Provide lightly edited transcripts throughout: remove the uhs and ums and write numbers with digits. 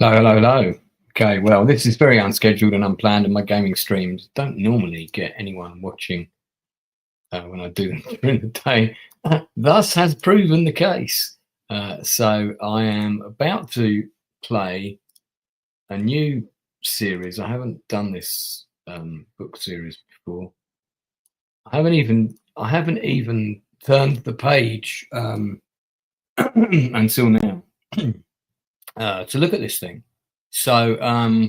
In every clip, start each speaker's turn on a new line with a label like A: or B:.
A: Hello, hello, hello. Okay, well, this is very unscheduled and unplanned, and my gaming streams don't normally get anyone watching when I do them during the day. Thus has proven the case. So I am about to play a new series. I haven't done this book series before. I haven't even turned the page until now to look at this thing. So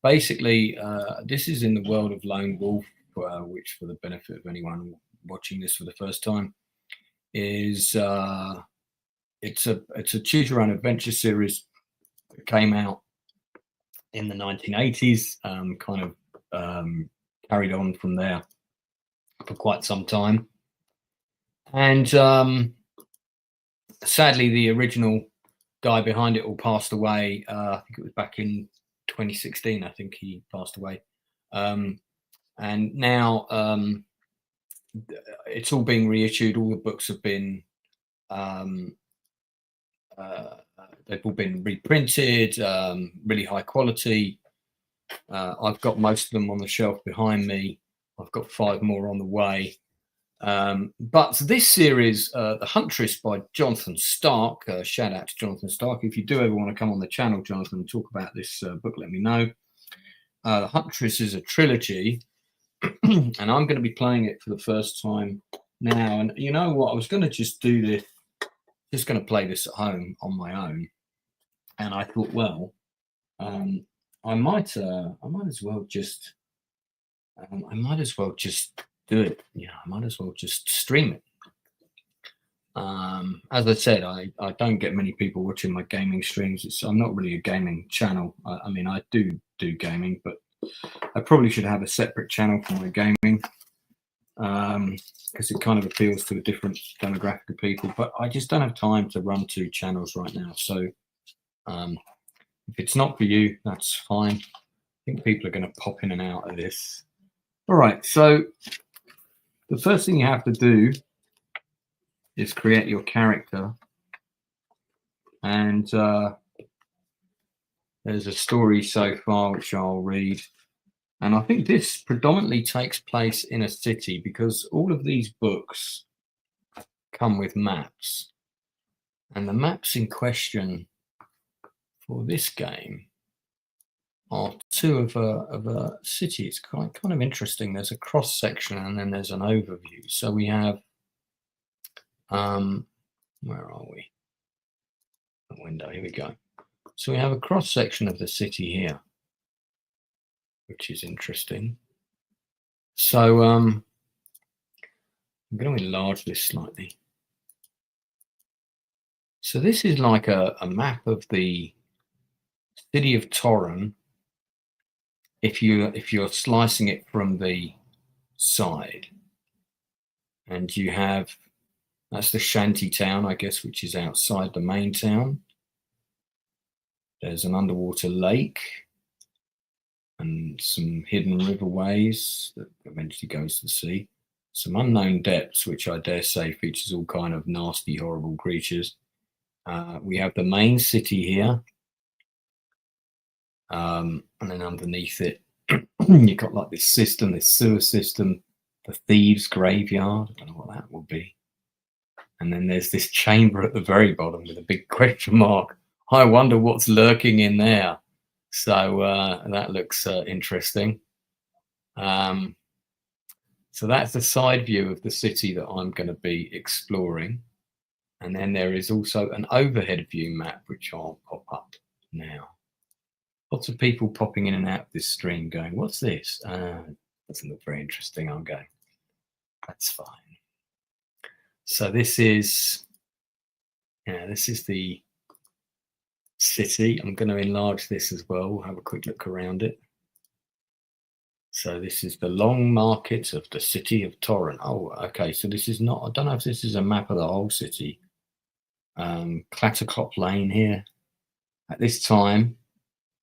A: basically, this is in the world of Lone Wolf, which, for the benefit of anyone watching this for the first time, is it's a choose your own adventure series that came out in the 1980s, kind of carried on from there for quite some time, and sadly, the original guy behind it all passed away. I think it was back in 2016. I think he passed away, and now it's all being reissued. All the books have been they've all been reprinted, really high quality. I've got most of them on the shelf behind me. I've got 5 more on the way. But this series, The Huntress by Jonathan Stark, shout out to Jonathan Stark. If you do ever want to come on the channel, Jonathan, and talk about this book, let me know. The Huntress is a trilogy, and I'm going to be playing it for the first time now. And you know what? I was going to just do this, just going to play this at home on my own. And I thought, well, I might as well just do it. Yeah, I might as well just stream it. As I said, I don't get many people watching my gaming streams. I'm not really a gaming channel. I mean, I do gaming, but I probably should have a separate channel for my gaming, because it kind of appeals to a different demographic of people. But I just don't have time to run 2 channels right now. So if it's not for you, that's fine. I think people are going to pop in and out of this. All right, so the first thing you have to do is create your character, and there's a story so far which I'll read, and I think this predominantly takes place in a city because all of these books come with maps, and the maps in question for this game are 2 of a city. It's kind of interesting. There's a cross section and then there's an overview. So we have where are we? The window. Here we go. So we have a cross section of the city here, which is interesting. So I'm going to enlarge this slightly. So this is like a map of the city of Torren. If you're slicing it from the side, and you have, that's the shanty town, I guess, which is outside the main town. There's an underwater lake and some hidden riverways that eventually goes to the sea. Some unknown depths, which I dare say features all kind of nasty, horrible creatures. We have the main city here. And then underneath it, you've got like this system, this sewer system, the thieves' graveyard. I don't know what that will be. And then there's this chamber at the very bottom with a big question mark. I wonder what's lurking in there. So that looks interesting. So that's the side view of the city that I'm going to be exploring. And then there is also an overhead view map, which I'll pop up now. Lots of people popping in and out of this stream going, what's this? Doesn't look very interesting. I'm going, that's fine. So this is the city. I'm going to enlarge this as well. We'll have a quick look around it. So this is the long market of the city of Torren. Oh, okay. So this is not, I don't know if this is a map of the whole city. Clatterclop Lane here. At this time,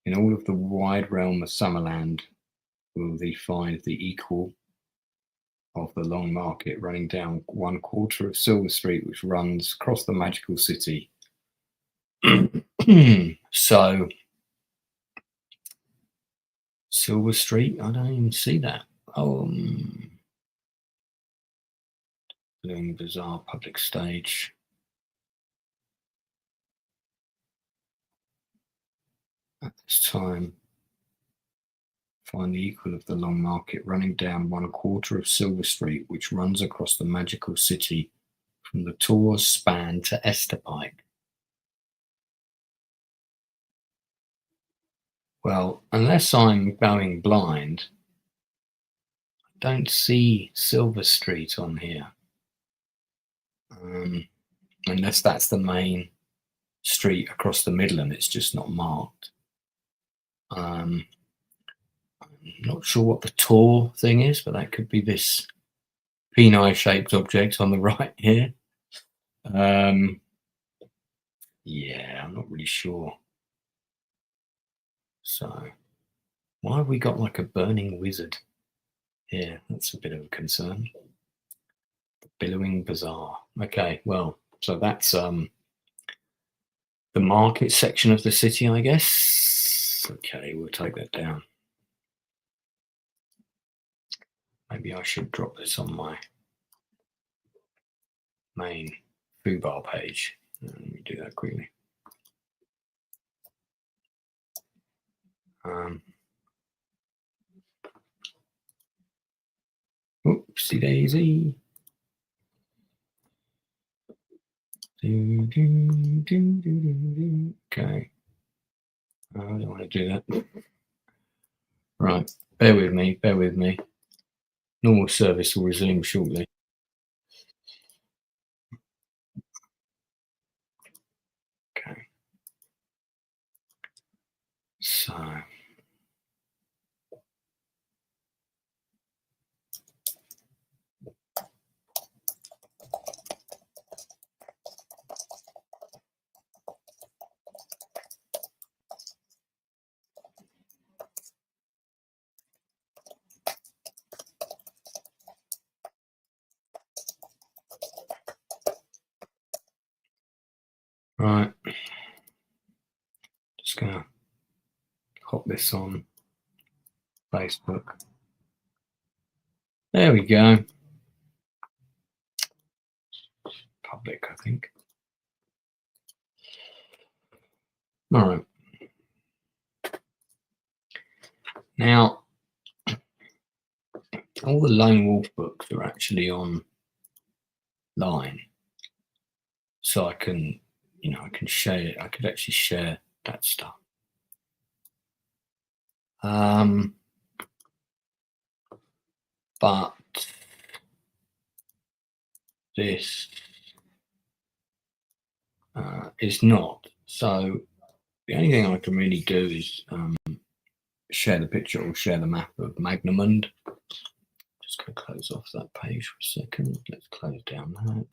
A: in all of the wide realm of Summerland, will thee find the equal of the long market running down 1/4 of Silver Street, which runs across the magical city. So Silver Street, I don't even see that. Doing bizarre public stage. At this time, find the equal of the Long Market running down 1/4 of Silver Street, which runs across the magical city from the Tor span to Esterpike. Well, unless I'm going blind, I don't see Silver Street on here. Unless that's the main street across the middle and it's just not marked. I'm not sure what the Tor thing is, but that could be this penile-shaped object on the right here. Yeah, I'm not really sure. So, why have we got like a burning wizard here? That's a bit of a concern. The Billowing Bazaar. Okay, well, so that's the market section of the city, I guess. Okay, we'll take that down. Maybe I should drop this on my main foobar page. Let me do that quickly. Oopsie daisy. Okay. I don't want to do that. Right. Bear with me. Bear with me. Normal service will resume shortly. Okay. So. Right. Just gonna hop this on Facebook. There we go. Public, I think. All right. Now, all the Lone Wolf books are actually online, so I can, I can share it. I could actually share that stuff. But this is not. So the only thing I can really do is share the picture or share the map of Magamund. Just going to close off that page for a second. Let's close down that.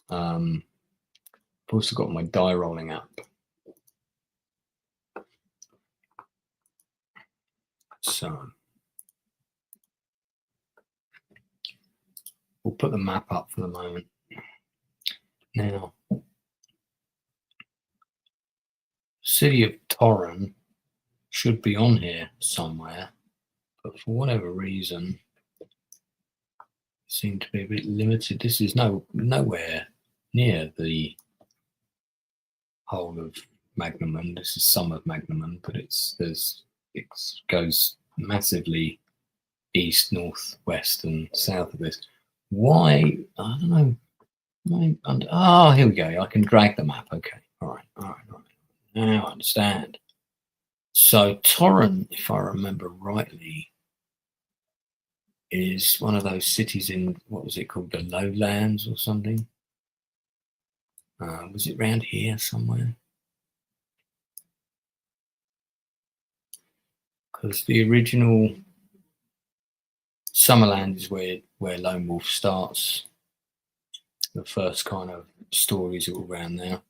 A: I've also got my die rolling app. So we'll put the map up for the moment. Now, City of Torren should be on here somewhere, but for whatever reason, it seemed to be a bit limited. This is nowhere near the whole of Magamund. This is some of Magamund, but it goes massively east, north, west, and south of this. Why? I don't know. Here we go. I can drag the map. Okay. All right. Now I understand. So Torren, if I remember rightly, is one of those cities in, what was it called, the Lowlands or something? Was it around here somewhere? Because the original Summerland is where Lone Wolf starts. The first kind of stories all around there.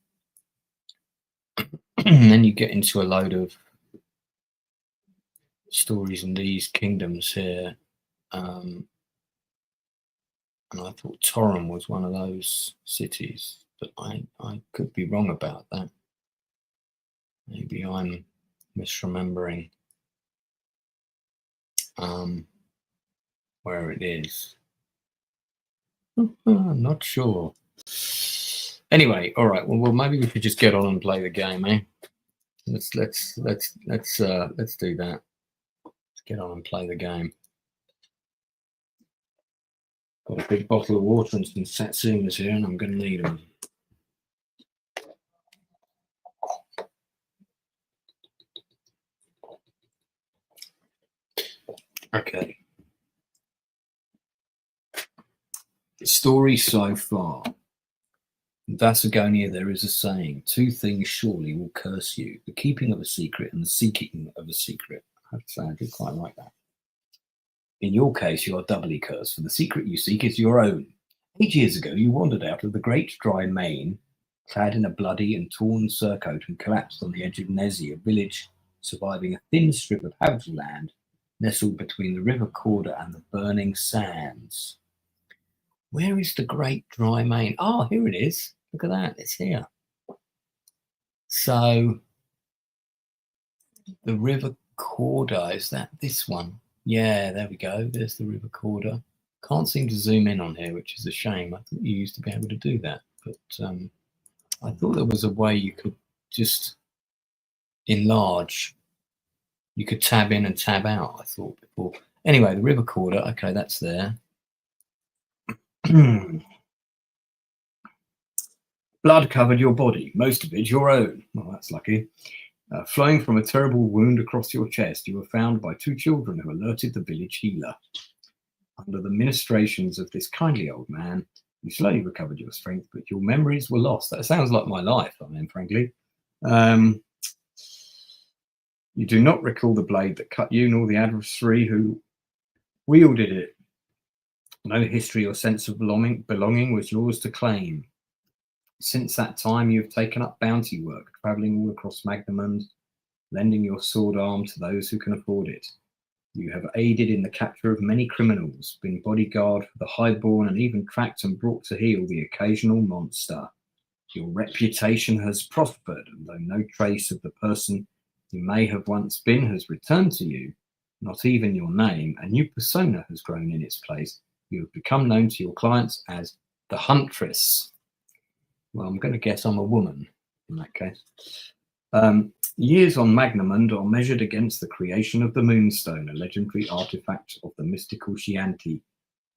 A: And then you get into a load of stories in these kingdoms here. And I thought Torren was one of those cities, but I could be wrong about that. Maybe I'm misremembering where it is. I'm not sure. Anyway, all right. Well, maybe we could just get on and play the game, eh? Let's do that. Let's get on and play the game. Got a big bottle of water and some satsumas here, and I'm going to need them. Okay. The story so far. In Vasagonia, there is a saying: 2 things surely will curse you: the keeping of a secret and the seeking of a secret. I have to say, I do quite like that. In your case, you are doubly cursed, for the secret you seek is your own. 8 years ago, you wandered out of the great dry main, clad in a bloody and torn surcoat, and collapsed on the edge of Nezi, a village surviving a thin strip of habitable land nestled between the river Corda and the burning sands. Where is the great dry main? Oh, here it is. Look at that. It's here. So the river Corda, is that this one? Yeah, there we go. There's the river Corda. Can't seem to zoom in on here, which is a shame. I thought you used to be able to do that. But I thought there was a way you could just enlarge. You could tab in and tab out, I thought before. Anyway, the river Corda. Okay, that's there. Blood covered your body, most of it your own. Well, that's lucky. Flowing from a terrible wound across your chest, you were found by 2 children who alerted the village healer. Under the ministrations of this kindly old man, you slowly recovered your strength, but your memories were lost. That sounds like my life, I mean, frankly. You do not recall the blade that cut you, nor the adversary who wielded it. No history or sense of belonging was yours to claim. Since that time, you have taken up bounty work, travelling all across Magamund, lending your sword arm to those who can afford it. You have aided in the capture of many criminals, been bodyguard for the highborn, and even tracked and brought to heel the occasional monster. Your reputation has prospered, and though no trace of the person you may have once been has returned to you, not even your name, a new persona has grown in its place. You have become known to your clients as the Huntress. Well, I'm going to guess I'm a woman in that case. Years on Magamund are measured against the creation of the Moonstone, a legendary artifact of the mystical Chianti.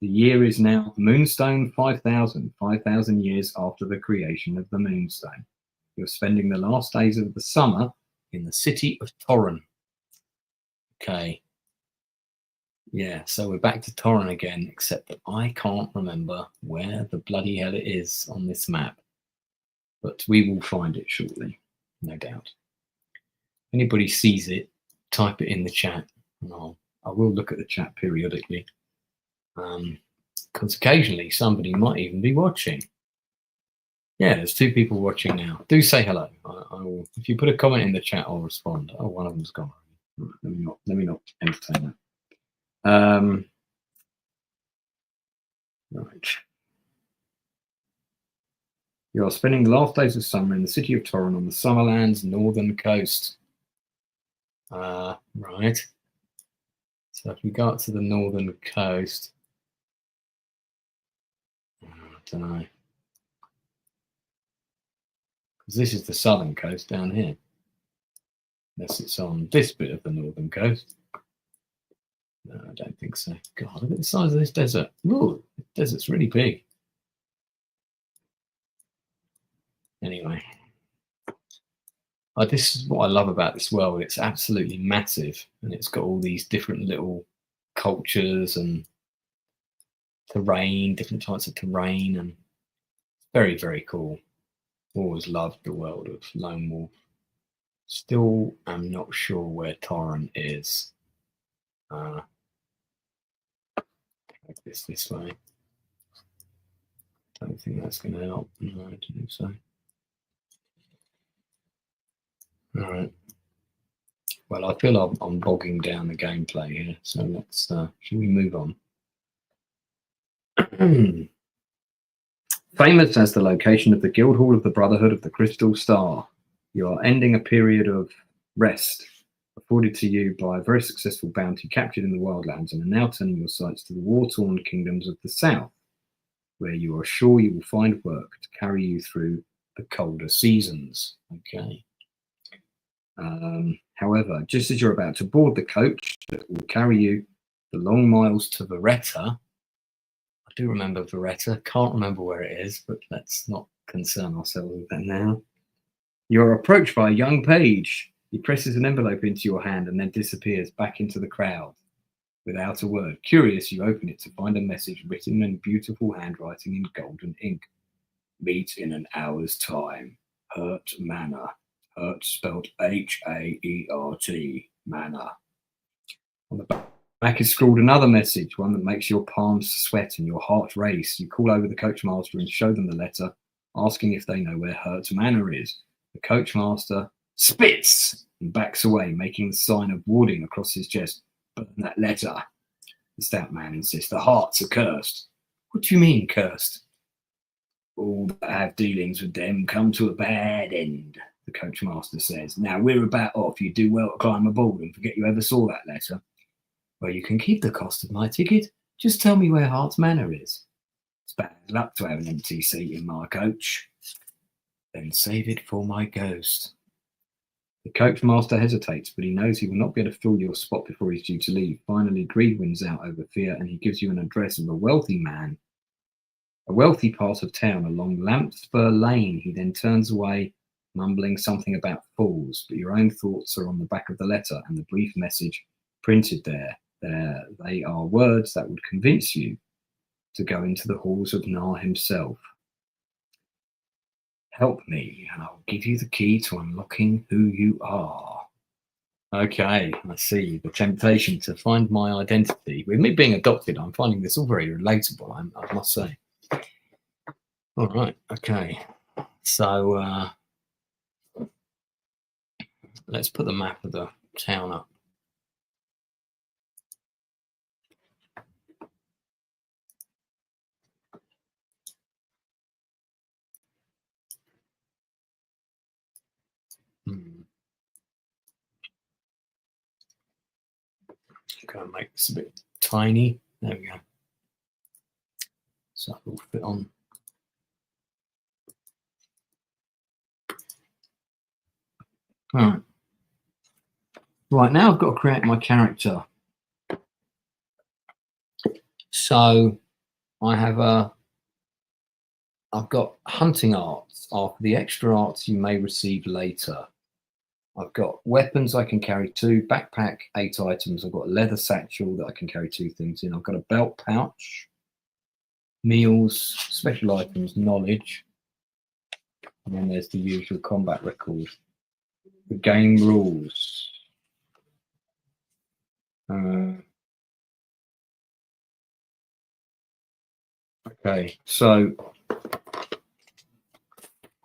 A: The year is now Moonstone 5,000 years after the creation of the Moonstone. You're spending the last days of the summer in the city of Torren. Okay. Yeah, so we're back to Torren again, except that I can't remember where the bloody hell it is on this map. But we will find it shortly, no doubt. Anybody sees it, type it in the chat, and I will look at the chat periodically. Because occasionally somebody might even be watching. Yeah, there's 2 people watching now. Do say hello. I will. If you put a comment in the chat, I'll respond. Oh, one of them's gone. Let me not entertain that. Right. You are spending the last days of summer in the city of Torren on the Summerland's northern coast. Right. So if we go up to the northern coast, I don't know. Because this is the southern coast down here. Unless it's on this bit of the northern coast. No, I don't think so. God, look at the size of this desert. Ooh, the desert's really big. Anyway. This is what I love about this world. It's absolutely massive, and it's got all these different little cultures and terrain, different types of terrain, and very, very cool. Always loved the world of Lone Wolf. Still am not sure where Torren is. Take this way. Don't think that's going to help. No, I don't think so. All right. Well, I feel I'm bogging down the gameplay here, so let's. Should we move on? Famous as the location of the Guildhall of the Brotherhood of the Crystal Star, You are ending a period of rest afforded to you by a very successful bounty captured in the wildlands, and are now turning your sights to the war-torn kingdoms of the south, where you are sure you will find work to carry you through the colder seasons. Okay. However, just as you're about to board the coach that will carry you the long miles to Veretta, I do remember Veretta, can't remember where it is, but let's not concern ourselves with that now. You're approached by a young page. He presses an envelope into your hand and then disappears back into the crowd without a word. Curious, you open it to find a message written in beautiful handwriting in golden ink. Meet in an hour's time. Hurt Manor. Hurt spelled H-A-E-R-T. Manor. On the back is scrawled another message, one that makes your palms sweat and your heart race. You call over the coachmaster and show them the letter, asking if they know where Hurt Manor is. The coachmaster spits and backs away, making the sign of warding across his chest. Burn that letter. The stout man insists. The hearts are cursed. What do you mean, cursed? All that have dealings with them come to a bad end, the coachmaster says. Now we're about off. You do well to climb aboard and forget you ever saw that letter. Well, you can keep the cost of my ticket. Just tell me where Hart's Manor is. It's bad luck to have an empty seat in my coach. Then save it for my ghost. The coachmaster hesitates, but he knows he will not be able to fill your spot before he's due to leave. Finally, greed wins out over fear, and he gives you an address of a wealthy man, a wealthy part of town along Lampspur Lane. He then turns away, mumbling something about fools, but your own thoughts are on the back of the letter and the brief message printed there. They are words that would convince you to go into the halls of Nar himself. Help me, and I'll give you the key to unlocking who you are. Okay, I see. The temptation to find my identity. With me being adopted, I'm finding this all very relatable, I must say. All right, okay. So let's put the map of the town up. Gonna make this a bit tiny. There we go. So it will fit on. All right. Right, now I've got to create my character. So I've got hunting arts. After the extra arts you may receive later. I've got weapons I can carry 2, backpack 8 items. I've got a leather satchel that I can carry 2 things in. I've got a belt pouch, meals, special items, knowledge. And then there's the usual combat record. The game rules. Okay, so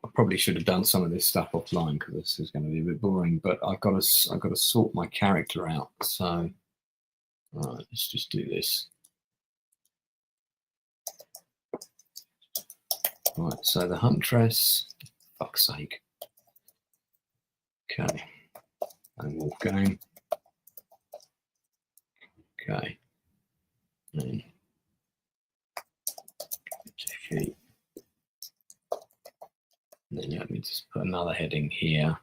A: I probably should have done some of this stuff offline because this is going to be a bit boring. But I've got to sort my character out. So, all right, let's just do this. Right, so the Huntress. Fuck's sake. Okay, and wolf game. Okay, and sheep. And then let me just put another heading here.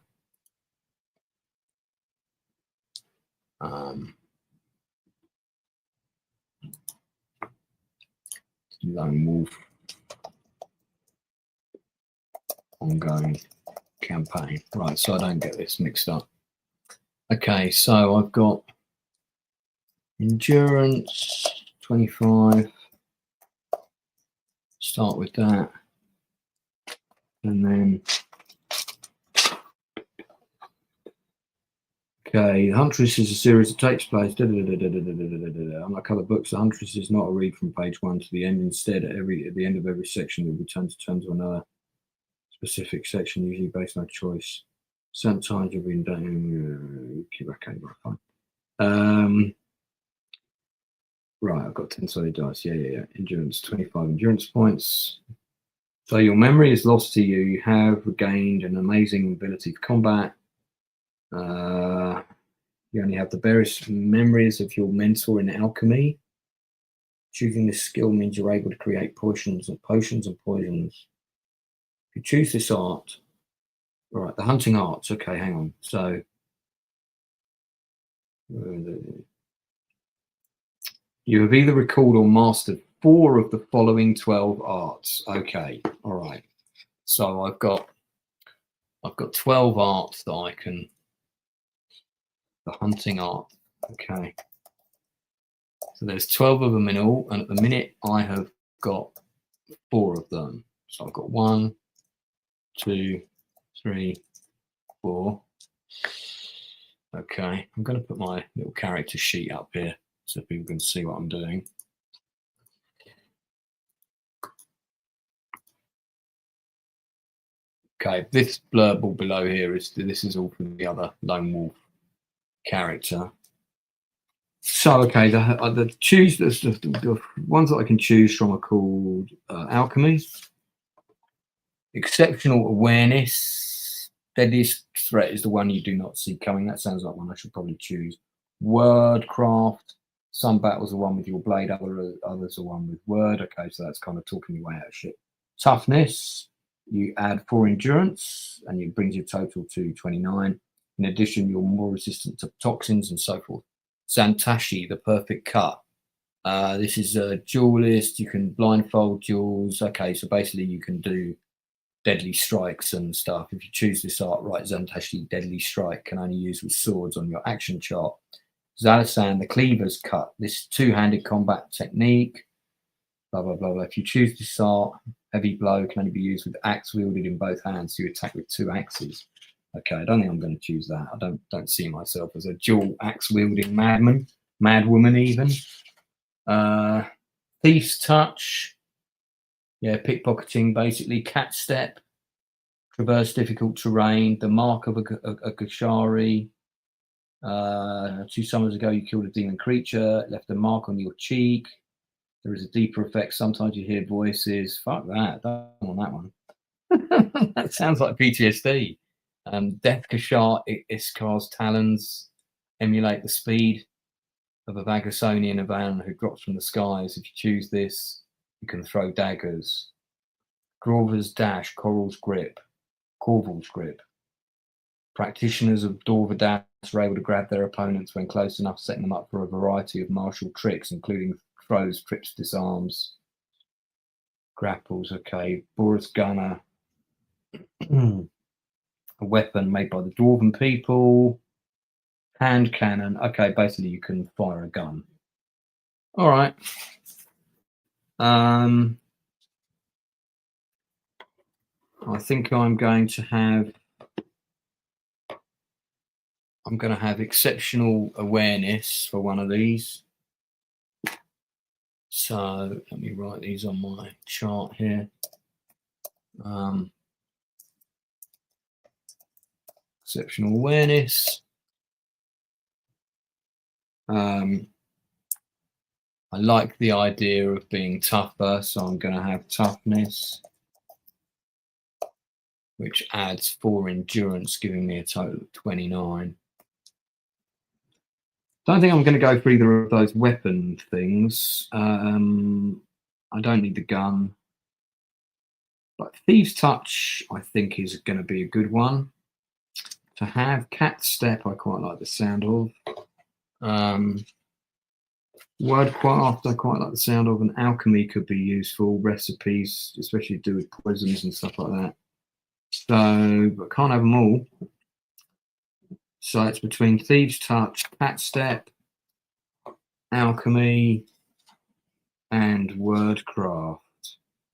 A: Lone wolf. Ongoing campaign. Right, so I don't get this mixed up. Okay, so I've got endurance 25. Start with that. And then okay, Huntress is a series that takes place. Unlike other books, the Huntress is not a read from page 1 to the end. Instead, at the end of every section, you'll return to another specific section, usually based on choice. Sometimes you'll be in okay, fine. Right, I've got 10 solid dice. Yeah. Endurance 25 endurance points. So your memory is lost to you. You have regained an amazing ability for combat. You only have the various memories of your mentor in alchemy. Choosing this skill means you're able to create potions and potions. If you choose this art, all right, the hunting arts. Okay, hang on. So you have either recalled or mastered 4 of the following 12 arts. Okay, all right. So I've got 12 arts that I can. The hunting art. Okay. So there's 12 of them in all, and at the minute I have got 4 of them. So I've got 1, 2, 3, 4. Okay, I'm going to put my little character sheet up here so people can see what I'm doing. Okay, this blurb all below here this is all from the other lone wolf character. So okay, the ones that I can choose from are called alchemy, exceptional awareness, deadliest threat is the one you do not see coming. That sounds like one I should probably choose. Wordcraft, some battles are one with your blade, others are one with word. Okay, so that's kind of talking your way out of shit. Toughness, you add 4 endurance and it brings your total to 29. In addition, you're more resistant to toxins and so forth. Zantashi, the perfect cut. This is a duelist. You can blindfold duels. Okay, so basically you can do deadly strikes and stuff. If you choose this art, right, Zantashi, deadly strike, can only use with swords on your action chart. Zalasan, the cleaver's cut. This two-handed combat technique. Blah, blah, blah, blah. If you choose this art, heavy blow can only be used with axe wielded in both hands. So you attack with 2 axes. Okay, I don't think I'm going to choose that. I don't see myself as a dual axe wielding madwoman even. Thief's touch. Yeah, pickpocketing basically. Cat step. Traverse difficult terrain. The mark of a Gashari. 2 summers ago, you killed a demon creature. Left a mark on your cheek. There is a deeper effect. Sometimes you hear voices. Fuck that. Don't want that one. That sounds like PTSD. Death Kashar, Iskar's talons emulate the speed of a Vagasonian Avan who drops from the skies. If you choose this, you can throw daggers. Grover's Dash, Corval's Grip. Practitioners of Dorvadas are able to grab their opponents when close enough, setting them up for a variety of martial tricks, including throws, trips, disarms, grapples. Okay, Boris Gunner. A weapon made by the Dwarven people. Hand cannon. Okay, basically you can fire a gun. All right. I think I'm going to have exceptional awareness for one of these. So let me write these on my chart here. Exceptional awareness. I like the idea of being tougher, so I'm going to have toughness, which adds 4 endurance, giving me a total of 29. Don't think I'm going to go for either of those weapon things. I don't need the gun. But Thieves' Touch, I think, is going to be a good one to have. Cat Step, I quite like the sound of. Wordcraft, I quite like the sound of, and alchemy could be useful. Recipes, especially to do with poisons and stuff like that. So, but can't have them all. So it's between Thieves' Touch, Cat Step, alchemy, and Wordcraft.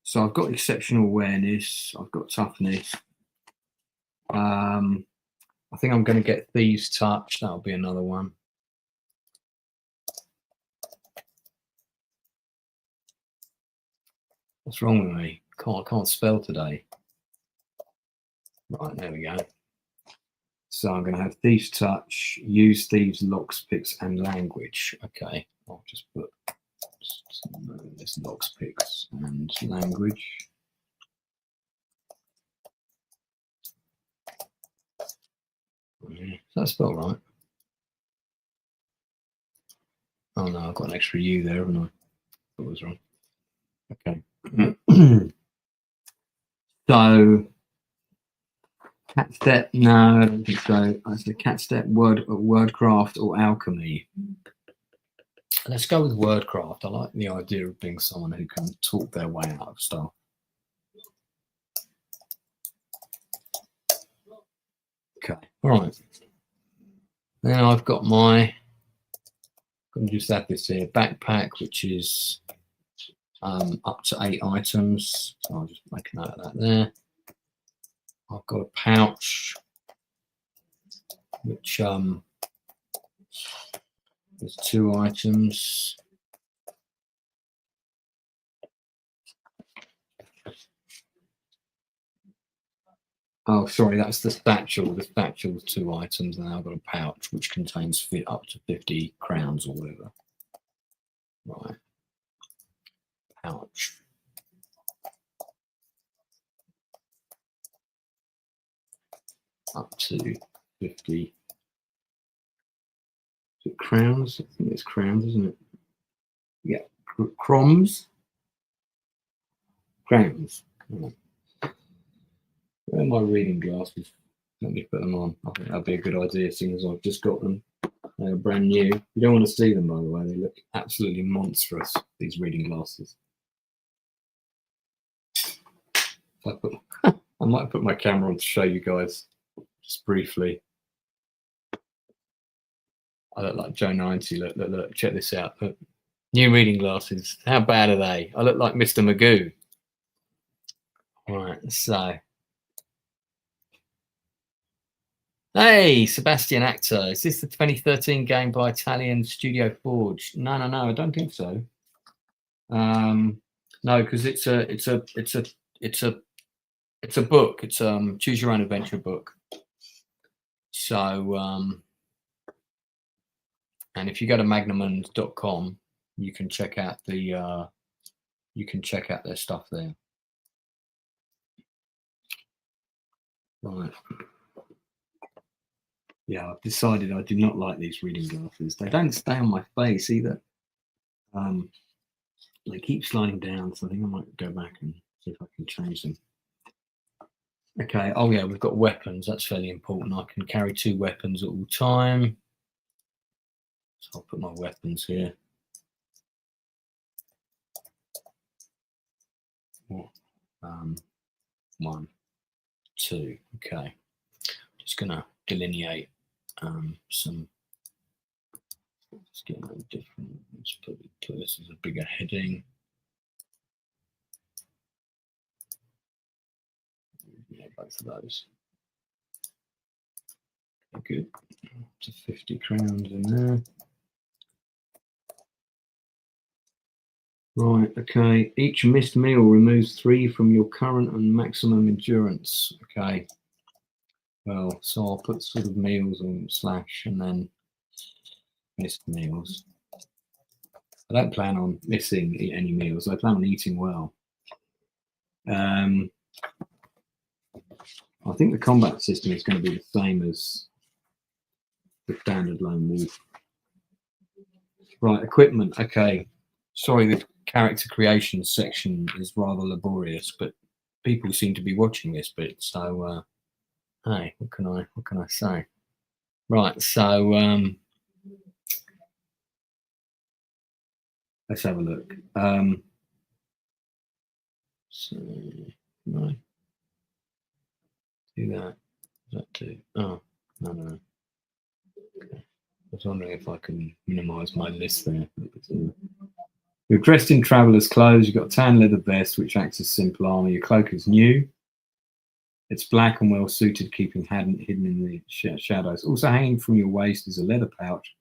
A: So I've got exceptional awareness. I've got toughness. I think I'm going to get Thieves' Touch. That'll be another one. What's wrong with me? I can't spell today. Right, there we go. So I'm going to have Thieves' Touch, use Thieves' Locks, Picks, and Language. Okay, I'll just put this Locks, Picks, and Language. Is that spelled right? Oh no, I've got an extra U there, haven't I? That was wrong. Okay. So cat step, no, I don't think so. I said cat step, wordcraft or alchemy. Let's go with wordcraft. I like the idea of being someone who can talk their way out of stuff. Okay, all right. Now I've got my, I'm just add this here, backpack, which is up to 8 items. So I'll just make a note of that there. I've got a pouch, which there's 2 items. Oh, sorry, that's the spatule. The spatule is 2 items, and I've got a pouch which contains up to 50 crowns or whatever. Right. Pouch. Up to 50 crowns. I think it's crowns, isn't it? Yeah. Crowns. Crowns. Oh. Where are my reading glasses? Let me put them on. I think that'd be a good idea, seeing as I've just got them. They're brand new. You don't want to see them, by the way. They look absolutely monstrous, these reading glasses. I might put my camera on to show you guys, just briefly. I look like Joe 90. Look, check this out. Look. New reading glasses. How bad are they? I look like Mr. Magoo. Right, so. Hey, Sebastian Actor. Is this the 2013 game by Italian Studio Forge? No, I don't think so. No, because it's a book. It's choose your own adventure book. So and if you go to magamund.com, you can check out their stuff there. Right. Yeah, I've decided I do not like these reading glasses. They don't stay on my face either. They keep sliding down, so I think I might go back and see if I can change them. Okay, oh yeah, we've got weapons. That's fairly important. I can carry 2 weapons at all time. So I'll put my weapons here. 1, 2. Okay, just gonna delineate some. Let's get a different. Let's put this as a bigger heading. Yeah, both of those. Good. To 50 crowns in there. Right, okay. Each missed meal removes 3 from your current and maximum endurance. Okay. Well, so I'll put sort of meals on / and then missed meals. I don't plan on missing any meals. I plan on eating well. I think the combat system is going to be the same as the standard lone wolf. Right, equipment. Okay. Sorry, the character creation section is rather laborious, but people seem to be watching this bit, so hey, what can I say? Right, so let's have a look. So no, do that. That too. Oh no. Okay. I was wondering if I can minimize my list there. You're dressed in traveler's clothes. You've got a tan leather vest, which acts as simple armor. Your cloak is new. It's black and well suited, keeping hidden in the shadows. Also hanging from your waist is a leather pouch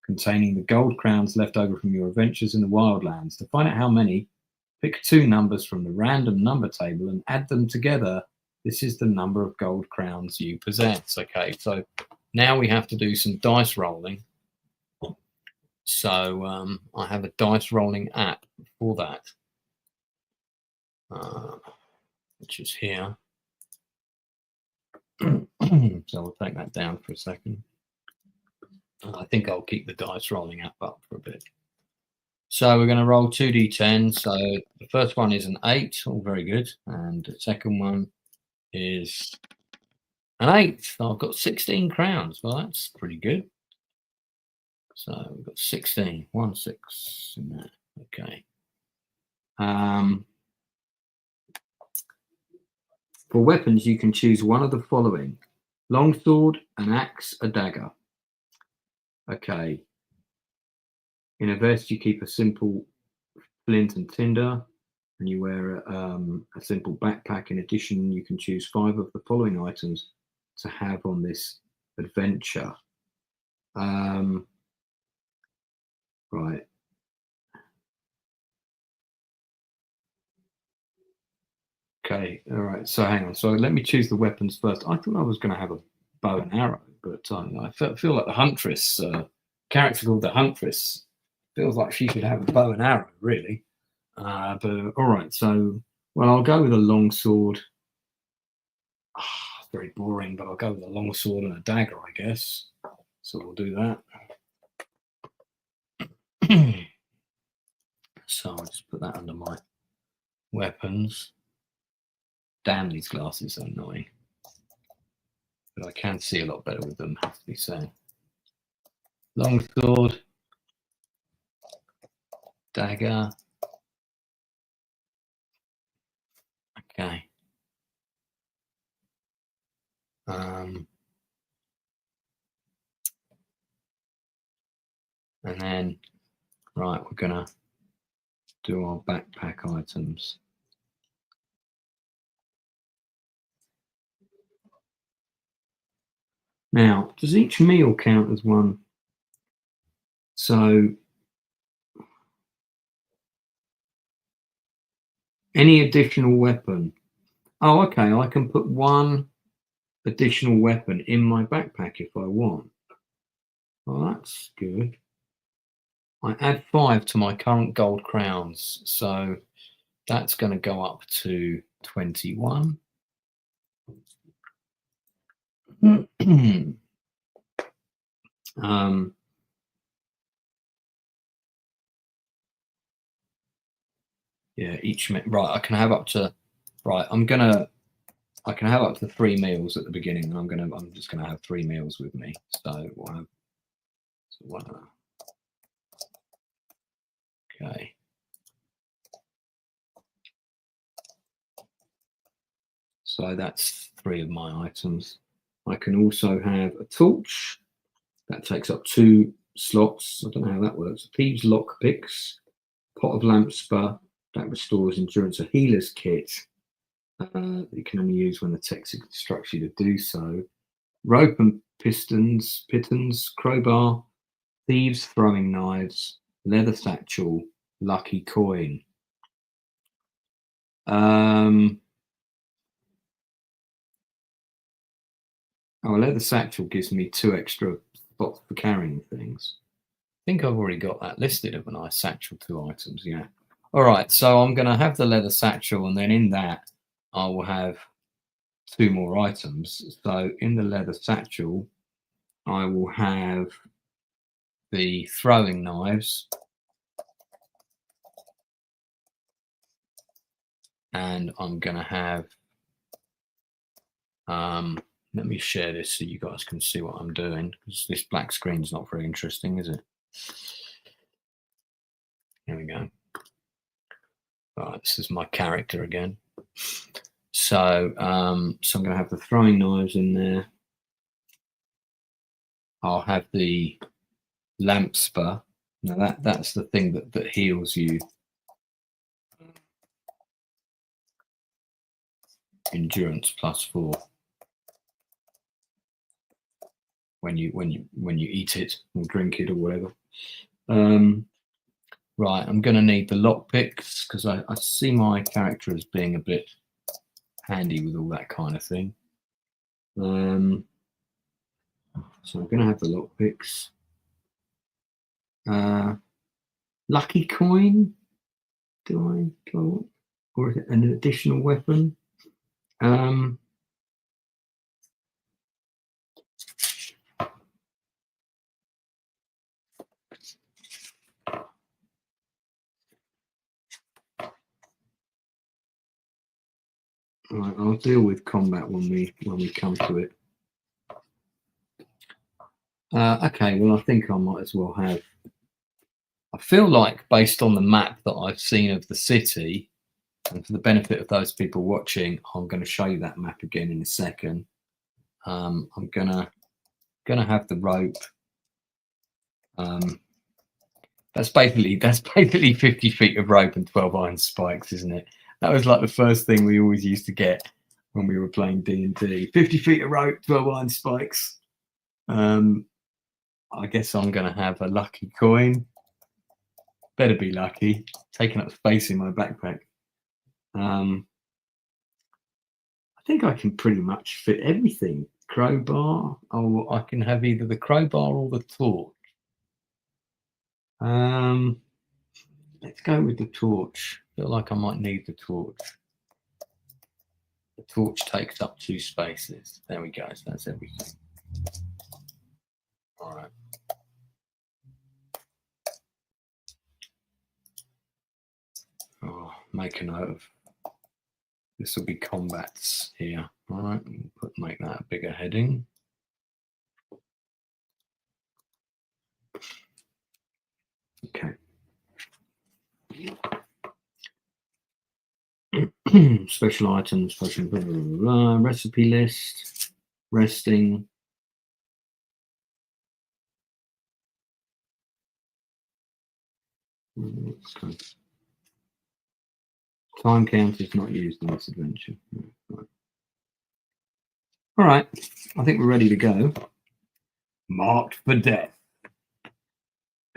A: containing the gold crowns left over from your adventures in the wildlands. To find out how many, pick 2 numbers from the random number table and add them together. This is the number of gold crowns you possess. Okay, so now we have to do some dice rolling. So I have a dice rolling app for that, which is here. So we'll take that down for a second. I think I'll keep the dice rolling up for a bit. So we're going to roll 2d10. So the first one is an 8, all very good. And the second one is an 8. So I've got 16 crowns. Well, that's pretty good. So we've got 16, 1 6 in there. Okay. For weapons, you can choose one of the following: longsword, an axe, a dagger. Okay. In a vest, you keep a simple flint and tinder, and you wear a simple backpack. In addition, you can choose 5 of the following items to have on this adventure. Right. Okay. All right. So hang on. So let me choose the weapons first. I thought I was going to have a bow and arrow, but I feel like the Huntress character called the Huntress feels like she should have a bow and arrow, really. But all right. So, well, I'll go with a long sword. Very boring, but I'll go with a long sword and a dagger, I guess. So we'll do that. So I'll just put that under my weapons. Damn, these glasses are annoying. But I can see a lot better with them, have to be said. Long sword, dagger. Okay. And then, right, we're gonna do our backpack items. Now, does each meal count as one? So any additional weapon? Oh, okay, I can put one additional weapon in my backpack if I want. Well, that's good. I add 5 to my current gold crowns, so that's going to go up to 21. Yeah, each right. I can have up to right. I can have up to 3 meals at the beginning, and I'm just gonna have 3 meals with me. So one. Okay. So that's 3 of my items. I can also have a torch. That takes up 2 slots. I don't know how that works. Thieves' lockpicks, pot of lamp spur that restores endurance. A healer's kit you can only use when the text instructs you to do so. Rope and pitons, crowbar, thieves' throwing knives, leather satchel, lucky coin. Oh, a leather satchel gives me 2 extra spots for carrying things. I think I've already got that listed, haven't I? Satchel 2 items, yeah. All right, so I'm going to have the leather satchel, and then in that I will have 2 more items. So in the leather satchel, I will have the throwing knives, and I'm going to have let me share this so you guys can see what I'm doing, because this black screen's not very interesting, is it? Here we go. All right, this is my character again. So, so I'm going to have the throwing knives in there. I'll have the lamp spur. Now that's the thing that heals you. Endurance +4 when you eat it or drink it or whatever. Right, I'm going to need the lockpicks because I see my character as being a bit handy with all that kind of thing. So I'm going to have the lockpicks. Lucky coin. Do I go, or is it an additional weapon? Right, I'll deal with combat when we come to it. Okay, well, I think I might as well have. I feel like, based on the map that I've seen of the city, and for the benefit of those people watching, I'm going to show you that map again in a second. I'm gonna have the rope. That's basically 50 feet of rope and 12 iron spikes, isn't it? That was like the first thing we always used to get when we were playing D&D. 50 feet of rope, 12 iron spikes. I guess I'm going to have a lucky coin. Better be lucky. Taking up space in my backpack. I think I can pretty much fit everything. Crowbar. Oh, I can have either the crowbar or the torch. Let's go with the torch. I feel like I might need the torch. The torch takes up 2 spaces. There we go. So that's everything. All right. Oh, make a note of this. Will be combats here. All right. Make that a bigger heading. Okay. Special items, special recipe list, resting. Time count is not used in this adventure. Right. All right, I think we're ready to go. Marked for death.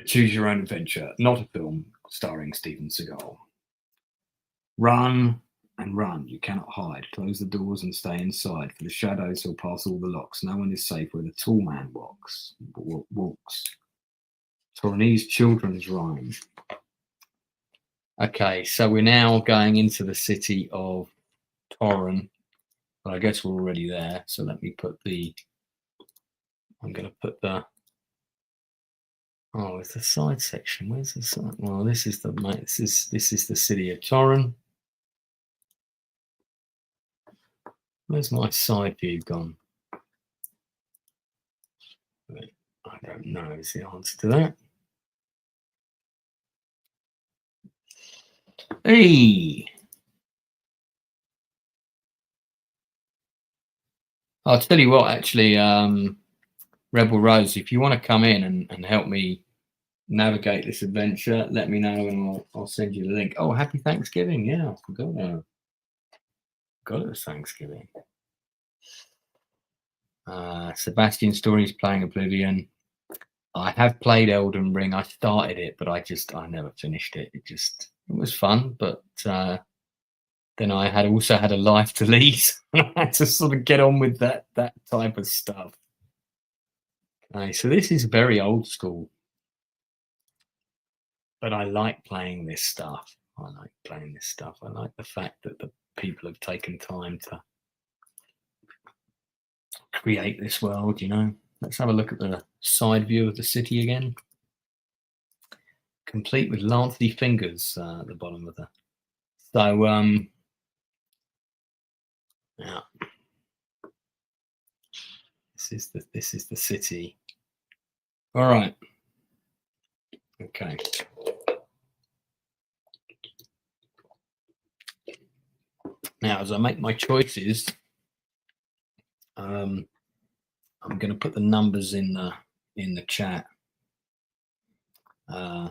A: Choose your own adventure, not a film starring Steven Seagal. Run and run. You cannot hide. Close the doors and stay inside, for the shadows will pass all the locks. No one is safe where the tall man walks. Torinese children's rhyme. Okay, so we're now going into the city of Torren. But I guess we're already there. So let me put the. I'm going to put the. Oh, it's the side section. Where's the side? Well, this is the this is the city of Torren. Where's my side view gone? I don't know is the answer to that. Hey! I'll tell you what, actually, Rebel Rose, if you want to come in and help me navigate this adventure, let me know and I'll send you the link. Oh, happy Thanksgiving. Yeah, I forgot. It was Thanksgiving. Sebastian Story's playing Oblivion. I have played Elden Ring. I started it, but I never finished it. It was fun, but then I also had a life to lead. I had to sort of get on with that type of stuff. Okay, so this is very old school, but I like playing this stuff. I like the fact that the people have taken time to create this world, Let's have a look at the side view of the city again. Complete with lancey fingers at the bottom of the. So yeah. This is the city. All right. Okay. Now, as I make my choices, I'm going to put the numbers in the chat.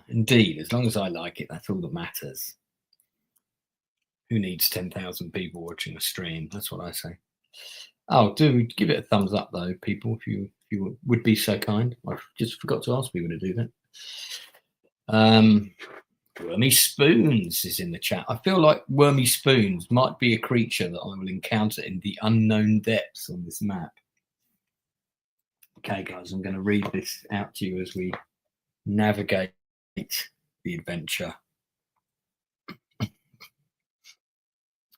A: Indeed, as long as I like it, that's all that matters. Who needs 10,000 people watching a stream? That's what I say. Oh, do give it a thumbs up though, people, if you would be so kind. I just forgot to ask people to do that. Wormy Spoons is in the chat. I feel like Wormy Spoons might be a creature that I will encounter in the unknown depths on this map. Okay, guys, I'm going to read this out to you as we navigate the adventure.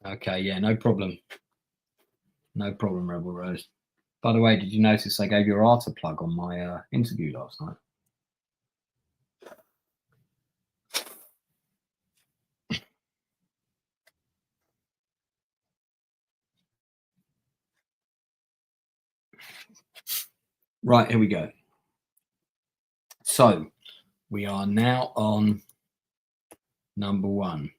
A: Okay, yeah, no problem. No problem, Rebel Rose. By the way, did you notice I gave your art a plug on my interview last night? Right, here we go. So we are now on number 1.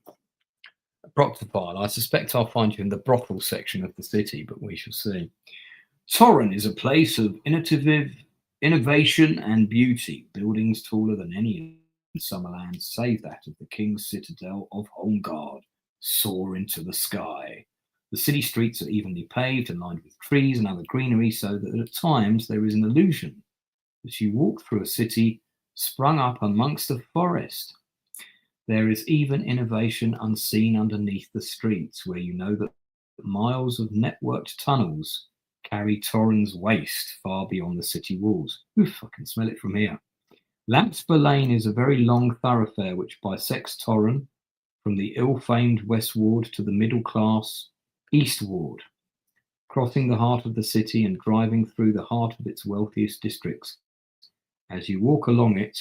A: Proctopile. I suspect I'll find you in the brothel section of the city, but we shall see. Torren is a place of innovation and beauty. Buildings taller than any in Summerland, save that of the King's Citadel of Holmgard, soar into the sky. The city streets are evenly paved and lined with trees and other greenery, so that at times there is an illusion that you walk through a city sprung up amongst a forest. There is even innovation unseen underneath the streets, where you know that miles of networked tunnels carry Torren's waste far beyond the city walls. Oof, I can smell it from here. Lampspur Lane is a very long thoroughfare which bisects Torren from the ill-famed West Ward to the middle-class East Ward, crossing the heart of the city and driving through the heart of its wealthiest districts. As you walk along it,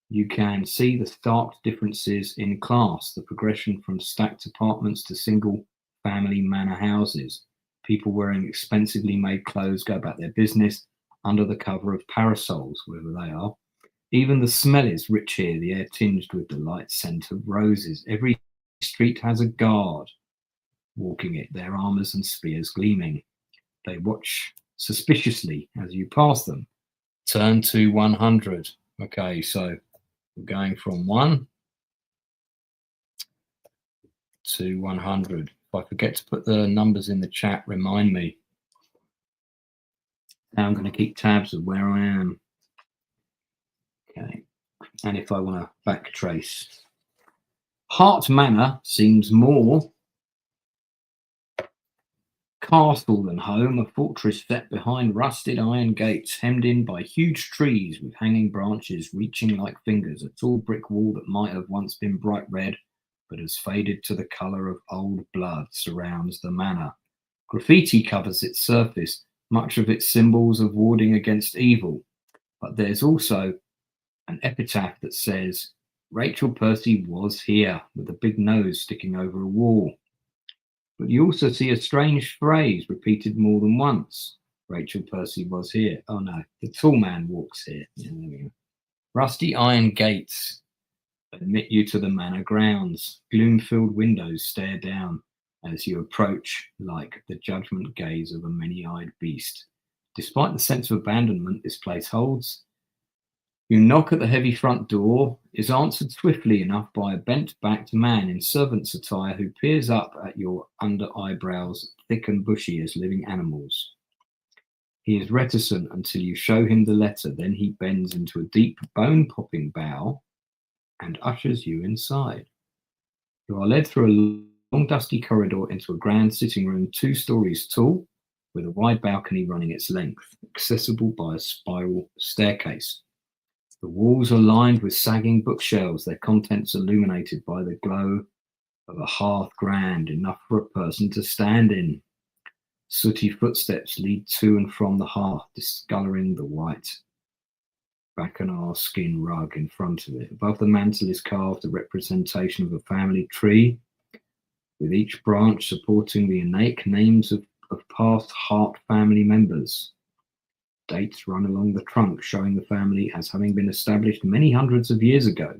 A: you can see the stark differences in class, the progression from stacked apartments to single-family manor houses. People wearing expensively made clothes go about their business under the cover of parasols, wherever they are. Even the smell is rich here, the air tinged with the light scent of roses. Every street has a guard walking it, their armours and spears gleaming. They watch suspiciously as you pass them. Turn to 100. Okay, so we're going from 1 to 100. If I forget to put the numbers in the chat, remind me. Now I'm going to keep tabs of where I am. Okay, and if I want to backtrace. Hart Manor seems more castle than home, a fortress set behind rusted iron gates, hemmed in by huge trees with hanging branches reaching like fingers. A tall brick wall that might have once been bright red, but has faded to the colour of old blood, surrounds the manor. Graffiti covers its surface, much of its symbols of warding against evil. But there's also an epitaph that says, Rachel Percy was here, with a big nose sticking over a wall. But you also see a strange phrase repeated more than once. Rachel Percy was here. Oh no, the tall man walks here. Yeah, there we go. Rusty iron gates admit you to the manor grounds. Gloom-filled windows stare down as you approach, like the judgment gaze of a many-eyed beast. Despite the sense of abandonment this place holds, you knock at the heavy front door, is answered swiftly enough by a bent-backed man in servant's attire who peers up at your under-eyebrows, thick and bushy as living animals. He is reticent until you show him the letter, then he bends into a deep, bone-popping bow and ushers you inside. You are led through a long, dusty corridor into a grand sitting room 2 stories tall, with a wide balcony running its length, accessible by a spiral staircase. The walls are lined with sagging bookshelves, their contents illuminated by the glow of a hearth grand enough for a person to stand in. Sooty footsteps lead to and from the hearth, discolouring the white bacchanal skin rug in front of it. Above the mantel is carved a representation of a family tree, with each branch supporting the innate names of past Hart family members. Dates run along the trunk, showing the family as having been established many hundreds of years ago.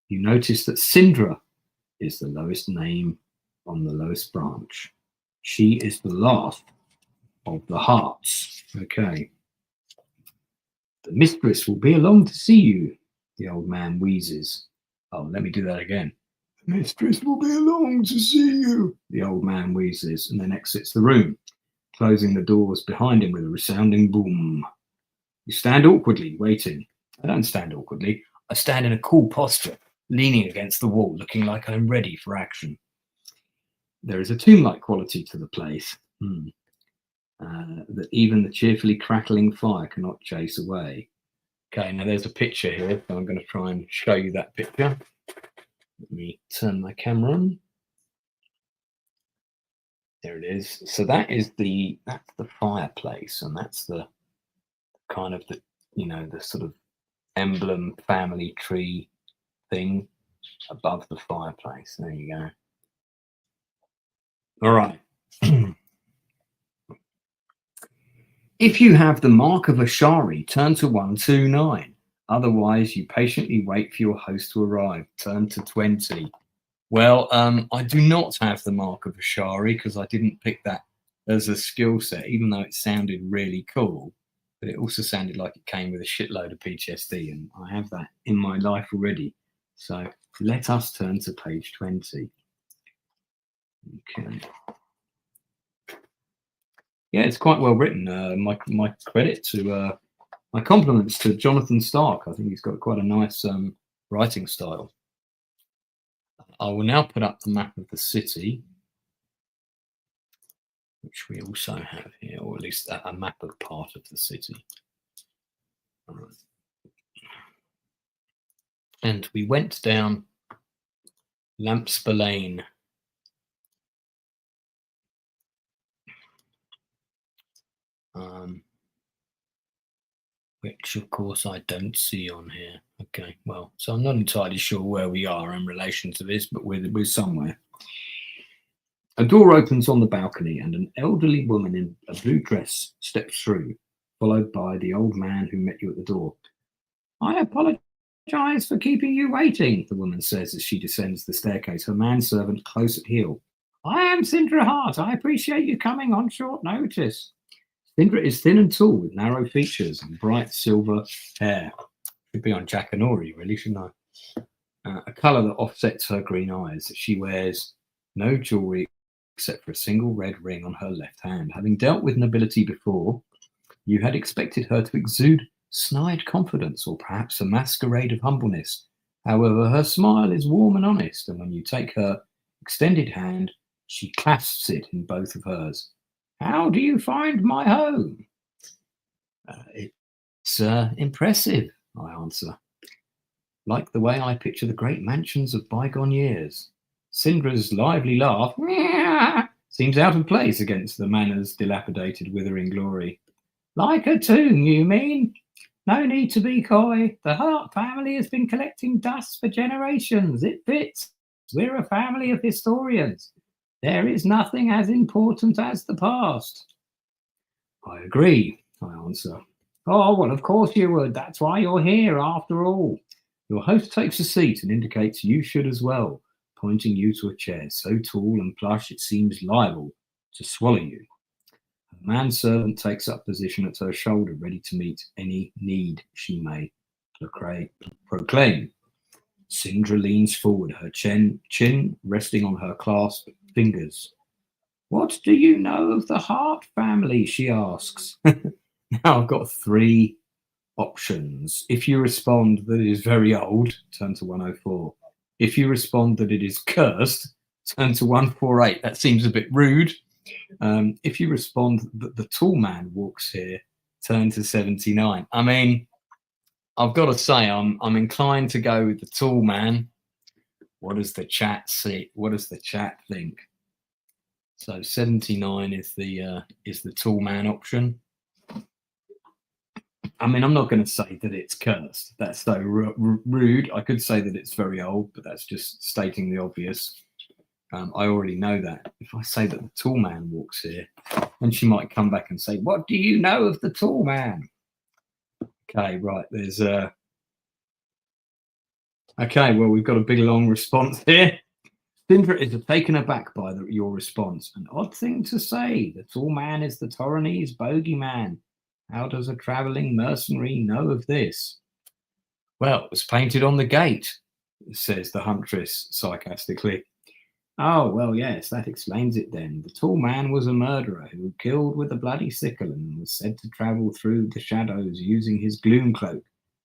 A: You notice that Sindra is the lowest name on the lowest branch. She is the last of the Harts. Okay. The mistress will be along to see you, the old man wheezes. Oh, let me do that again. The mistress will be along to see you, the old man wheezes, and then exits the room, closing the doors behind him with a resounding boom. You stand awkwardly, waiting. I don't stand awkwardly. I stand in a cool posture, leaning against the wall, looking like I'm ready for action. There is a tomb-like quality to the place that even the cheerfully crackling fire cannot chase away. Okay, now there's a picture here, so I'm going to try and show you that picture. Let me turn my camera on. There it is. So that's the fireplace, and that's the kind of the sort of emblem family tree thing above the fireplace. There you go. All right. If you have the mark of a shari, turn to 129. Otherwise, you patiently wait for your host to arrive. Turn to 20. Well, I do not have the mark of a shari because I didn't pick that as a skill set, even though it sounded really cool. But it also sounded like it came with a shitload of PTSD, and I have that in my life already. So let us turn to page 20. Okay. Yeah, it's quite well written. My credit to my compliments to Jonathan Stark. I think he's got quite a nice writing style. I will now put up the map of the city, which we also have here, or at least a map of part of the city. All right. And we went down Lampsper Lane. Which of course I don't see on here. Okay, well, so I'm not entirely sure where we are in relation to this, but we're somewhere. A door opens on the balcony and an elderly woman in a blue dress steps through, followed by the old man who met you at the door. I apologize for keeping you waiting, the woman says as she descends the staircase, her manservant close at heel. I am Sindra Hart. I appreciate you coming on short notice. Sindra is thin and tall with narrow features and bright silver hair. Should be on Jack and Ori, really, shouldn't I? A colour that offsets her green eyes. She wears no jewellery except for a single red ring on her left hand. Having dealt with nobility before, you had expected her to exude snide confidence or perhaps a masquerade of humbleness. However, her smile is warm and honest, and when you take her extended hand, she clasps it in both of hers. How do you find my home? It's impressive, I answer. Like the way I picture the great mansions of bygone years. Sindra's lively laugh seems out of place against the manor's dilapidated, withering glory. Like a tomb, you mean? No need to be coy. The Hart family has been collecting dust for generations. It fits. We're a family of historians. There is nothing as important as the past. I agree, I answer. Oh, well, of course you would. That's why you're here, after all. Your host takes a seat and indicates you should as well, pointing you to a chair so tall and plush it seems liable to swallow you. A manservant takes up position at her shoulder, ready to meet any need she may proclaim. Sindra leans forward, her chin resting on her clasped fingers. What do you know of the Hart family? She asks. Now I've got 3 options. If you respond that it is very old, turn to 104. If you respond that it is cursed, turn to 148. That seems a bit rude. If you respond that the tall man walks here, turn to 79. I mean, I've got to say, I'm inclined to go with the tall man. What does the chat see? What does the chat think? So 79 is the tall man option. I mean, I'm not going to say that it's cursed. That's so rude. I could say that it's very old, but that's just stating the obvious. I already know that. If I say that the tall man walks here, then she might come back and say, what do you know of the tall man? Okay, right. There's Okay, well, we've got a big long response here. Sindra is taken aback by your response. An odd thing to say. The tall man is the Torinese bogeyman. How does a travelling mercenary know of this? Well, it was painted on the gate, says the Huntress sarcastically. Oh, well, yes, that explains it then. The tall man was a murderer who killed with a bloody sickle and was said to travel through the shadows using his gloom cloak.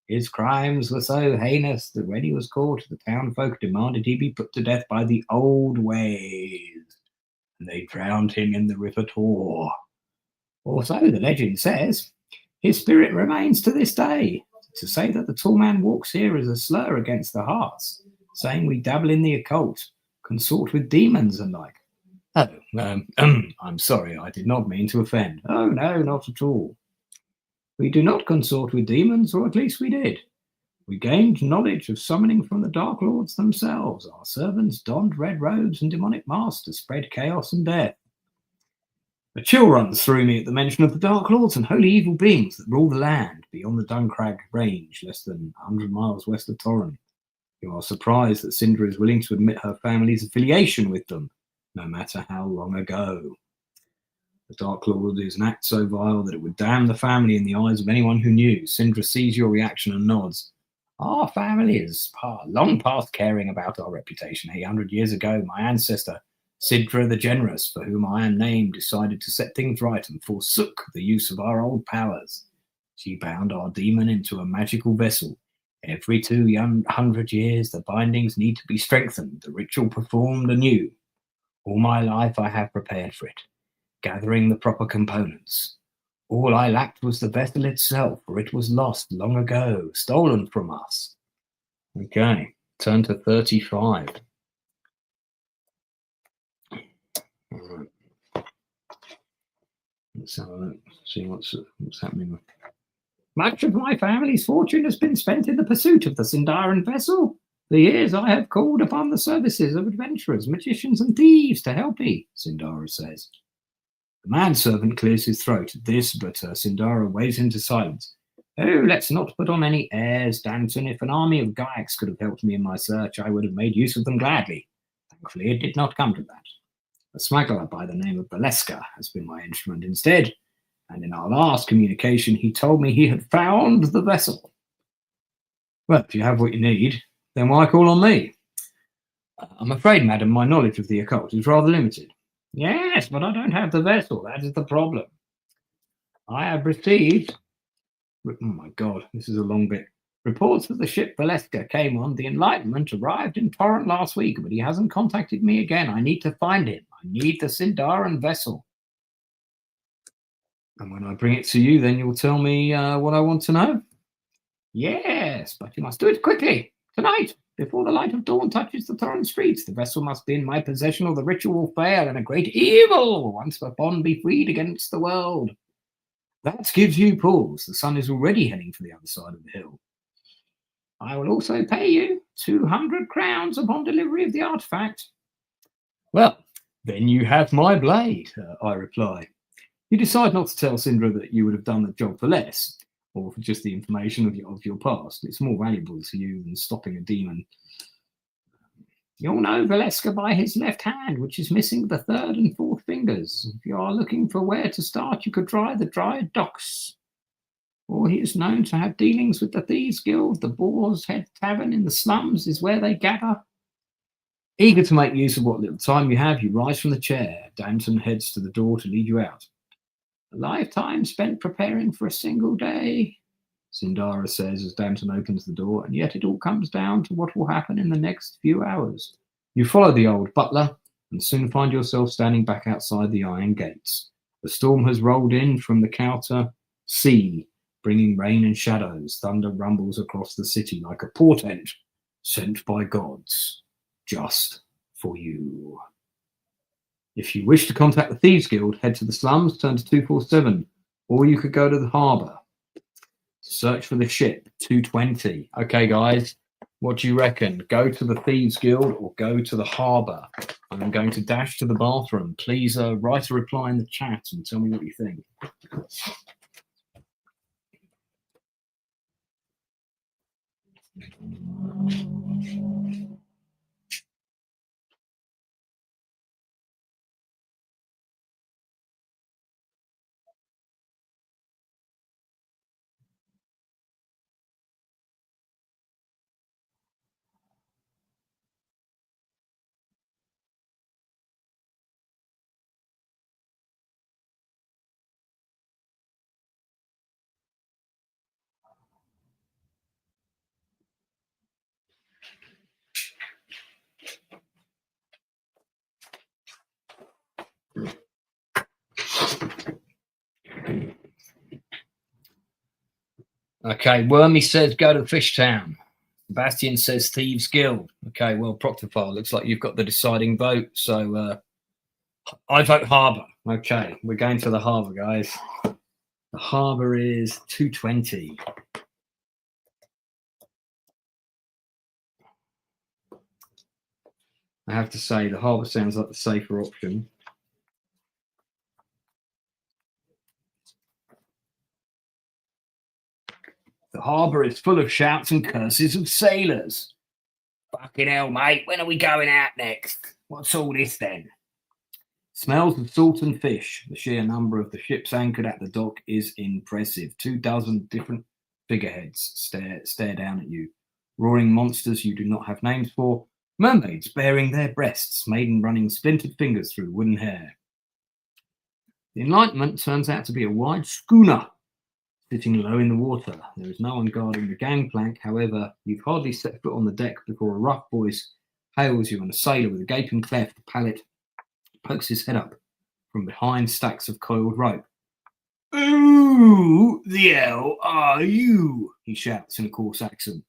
A: His crimes were so heinous that when he was caught, the townfolk demanded he be put to death by the old ways, and they drowned him in the River Tor. Or so the legend says. His spirit remains to this day. To say that the tall man walks here is a slur against the Harts, saying we dabble in the occult, consort with demons and like. Oh, I'm sorry, I did not mean to offend. Oh, no, not at all. We do not consort with demons, or at least we did. We gained knowledge of summoning from the Dark Lords themselves. Our servants donned red robes and demonic masks to spread chaos and death. A chill runs through me at the mention of the Dark Lords and holy evil beings that rule the land beyond the Duncrag range, less than 100 miles west of Torren. You are surprised that Cinder is willing to admit her family's affiliation with them, no matter how long ago. The Dark Lord is an act so vile that it would damn the family in the eyes of anyone who knew. Cinder sees your reaction and nods. Our family is long past caring about our reputation. 800 years ago, my ancestor, Sidra the Generous, for whom I am named, decided to set things right and forsook the use of our old powers. She bound our demon into a magical vessel. Every 200 years, the bindings need to be strengthened, the ritual performed anew. All my life I have prepared for it, gathering the proper components. All I lacked was the vessel itself, for it was lost long ago, stolen from us. Okay, turn to 35. All right. Let's have a look, see what's happening. Much of my family's fortune has been spent in the pursuit of the Sindaran vessel. For years I have called upon the services of adventurers, magicians, and thieves to help me, Sindara says. The manservant clears his throat at this, but Sindara waves him to silence. Oh, let's not put on any airs, Danton. If an army of Gaiaks could have helped me in my search, I would have made use of them gladly. Thankfully, it did not come to that. A smuggler by the name of Valeska has been my instrument instead, and in our last communication, he told me he had found the vessel. Well, if you have what you need, then why call on me? I'm afraid, madam, my knowledge of the occult is rather limited. Yes, but I don't have the vessel. That is the problem. I have received... Oh, my God, this is a long bit. Reports that the ship Valeska came on the Enlightenment arrived in Torrent last week, but he hasn't contacted me again. I need to find him. I need the Sindaran vessel. And when I bring it to you, then you'll tell me what I want to know? Yes, but you must do it quickly. Tonight, before the light of dawn touches the Torrent streets, the vessel must be in my possession or the ritual will fail and a great evil will once upon be freed against the world. That gives you pause. The sun is already heading for the other side of the hill. I will also pay you 200 crowns upon delivery of the artifact. Well, then you have my blade, I reply. You decide not to tell Sindra that you would have done the job for less, or for just the information of your past. It's more valuable to you than stopping a demon. You'll know Valeska by his left hand, which is missing the third and fourth fingers. If you are looking for where to start, you could try the Dryad Docks. Or he is known to have dealings with the Thieves Guild. The Boar's Head Tavern in the slums is where they gather. Eager to make use of what little time you have, you rise from the chair. Danton heads to the door to lead you out. A lifetime spent preparing for a single day, Sindara says as Danton opens the door, and yet it all comes down to what will happen in the next few hours. You follow the old butler and soon find yourself standing back outside the iron gates. The storm has rolled in from the Kauta sea, bringing rain and shadows. Thunder rumbles across the city like a portent sent by gods, just for you. If you wish to contact the Thieves Guild, head to the slums, turn to 247, or you could go to the harbour. Search for the ship, 220. Okay, guys, what do you reckon? Go to the Thieves Guild or go to the harbour? I'm going to dash to the bathroom. Please write a reply in the chat and tell me what you think. Okay, Wormy says go to Fishtown. Sebastian says Thieves Guild. Okay, well, Proctofile, looks like you've got the deciding vote. So I vote harbour. Okay, we're going to the harbour, guys. The harbour is 220. I have to say, the harbour sounds like the safer option. The harbour is full of shouts and curses of sailors. Fucking hell, mate, when are we going out next? What's all this then? Smells of salt and fish. The sheer number of the ships anchored at the dock is impressive. 24 different figureheads stare down at you. Roaring monsters you do not have names for. Mermaids baring their breasts. Maiden running splintered fingers through wooden hair. The Enlightenment turns out to be a wide schooner sitting low in the water. There is no one guarding the gangplank. However, you've hardly set foot on the deck before a rough voice hails you, and a sailor with a gaping cleft palate pokes his head up from behind stacks of coiled rope. "Who the hell are you?" he shouts in a coarse accent.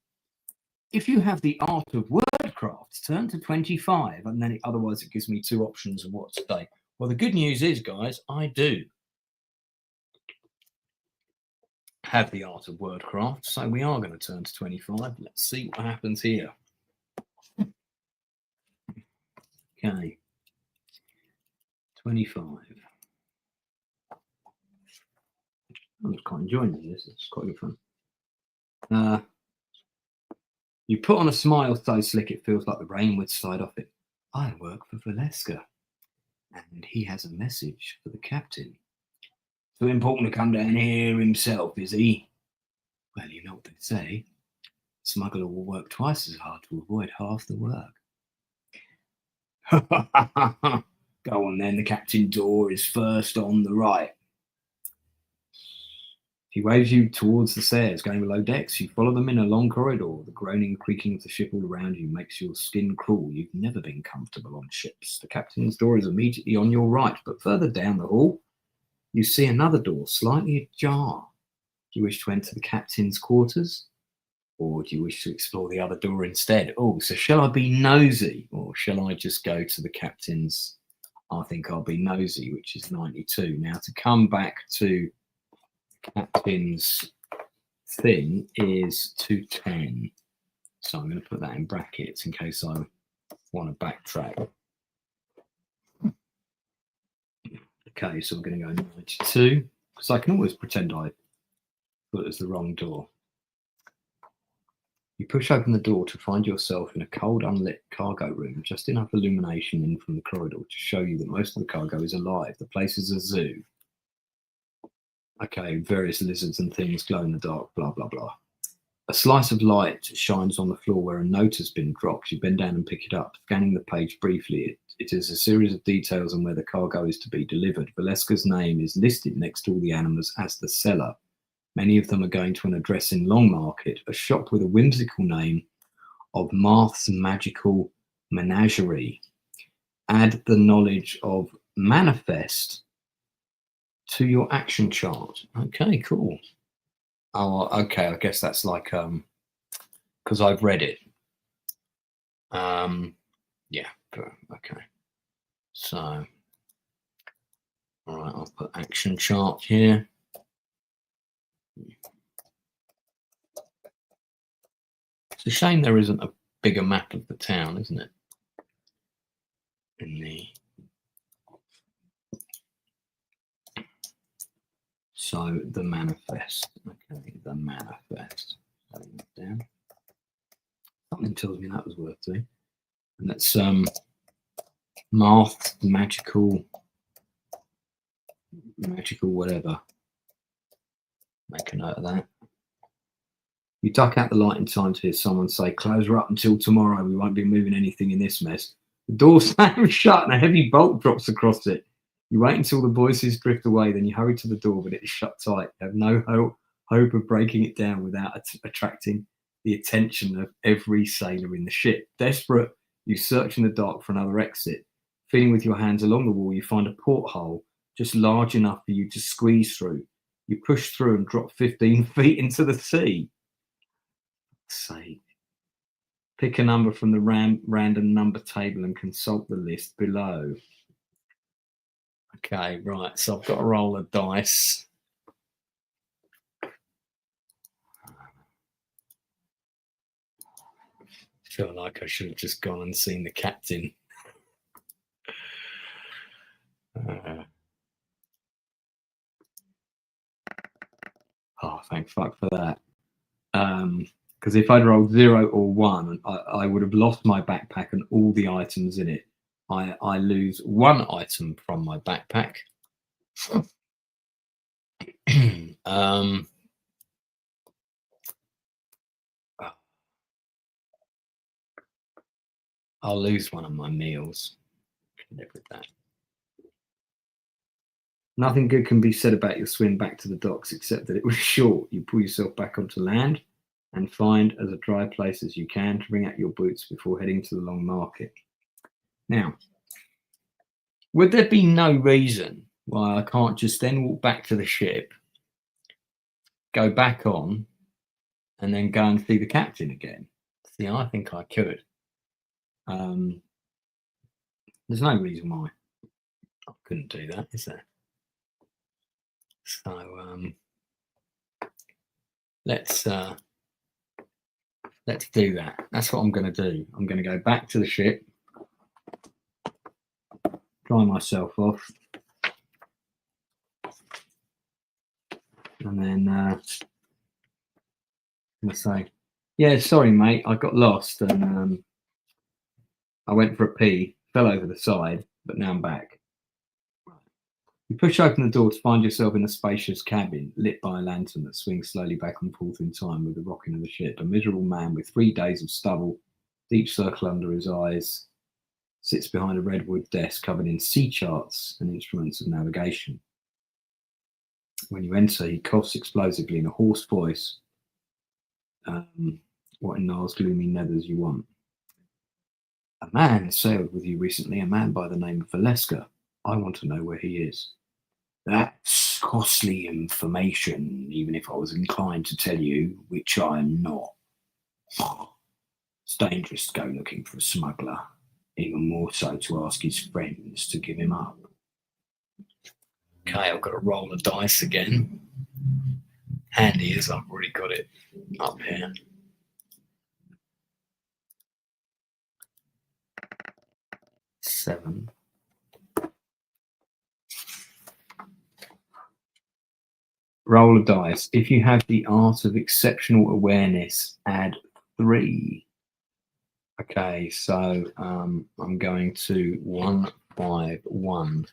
A: If you have the art of wordcraft, turn to 25, and then otherwise it gives me two options of what to say. Well, the good news is, guys, I do have the art of wordcraft, so we are going to turn to 25. Let's see what happens here. Okay. 25. I'm just quite enjoying this. It's quite good fun. You put on a smile so slick it feels like the rain would slide off it. I work for Valeska, and he has a message for the captain. Too important to come down here himself, is he? Well, you know what they say. The smuggler will work twice as hard to avoid half the work. Go on then, the captain door is first on the right. He waves you towards the stairs going below decks. You follow them in a long corridor. The groaning, creaking of the ship all around you makes your skin crawl. You've never been comfortable on ships. The captain's door is immediately on your right, but further down the hall, you see another door slightly ajar. Do you wish to enter the captain's quarters? Or do you wish to explore the other door instead? Oh, so shall I be nosy? Or shall I just go to the captain's? I think I'll be nosy, which is 92. Now, to come back to captain's thing is 210. So I'm going to put that in brackets in case I want to backtrack. Okay, so we're going to go 92, because I can always pretend I thought it was the wrong door. You push open the door to find yourself in a cold, unlit cargo room, just enough illumination in from the corridor to show you that most of the cargo is alive. The place is a zoo. Okay, various lizards and things glow in the dark, blah, blah, blah. A slice of light shines on the floor where a note has been dropped. You bend down and pick it up. Scanning the page briefly, it is a series of details on where the cargo is to be delivered. Valeska's name is listed next to all the animals as the seller. Many of them are going to an address in Long Market, a shop with a whimsical name of Marth's Magical Menagerie. Add the knowledge of manifest to your action chart. Okay, cool. Oh, okay, I guess that's like because I've read it. Yeah, okay. So, all right, I'll put action chart here. It's a shame there isn't a bigger map of the town, isn't it? So the manifest. Okay, the manifest. Down. Something tells me that was worth doing. And that's Marth's magical whatever. Make a note of that. You duck out the light in time to hear someone say, "Close her up until tomorrow. We won't be moving anything in this mess." The door slams shut and a heavy bolt drops across it. You wait until the voices drift away, then you hurry to the door, but it is shut tight. You have no hope of breaking it down without attracting the attention of every sailor in the ship. Desperate, you search in the dark for another exit. Feeling with your hands along the wall, you find a porthole just large enough for you to squeeze through. You push through and drop 15 feet into the sea. Sake. Pick a number from the random number table and consult the list below. Okay, right, so I've got to roll a dice. I feel like I should have just gone and seen the captain. Oh, thank fuck for that. Because if I'd rolled 0 or 1, I would have lost my backpack and all the items in it. I lose 1 item from my backpack. I'll lose one of my meals. Live with that. Nothing good can be said about your swim back to the docks, except that it was short. You pull yourself back onto land and find as a dry place as you can to bring out your boots before heading to the long market. Now, would there be no reason why I can't just then walk back to the ship, go back on, and then go and see the captain again? See, I think I could. There's no reason why I couldn't do that, is there? So let's do that. That's what I'm going to do. I'm going to go back to the ship, dry myself off, and then I'm going to say, yeah, sorry, mate, I got lost and I went for a pee, fell over the side, but now I'm back. You push open the door to find yourself in a spacious cabin lit by a lantern that swings slowly back and forth in time with the rocking of the ship. A miserable man with 3 days of stubble, deep circle under his eyes, sits behind a redwood desk covered in sea charts and instruments of navigation. When you enter, he coughs explosively in a hoarse voice. What in Niall's gloomy nethers you want? A man sailed with you recently, a man by the name of Valeska. I want to know where he is. That's costly information, even if I was inclined to tell you, which I am not. It's dangerous to go looking for a smuggler, even more so to ask his friends to give him up. Okay, I've got to roll the dice again. Handy as I've already got it up here. Seven. Roll a dice. If you have the art of exceptional awareness, add 3. Okay, so I'm going to 151.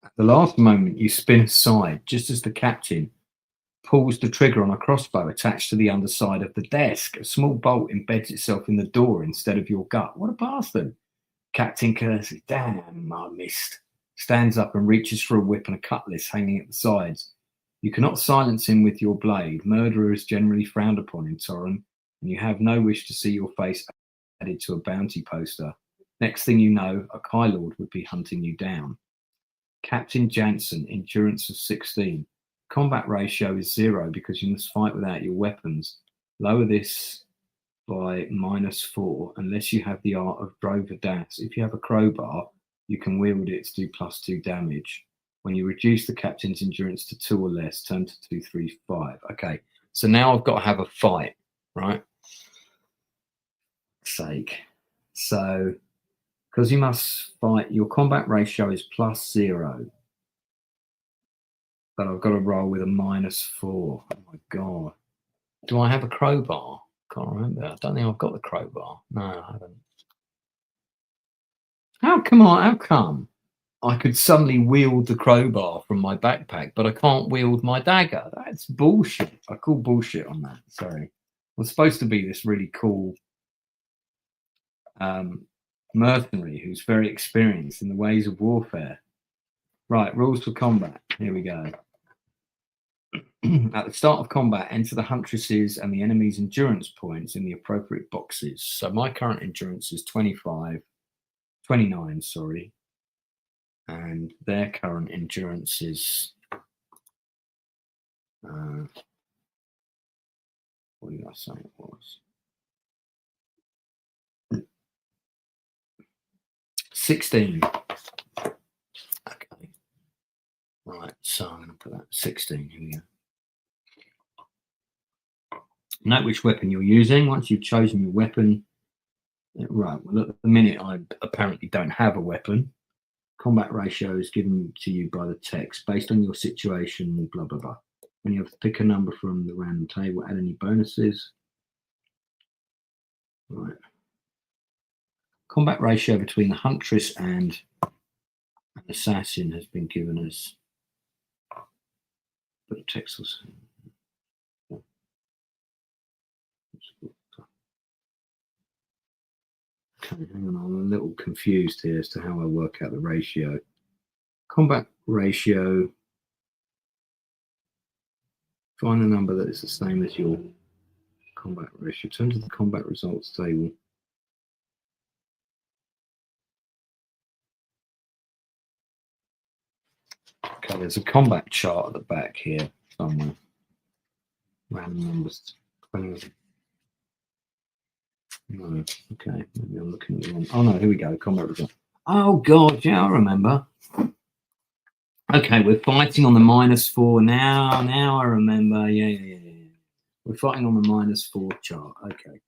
A: At the last moment, you spin aside just as the captain pulls the trigger on a crossbow attached to the underside of the desk. A small bolt embeds itself in the door instead of your gut. What a bastard. Captain curses. Damn, I missed. Stands up and reaches for a whip and a cutlass hanging at the sides. You cannot silence him with your blade. Murder is generally frowned upon in Torren, and you have no wish to see your face added to a bounty poster. Next thing you know, a Kai Lord would be hunting you down. Captain Jansen, endurance of 16. Combat ratio is 0 because you must fight without your weapons. Lower this by -4 unless you have the art of Drover Das. If you have a crowbar, you can wield it to do +2 damage. When you reduce the captain's endurance to 2 or less, turn to 2, 3, 5. Okay, so now I've got to have a fight, right? Sake. So, because you must fight, your combat ratio is +0. But I've got to roll with a -4. Oh my god. Do I have a crowbar? Can't remember. I don't think I've got the crowbar. No, I haven't. How come I could suddenly wield the crowbar from my backpack, but I can't wield my dagger? That's bullshit. I call bullshit on that. Sorry. I'm supposed to be this really cool mercenary who's very experienced in the ways of warfare. Right, rules for combat. Here we go. At the start of combat, enter the Huntresses and the enemy's endurance points in the appropriate boxes. So my current endurance is 29, sorry. And their current endurance is what did I say it was? 16. Okay. Right, so I'm going to put that 16. Here we go. Note which weapon you're using. Once you've chosen your weapon, right, well, at the minute I apparently don't have a weapon. Combat ratio is given to you by the text based on your situation, blah, blah, blah. When you have to pick a number from the random table, add any bonuses. Right. Combat ratio between the Huntress and an assassin has been given us. But the text was. Okay, hang on, I'm a little confused here as to how I work out the ratio. Combat ratio. Find a number that is the same as your combat ratio. Turn to the combat results table. Okay, there's a combat chart at the back here somewhere. Random numbers. 20. No, okay, maybe I'm looking at the wrong. Oh no, here we go. Combat results. Oh god, yeah, I remember. Okay, we're fighting on the -4 now. Now I remember. Yeah. We're fighting on the -4 chart. Okay.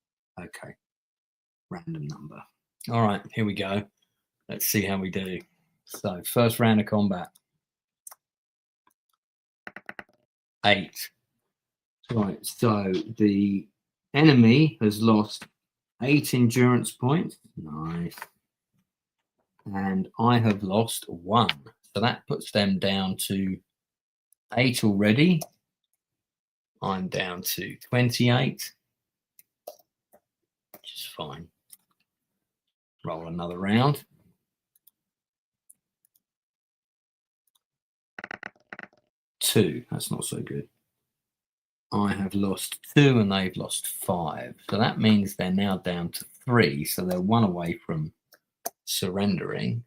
A: Random number. All right, here we go. Let's see how we do. So, first round of combat. 8. Right, so the enemy has lost 8 endurance points. Nice. And I have lost 1. So that puts them down to 8 already. I'm down to 28, which is fine. Roll another round. 2. That's not so good. I have lost 2 and they've lost 5. So that means they're now down to 3. So they're 1 away from surrendering.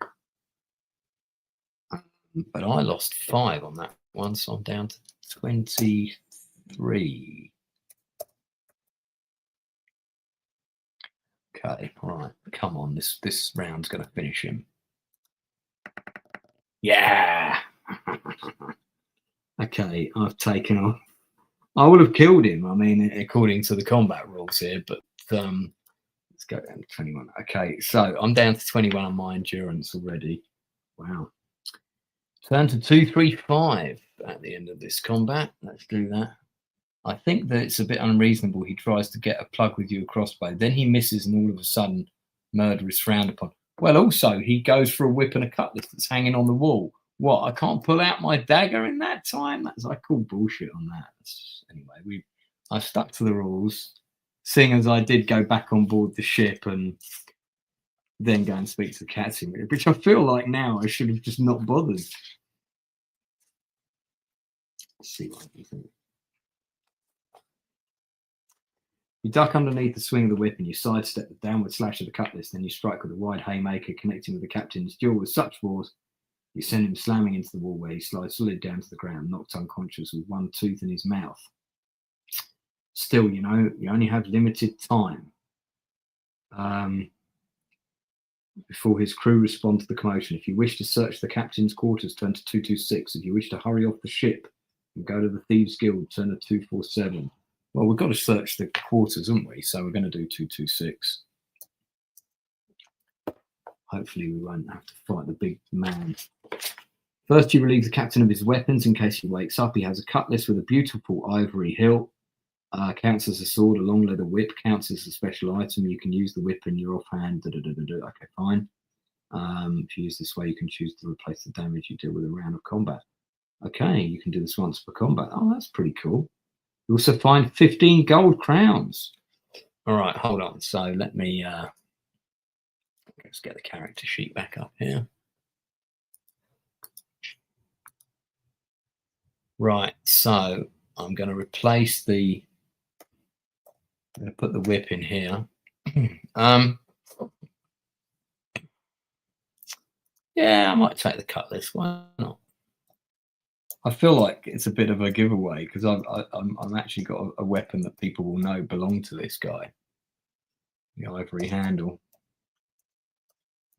A: But I lost 5 on that one, so I'm down to 23. Okay, all right. Come on, this round's going to finish him. Yeah. Okay, I've taken off. I would have killed him. I mean, according to the combat rules here, but let's go down to 21. Okay, so I'm down to 21 on my endurance already. Wow. Turn to 235 at the end of this combat. Let's do that. I think that it's a bit unreasonable. He tries to get a plug with you, a crossbow. Then he misses and all of a sudden murder is frowned upon. Well, also, he goes for a whip and a cutlass that's hanging on the wall. What, I can't pull out my dagger in that time? I call bullshit on that. Anyway, I stuck to the rules, seeing as I did go back on board the ship and then go and speak to the captain, which I feel like now I should have just not bothered. Let's see what you think. You duck underneath the swing of the whip and you sidestep the downward slash of the cutlass, then you strike with a wide haymaker connecting with the captain's jaw with such force you send him slamming into the wall where he slides solid down to the ground, knocked unconscious with one tooth in his mouth. Still, you know, you only have limited time before his crew respond to the commotion. If you wish to search the captain's quarters, turn to 226. If you wish to hurry off the ship and go to the Thieves' Guild, turn to 247. Well, we've got to search the quarters, haven't we? So we're going to do 226. Hopefully we won't have to fight the big man. First, you relieve the captain of his weapons in case he wakes up. He has a cutlass with a beautiful ivory hilt. Counts as a sword. A long leather whip counts as a special item. You can use the whip in your offhand. Okay, fine. If you use this way, you can choose to replace the damage you deal with a round of combat. Okay, you can do this once per combat. Oh, that's pretty cool. You also find 15 gold crowns. All right, hold on. So let me let's get the character sheet back up here. Right, so I'm going to replace the. I'm going to put the whip in here. Yeah, I might take the cutlass. Why not? I feel like it's a bit of a giveaway because I'm actually got a weapon that people will know belonged to this guy. The ivory handle.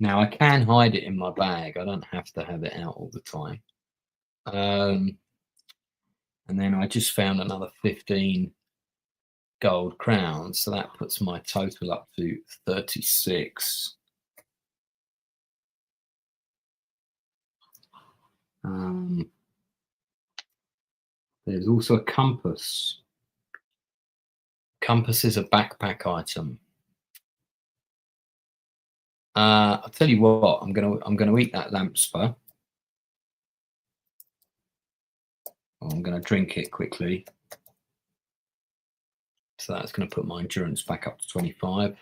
A: Now I can hide it in my bag. I don't have to have it out all the time. And then I just found another 15 gold crowns. So that puts my total up to 36. There's also a compass. Compass is a backpack item. I'll tell you what, I'm gonna eat that lamp spur. I'm gonna drink it quickly. So that's gonna put my endurance back up to 25.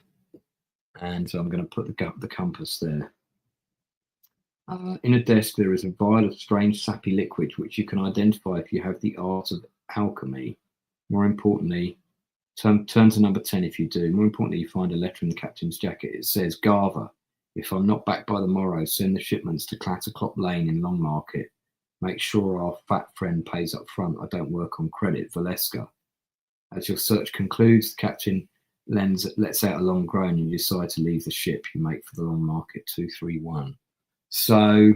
A: And so I'm gonna put the compass there. In a desk, there is a vial of strange sappy liquid, which you can identify if you have the art of alchemy. More importantly, turn to number 10 if you do. More importantly, you find a letter in the captain's jacket. It says, Garver, if I'm not back by the morrow, send the shipments to Clatterclop Lane in Longmarket. Make sure our fat friend pays up front. I don't work on credit. Valeska. As your search concludes, the captain lets out a long groan and you decide to leave the ship. You make for the Longmarket 231. So,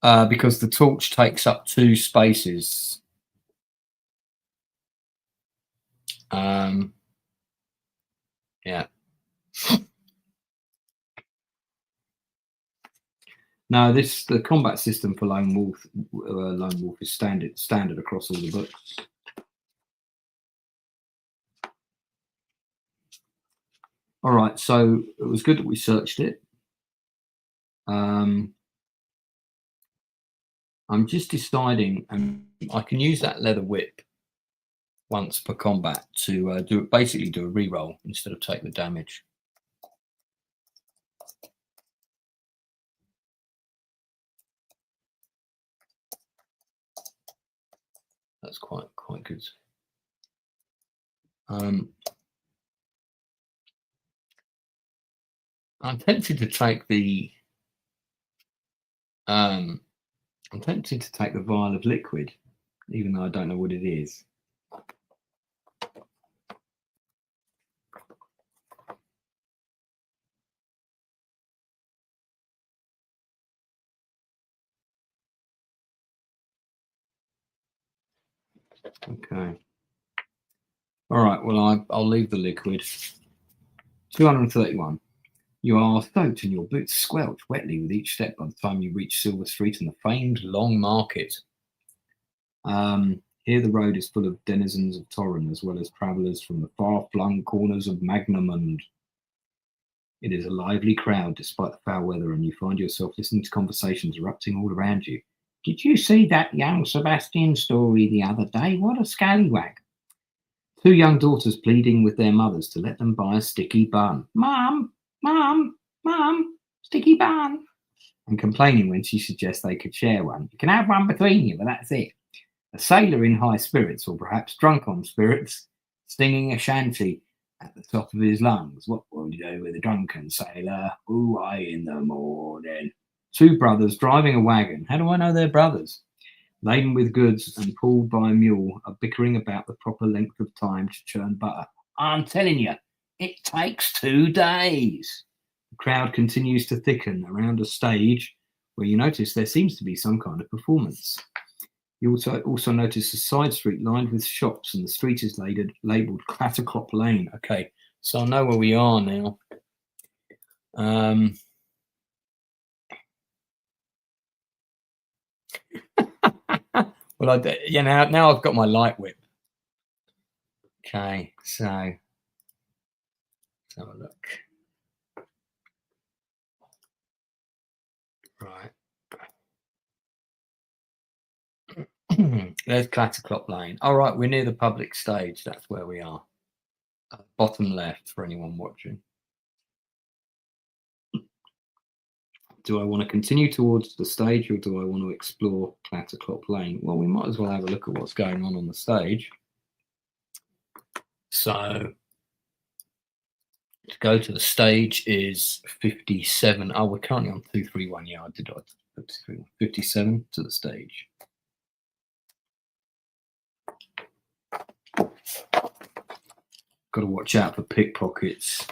A: because the torch takes up 2 spaces, yeah. Now, the combat system for Lone Wolf is standard across all the books. All right, so it was good that we searched it. I'm just deciding, and I can use that leather whip once per combat to basically do a reroll instead of take the damage. That's quite good. I'm tempted to take the vial of liquid, even though I don't know what it is. Okay. All right. Well, I'll leave the liquid. 231. You are soaked and your boots squelch wetly with each step by the time you reach Silver Street and the famed Long Market. Here the road is full of denizens of Torren, as well as travellers from the far-flung corners of Magamund. It is a lively crowd despite the foul weather, and you find yourself listening to conversations erupting all around you. Did you see that young Sebastian story the other day? What a scallywag. 2 young daughters pleading with their mothers to let them buy a sticky bun. Mum, Mum, Mum, sticky bun. And complaining when she suggests they could share one. You can have one between you, but that's it. A sailor in high spirits, or perhaps drunk on spirits, singing a shanty at the top of his lungs. What will you do with a drunken sailor? Ooh, I in the morning. 2 brothers driving a wagon. How do I know they're brothers? Laden with goods and pulled by a mule, are bickering about the proper length of time to churn butter. I'm telling you, it takes 2 days. The crowd continues to thicken around a stage where you notice there seems to be some kind of performance. You also notice a side street lined with shops, and the street is labelled Clatterclop Lane. Okay, so I know where we are now. Well, now I've got my light whip. Okay, so let's have a look. Right. There's Clatterclop Lane. All right, we're near the public stage. That's where we are. Bottom left for anyone watching. Do I want to continue towards the stage, or do I want to explore Clatterclop Lane? Well, we might as well have a look at what's going on the stage. So to go to the stage is 57. Oh, we're currently on 231. Yeah, I did 57 to the stage. Got to watch out for pickpockets.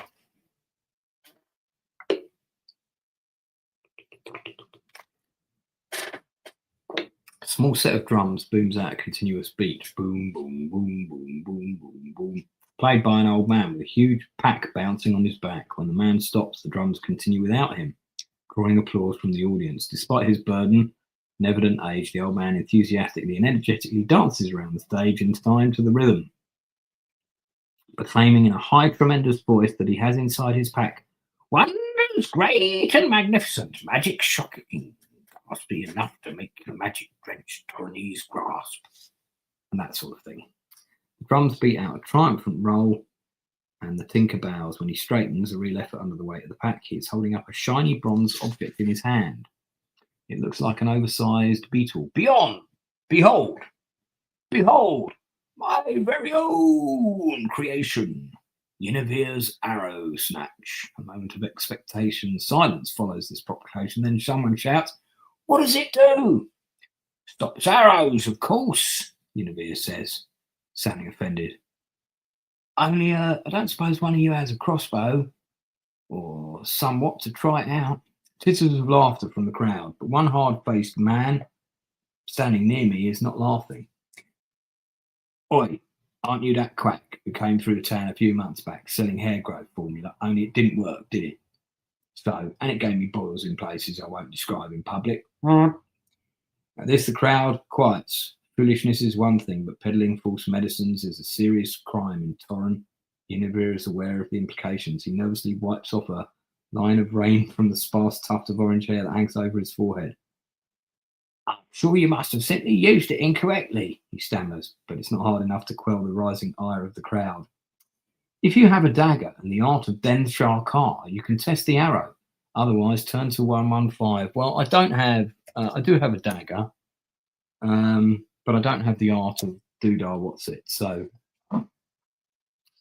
A: small set of drums booms out a continuous beat. Boom, boom, boom, boom, boom, boom, boom. Played by an old man with a huge pack bouncing on his back. When the man stops, the drums continue without him, drawing applause from the audience. Despite his burden and evident age, the old man enthusiastically and energetically dances around the stage in time to the rhythm, proclaiming in a high, tremendous voice that he has inside his pack wonders great and magnificent, magic shocking, must be enough to make the magic-drenched Toronis grasp, and that sort of thing. The drums beat out a triumphant roll, and the tinker bows. When he straightens, a real effort under the weight of the pack. He is holding up a shiny bronze object in his hand. It looks like an oversized beetle. Behold, my very own creation, Yennefer's arrow snatch. A moment of expectation. Silence follows this proclamation. Then someone shouts, "What does it do?" "Stops arrows, of course," Yennefer says, sounding offended. "Only, I don't suppose one of you has a crossbow or somewhat to try it out." Titters of laughter from the crowd, but one hard-faced man standing near me is not laughing. "Oi, aren't you that quack who came through the town a few months back selling hair growth formula? Only it didn't work, did it? So, and it gave me boils in places I won't describe in public." At this, the crowd quiets. Foolishness is one thing, but peddling false medicines is a serious crime in Torren. Yennefer is aware of the implications. He nervously wipes off a line of rain from the sparse tuft of orange hair that hangs over his forehead. "I'm sure you must have simply used it incorrectly," he stammers, but it's not hard enough to quell the rising ire of the crowd. "If you have a dagger and the art of Den Shar-Kar, you can test the arrow. Otherwise, turn to 115. Well, I do have a dagger, but I don't have the art of Doodar what's it. So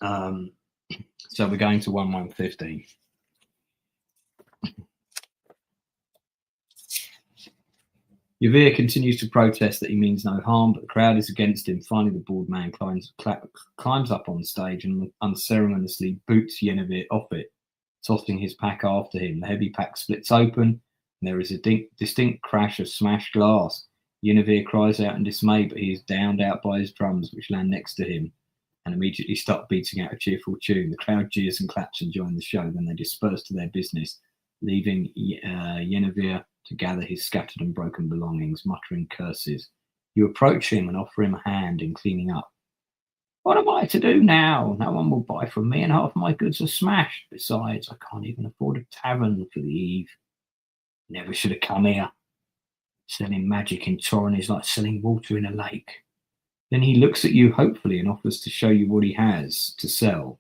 A: we're going to 1115. Yavir continues to protest that he means no harm, but the crowd is against him. Finally, the bald man climbs up on stage and unceremoniously boots Yennefer off it, tossing his pack after him. The heavy pack splits open, and there is a distinct crash of smashed glass. Yennefer cries out in dismay, but he is downed out by his drums, which land next to him, and immediately start beating out a cheerful tune. The crowd jeers and claps and join the show. Then they disperse to their business, leaving Yennefer to gather his scattered and broken belongings, muttering curses. You approach him and offer him a hand in cleaning up. "What am I to do now? No one will buy from me, and half my goods are smashed. Besides, I can't even afford a tavern for the eve. Never should have come here. Selling magic in Torren is like selling water in a lake." Then he looks at you hopefully and offers to show you what he has to sell.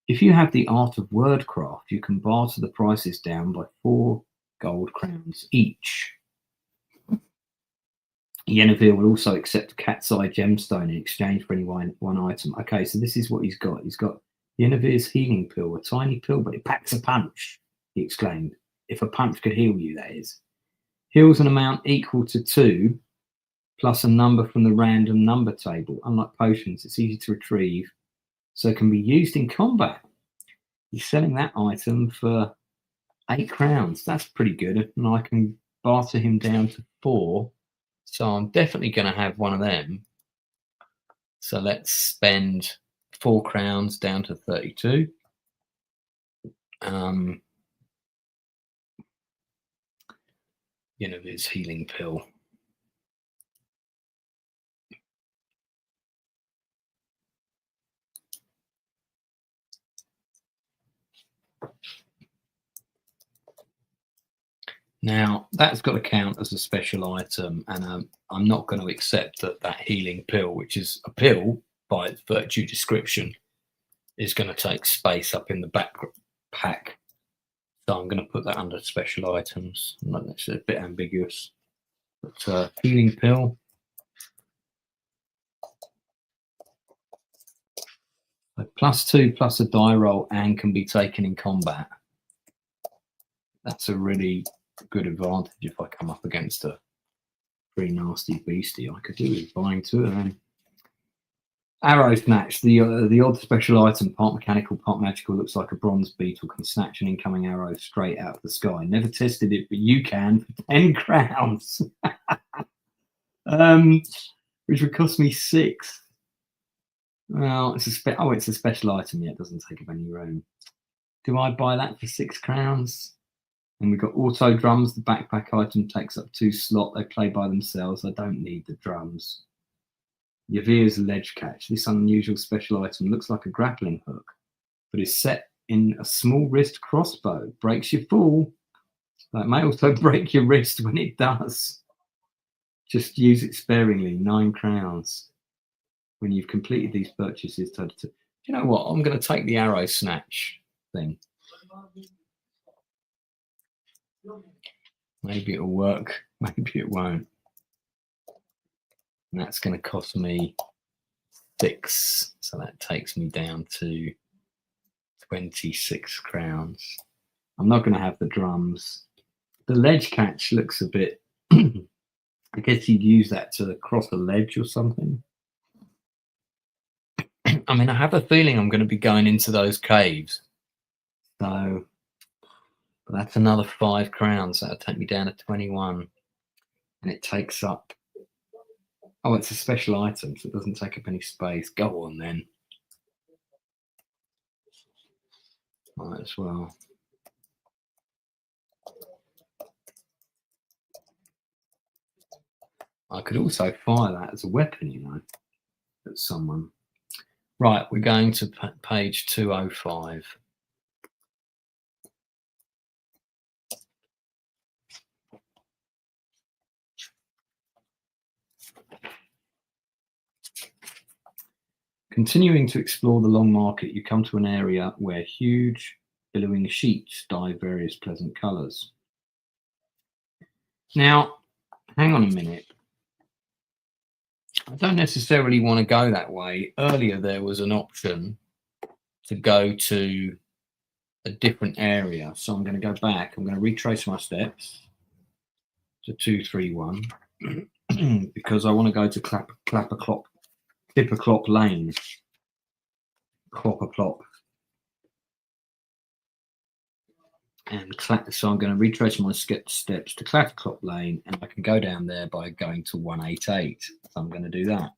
A: "If you have the art of wordcraft, you can barter the prices down by 4 gold crowns each." Yennefer will also accept a cat's eye gemstone in exchange for any one item. Okay, so this is what he's got. He's got Yennefer's healing pill, a tiny pill, but it packs a punch, he exclaimed. "If a punch could heal you, that is. Heals an amount equal to 2, plus a number from the random number table. Unlike potions, it's easy to retrieve, so it can be used in combat." He's selling that item for 8 crowns. That's pretty good, and I can barter him down to 4. So I'm definitely going to have one of them. So let's spend 4 crowns down to 32. Yennefer's healing pill. Now, that's got to count as a special item, and I'm not going to accept that healing pill, which is a pill by its virtue description, is going to take space up in the back pack. So I'm going to put that under special items. It's a bit ambiguous. But healing pill. So +2 plus a die roll and can be taken in combat. That's a really good advantage if I come up against a pretty nasty beastie. I could do with buying 2 of them. Arrow snatch, the odd special item, part mechanical, part magical, looks like a bronze beetle, can snatch an incoming arrow straight out of the sky. Never tested it, but you can for 10 crowns. which would cost me 6. Well, it's a special item. Yeah, it doesn't take up any room. Do I buy that for £6? And we've got auto drums. The backpack item takes up 2 slots. They play by themselves. I don't need the drums. Yavir's ledge catch. This unusual special item looks like a grappling hook, but is set in a small wrist crossbow. Breaks your fall. That may also break your wrist when it does. Just use it sparingly. 9 crowns. When you've completed these purchases, do you know what? I'm going to take the arrow snatch thing. Maybe it'll work. Maybe it won't. And that's going to cost me 6. So that takes me down to 26 crowns. I'm not going to have the drums. The ledge catch looks a bit... I guess you'd use that to cross a ledge or something. I mean, I have a feeling I'm going to be going into those caves. So but that's another 5 crowns. That'll take me down to 21. And it takes up... Oh, it's a special item, so it doesn't take up any space. Go on, then. Might as well. I could also fire that as a weapon, you know, at someone. Right, we're going to page 205. Continuing to explore the long market, you come to an area where huge billowing sheets dye various pleasant colours. Now, hang on a minute. I don't necessarily want to go that way. Earlier, there was an option to go to a different area. So I'm going to go back. I'm going to retrace my steps to 231 because I want to go to Clipperclop Lane. Clopperclop. And so I'm going to retrace my steps to Clipperclop Lane, and I can go down there by going to 188. So I'm going to do that.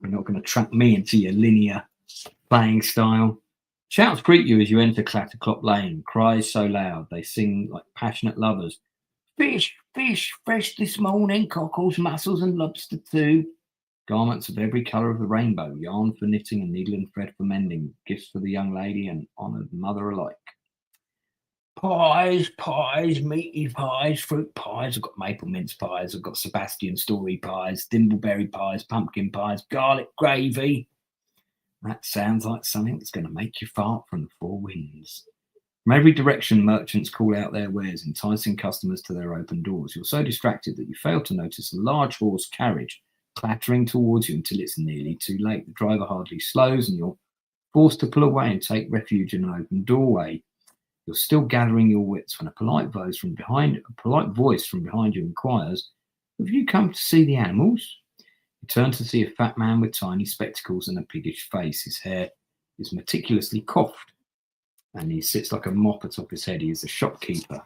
A: You're not going to trap me into your linear playing style. Shouts greet you as you enter Clipperclop Lane. Cries so loud they sing like passionate lovers. Fish, fish, fresh this morning. Cockles, mussels, and lobster too. Garments of every colour of the rainbow, yarn for knitting and needle and thread for mending, gifts for the young lady and honoured mother alike. Pies, pies, meaty pies, fruit pies. I've got maple mince pies. I've got Sebastian Story pies, dimbleberry pies, pumpkin pies, garlic gravy. That sounds like something that's going to make you fart from the 4 winds. From every direction, merchants call out their wares, enticing customers to their open doors. You're so distracted that you fail to notice a large horse carriage clattering towards you until it's nearly too late. The driver hardly slows and you're forced to pull away and take refuge in an open doorway. You're still gathering your wits when a polite voice from behind you inquires, "Have you come to see the animals?" You turn to see a fat man with tiny spectacles and a piggish face. His hair is meticulously coiffed and he sits like a mop atop his head. He is a shopkeeper.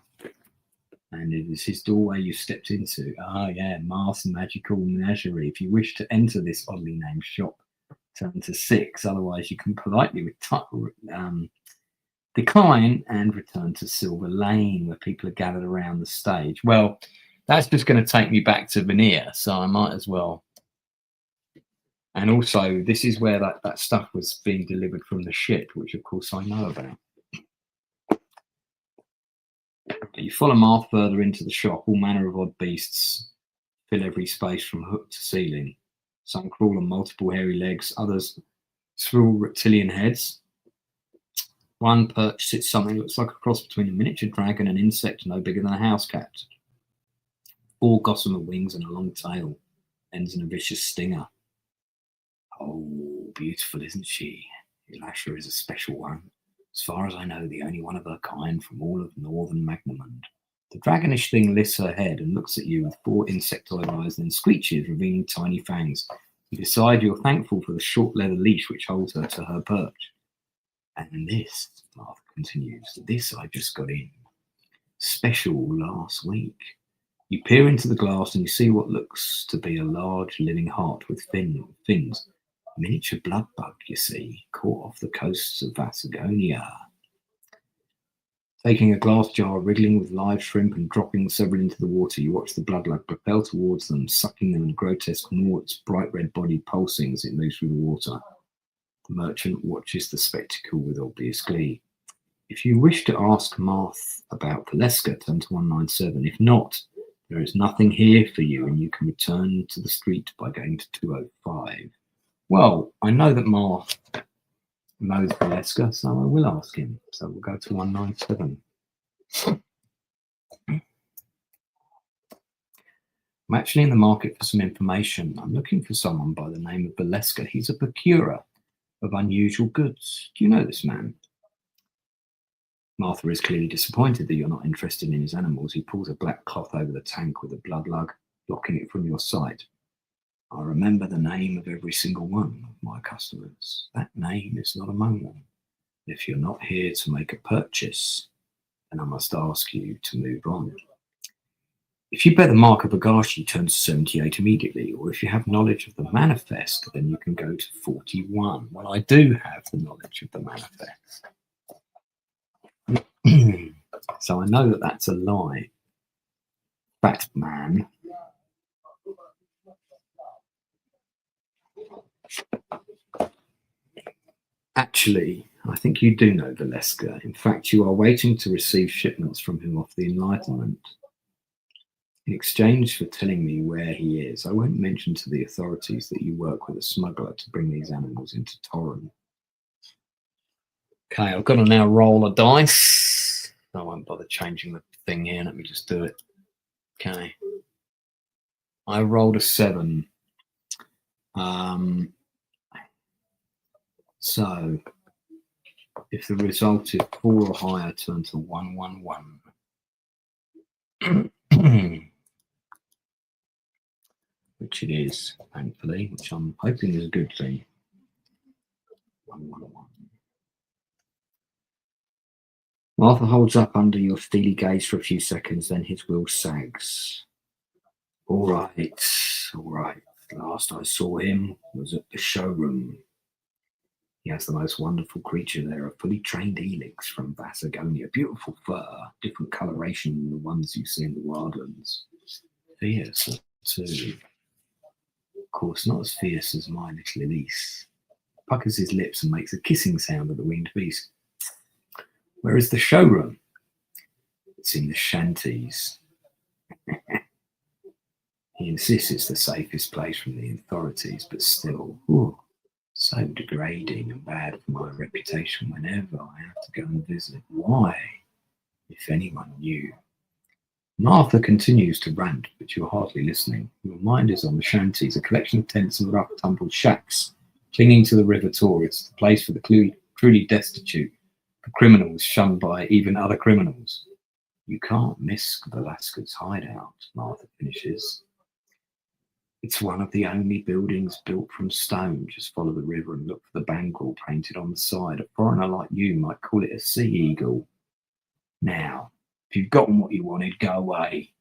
A: And it is his doorway you stepped into. Ah, yeah, Mars Magical Menagerie. If you wish to enter this oddly named shop, turn to 6. Otherwise, you can politely decline and return to Silver Lane, where people are gathered around the stage. Well, that's just going to take me back to Veneer, so I might as well. And also, this is where that stuff was being delivered from the ship, which, of course, I know about. You follow a mile further into the shop. All manner of odd beasts fill every space from hook to ceiling. Some crawl on multiple hairy legs, others swirl reptilian heads. One perch sits something that looks like a cross between a miniature dragon and an insect no bigger than a house cat. 4 gossamer wings and a long tail, ends in a vicious stinger. Oh, beautiful, isn't she? Alicia is a special one. As far as I know, the only one of her kind from all of northern Magamund. The dragonish thing lifts her head and looks at you with 4 insectoid eyes, then screeches, revealing tiny fangs. You decide you're thankful for the short leather leash which holds her to her perch. And this, Martha continues, this I just got in. Special last week. You peer into the glass and you see what looks to be a large living heart with fins. A miniature blood bug, you see, caught off the coasts of Vasagonia. Taking a glass jar, wriggling with live shrimp and dropping several into the water, you watch the bloodlug propel towards them, sucking them in grotesque gnorts, bright red body pulsing as it moves through the water. The merchant watches the spectacle with obvious glee. If you wish to ask Marth about Valeska, turn to 197. If not, there is nothing here for you, and you can return to the street by going to 205. Well, I know that Marth knows Valeska, so I will ask him. So we'll go to 197. I'm actually in the market for some information. I'm looking for someone by the name of Valeska. He's a procurer of unusual goods. Do you know this man? Martha is clearly disappointed that you're not interested in his animals. He pulls a black cloth over the tank with a blood lug, blocking it from your sight. I remember the name of every single one of my customers. That name is not among them. If you're not here to make a purchase, then I must ask you to move on. If you bear the mark of Agashi, turn to 78 immediately, or if you have knowledge of the manifest, then you can go to 41. Well, I do have the knowledge of the manifest. So I know that that's a lie. Fat man. Actually, I think you do know Valeska. In fact, you are waiting to receive shipments from him off the Enlightenment. In exchange for telling me where he is, I won't mention to the authorities that you work with a smuggler to bring these animals into Torren. Okay, I've got to now roll a dice. I won't bother changing the thing here. Let me just do it. Okay. I rolled a 7. So if the result is 4 or higher, turn to 111. Which it is, thankfully, which I'm hoping is a good thing. 111. Martha holds up under your steely gaze for a few seconds, then his will sags. All right. Last I saw him was at the showroom. He has the most wonderful creature there, a fully trained helix from Vasagonia. Beautiful fur, different coloration than the ones you see in the wildlands. Fierce, too. Of course, not as fierce as my little Elise. Puckers his lips and makes a kissing sound at the winged beast. Where is the showroom? It's in the shanties. He insists it's the safest place from the authorities, but still, so degrading and bad for my reputation whenever I have to go and visit. Why? If anyone knew. Martha continues to rant, but you're hardly listening. Your mind is on the shanties, a collection of tents and rough tumbled shacks clinging to the river Tor. It's the place for the truly destitute, for criminals shunned by even other criminals. You can't miss Valeska's hideout, Martha finishes. It's one of the only buildings built from stone. Just follow the river and look for the bangle painted on the side. A foreigner like you might call it a sea eagle. Now, if you've gotten what you wanted, go away.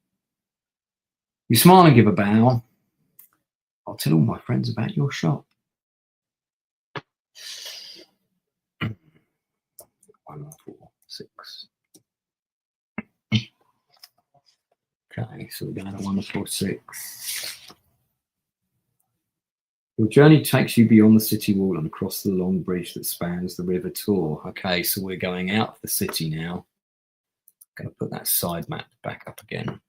A: You smile and give a bow. I'll tell all my friends about your shop. 1, 4, 6. Okay, so we're going to 1, 4, 6. Your journey takes you beyond the city wall and across the long bridge that spans the River Tor. Okay, so we're going out of the city now. I'm going to put that side map back up again.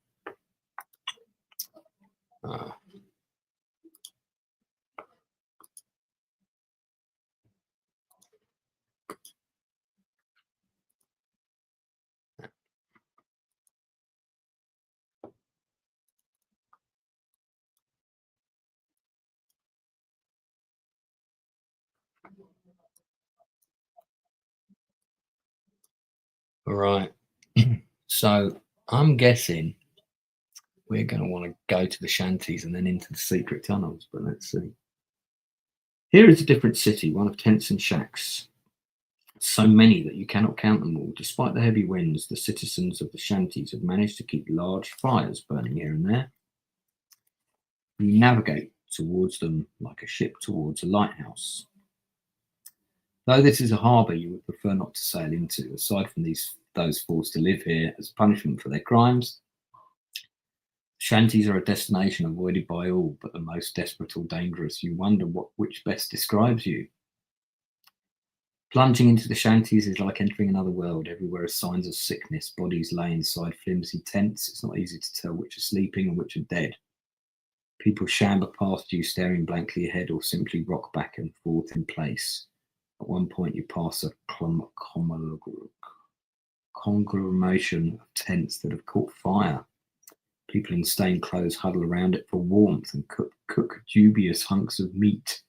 A: All right. So I'm guessing we're going to want to go to the shanties and then into the secret tunnels, but let's see. Here is a different city, one of tents and shacks. So many that you cannot count them all. Despite the heavy winds, the citizens of the shanties have managed to keep large fires burning here and there. You navigate towards them like a ship towards a lighthouse. Though this is a harbour you would prefer not to sail into, aside from those forced to live here as punishment for their crimes, shanties are a destination avoided by all but the most desperate or dangerous. You wonder which best describes you. Plunging into the shanties is like entering another world. Everywhere are signs of sickness. Bodies lay inside flimsy tents. It's not easy to tell which are sleeping and which are dead. People shamble past you, staring blankly ahead, or simply rock back and forth in place. At one point, you pass a conglomeration of tents that have caught fire. People in stained clothes huddle around it for warmth and cook dubious hunks of meat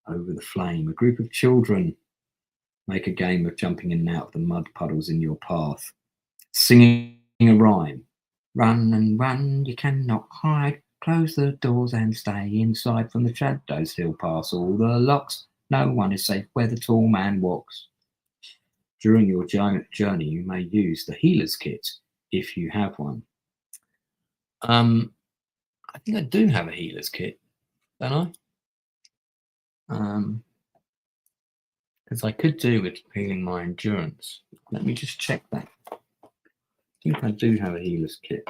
A: over the flame. A group of children make a game of jumping in and out of the mud puddles in your path, singing a rhyme. Run and run, you cannot hide. Close the doors and stay inside. From the shadows he'll pass all the locks. No one is safe where the tall man walks. During your journey, you may use the healer's kit if you have one. I think I do have a healer's kit, don't I? Because I could do with healing my endurance. Let me just check that. I think I do have a healer's kit.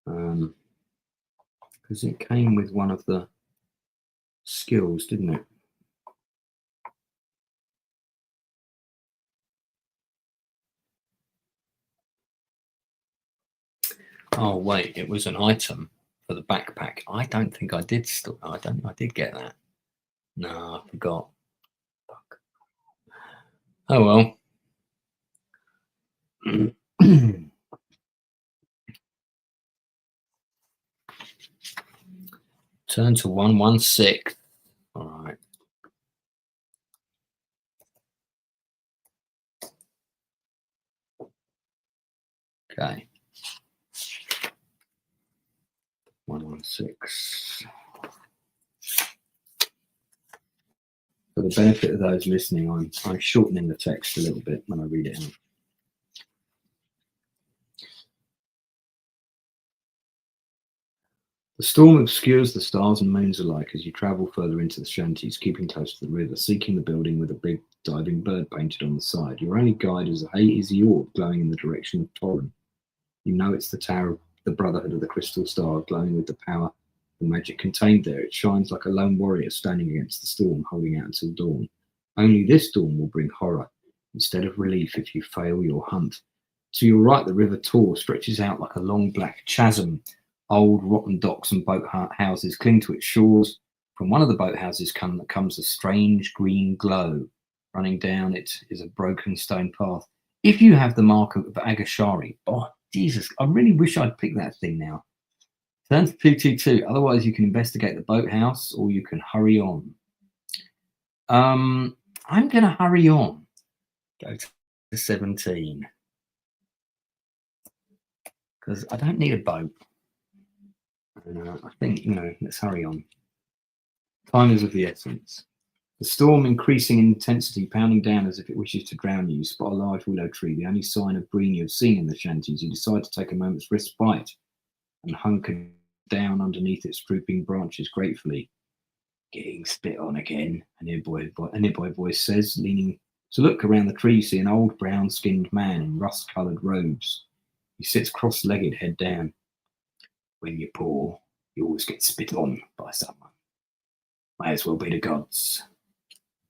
A: Because it came with one of the skills, didn't it? Oh wait, it was an item for the backpack. I don't think I did. I did get that. No, I forgot. Fuck. Oh well. Turn to 116. All right. Okay. 116. For the benefit of those listening, I'm shortening the text a little bit when I read it out. The storm obscures the stars and moons alike as you travel further into the shanties, keeping close to the river, seeking the building with a big diving bird painted on the side. Your only guide is a hazy orb glowing in the direction of Torren. You know it's the Tower of the Brotherhood of the Crystal Star, glowing with the power the magic contained there. It shines like a lone warrior standing against the storm, holding out until dawn. Only this dawn will bring horror instead of relief if you fail your hunt. To your right, the River Tor stretches out like a long black chasm. Old rotten docks and boat houses cling to its shores. From one of the boathouses comes a strange green glow. Running down it is a broken stone path. If you have the mark of Agashari, oh Jesus, I really wish I'd picked that thing now. Turn to 222. Otherwise, you can investigate the boathouse or you can hurry on. I'm going to hurry on. Go to 17. Because I don't need a boat. I think, let's hurry on. Time is of the essence. The storm increasing in intensity, pounding down as if it wishes to drown you. You spot a large willow tree, the only sign of green you've seen in the shanties. You decide to take a moment's respite and hunker down underneath its drooping branches gratefully. Getting spit on again, a nearby voice says, leaning to look around the tree. You see an old brown-skinned man in rust-coloured robes. He sits cross-legged, head down. When you're poor, you always get spit on by someone. May as well be the gods.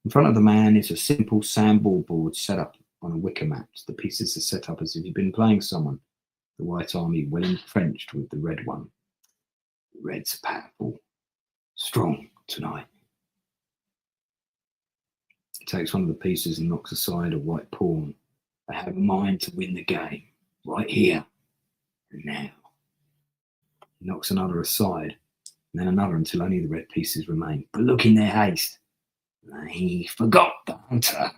A: In front of the man is a simple sandball board set up on a wicker mat. The pieces are set up as if you've been playing someone. The white army well entrenched with the red one. The reds are powerful, strong tonight. He takes one of the pieces and knocks aside a white pawn. I have a mind to win the game, right here and now. He knocks another aside, and then another until only the red pieces remain. But look in their haste. He forgot the hunter.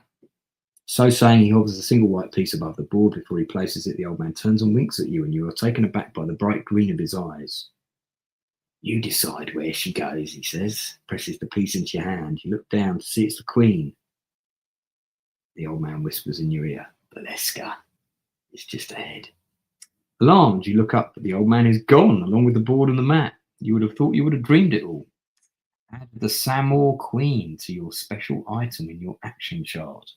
A: So saying, he hovers a single white piece above the board. Before he places it, the old man turns and winks at you, and you are taken aback by the bright green of his eyes. You decide where she goes, he says, presses the piece into your hand. You look down to see it's the queen. The old man whispers in your ear, Valeska, it's just ahead. Alarmed, you look up, but the old man is gone, along with the board and the mat. You would have thought you would have dreamed it all. Add the Samor Queen to your special item in your action chart.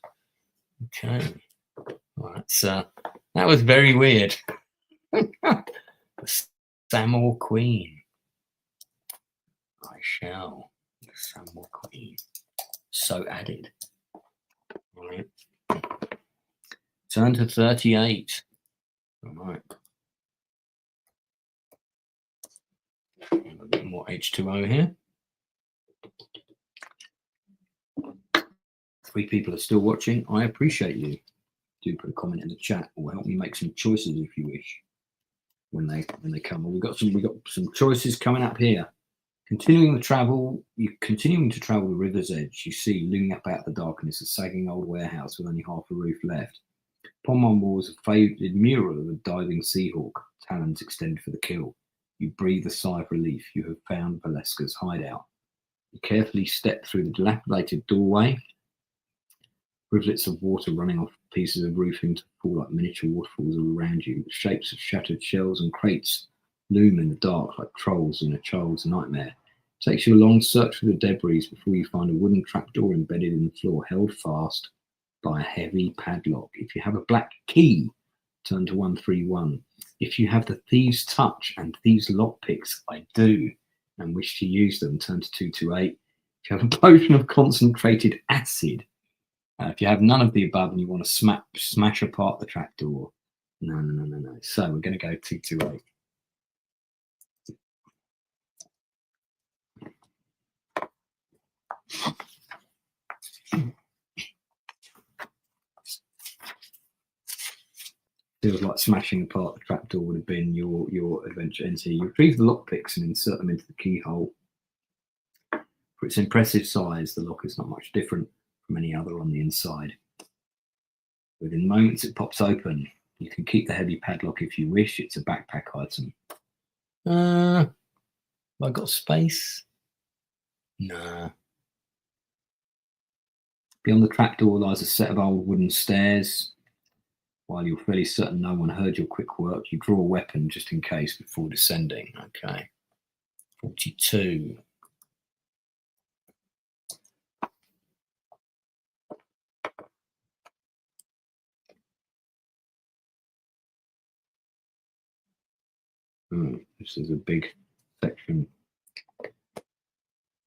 A: Okay. Well, that was very weird. The Samor Queen. I shall. The Samor Queen. So added. All right. Turn to 38. All right. A bit more H2O here. 3 people are still watching. I appreciate you. Do put a comment in the chat, or help me make some choices if you wish. When they come, we've got some choices coming up here. Continuing to travel the river's edge, you see looming up out of the darkness a sagging old warehouse with only half a roof left. Upon one wall is a faded mural of a diving seahawk, talons extended for the kill. You breathe a sigh of relief. You have found Valeska's hideout. You carefully step through the dilapidated doorway. Rivulets of water running off pieces of roofing to fall like miniature waterfalls all around you. The shapes of shattered shells and crates loom in the dark like trolls in a child's nightmare. It takes you a long search through the debris before you find a wooden trapdoor embedded in the floor, held fast by a heavy padlock. If you have a black key, turn to 131. If you have the Thieves' Touch and Thieves' Lockpicks, I do, and wish to use them, turn to 228. If you have a potion of concentrated acid, if you have none of the above and you want to smash apart the trapdoor, no. So we're going to go 228. Feels like smashing apart the trapdoor would have been your adventure into. You retrieve the lockpicks and insert them into the keyhole. For its impressive size, the lock is not much different from any other on the inside. Within moments, it pops open. You can keep the heavy padlock if you wish. It's a backpack item. Have I got space? Nah. Beyond the trapdoor lies a set of old wooden stairs. While you're fairly certain no one heard your quick work, you draw a weapon just in case before descending. Okay. 42. This is a big section.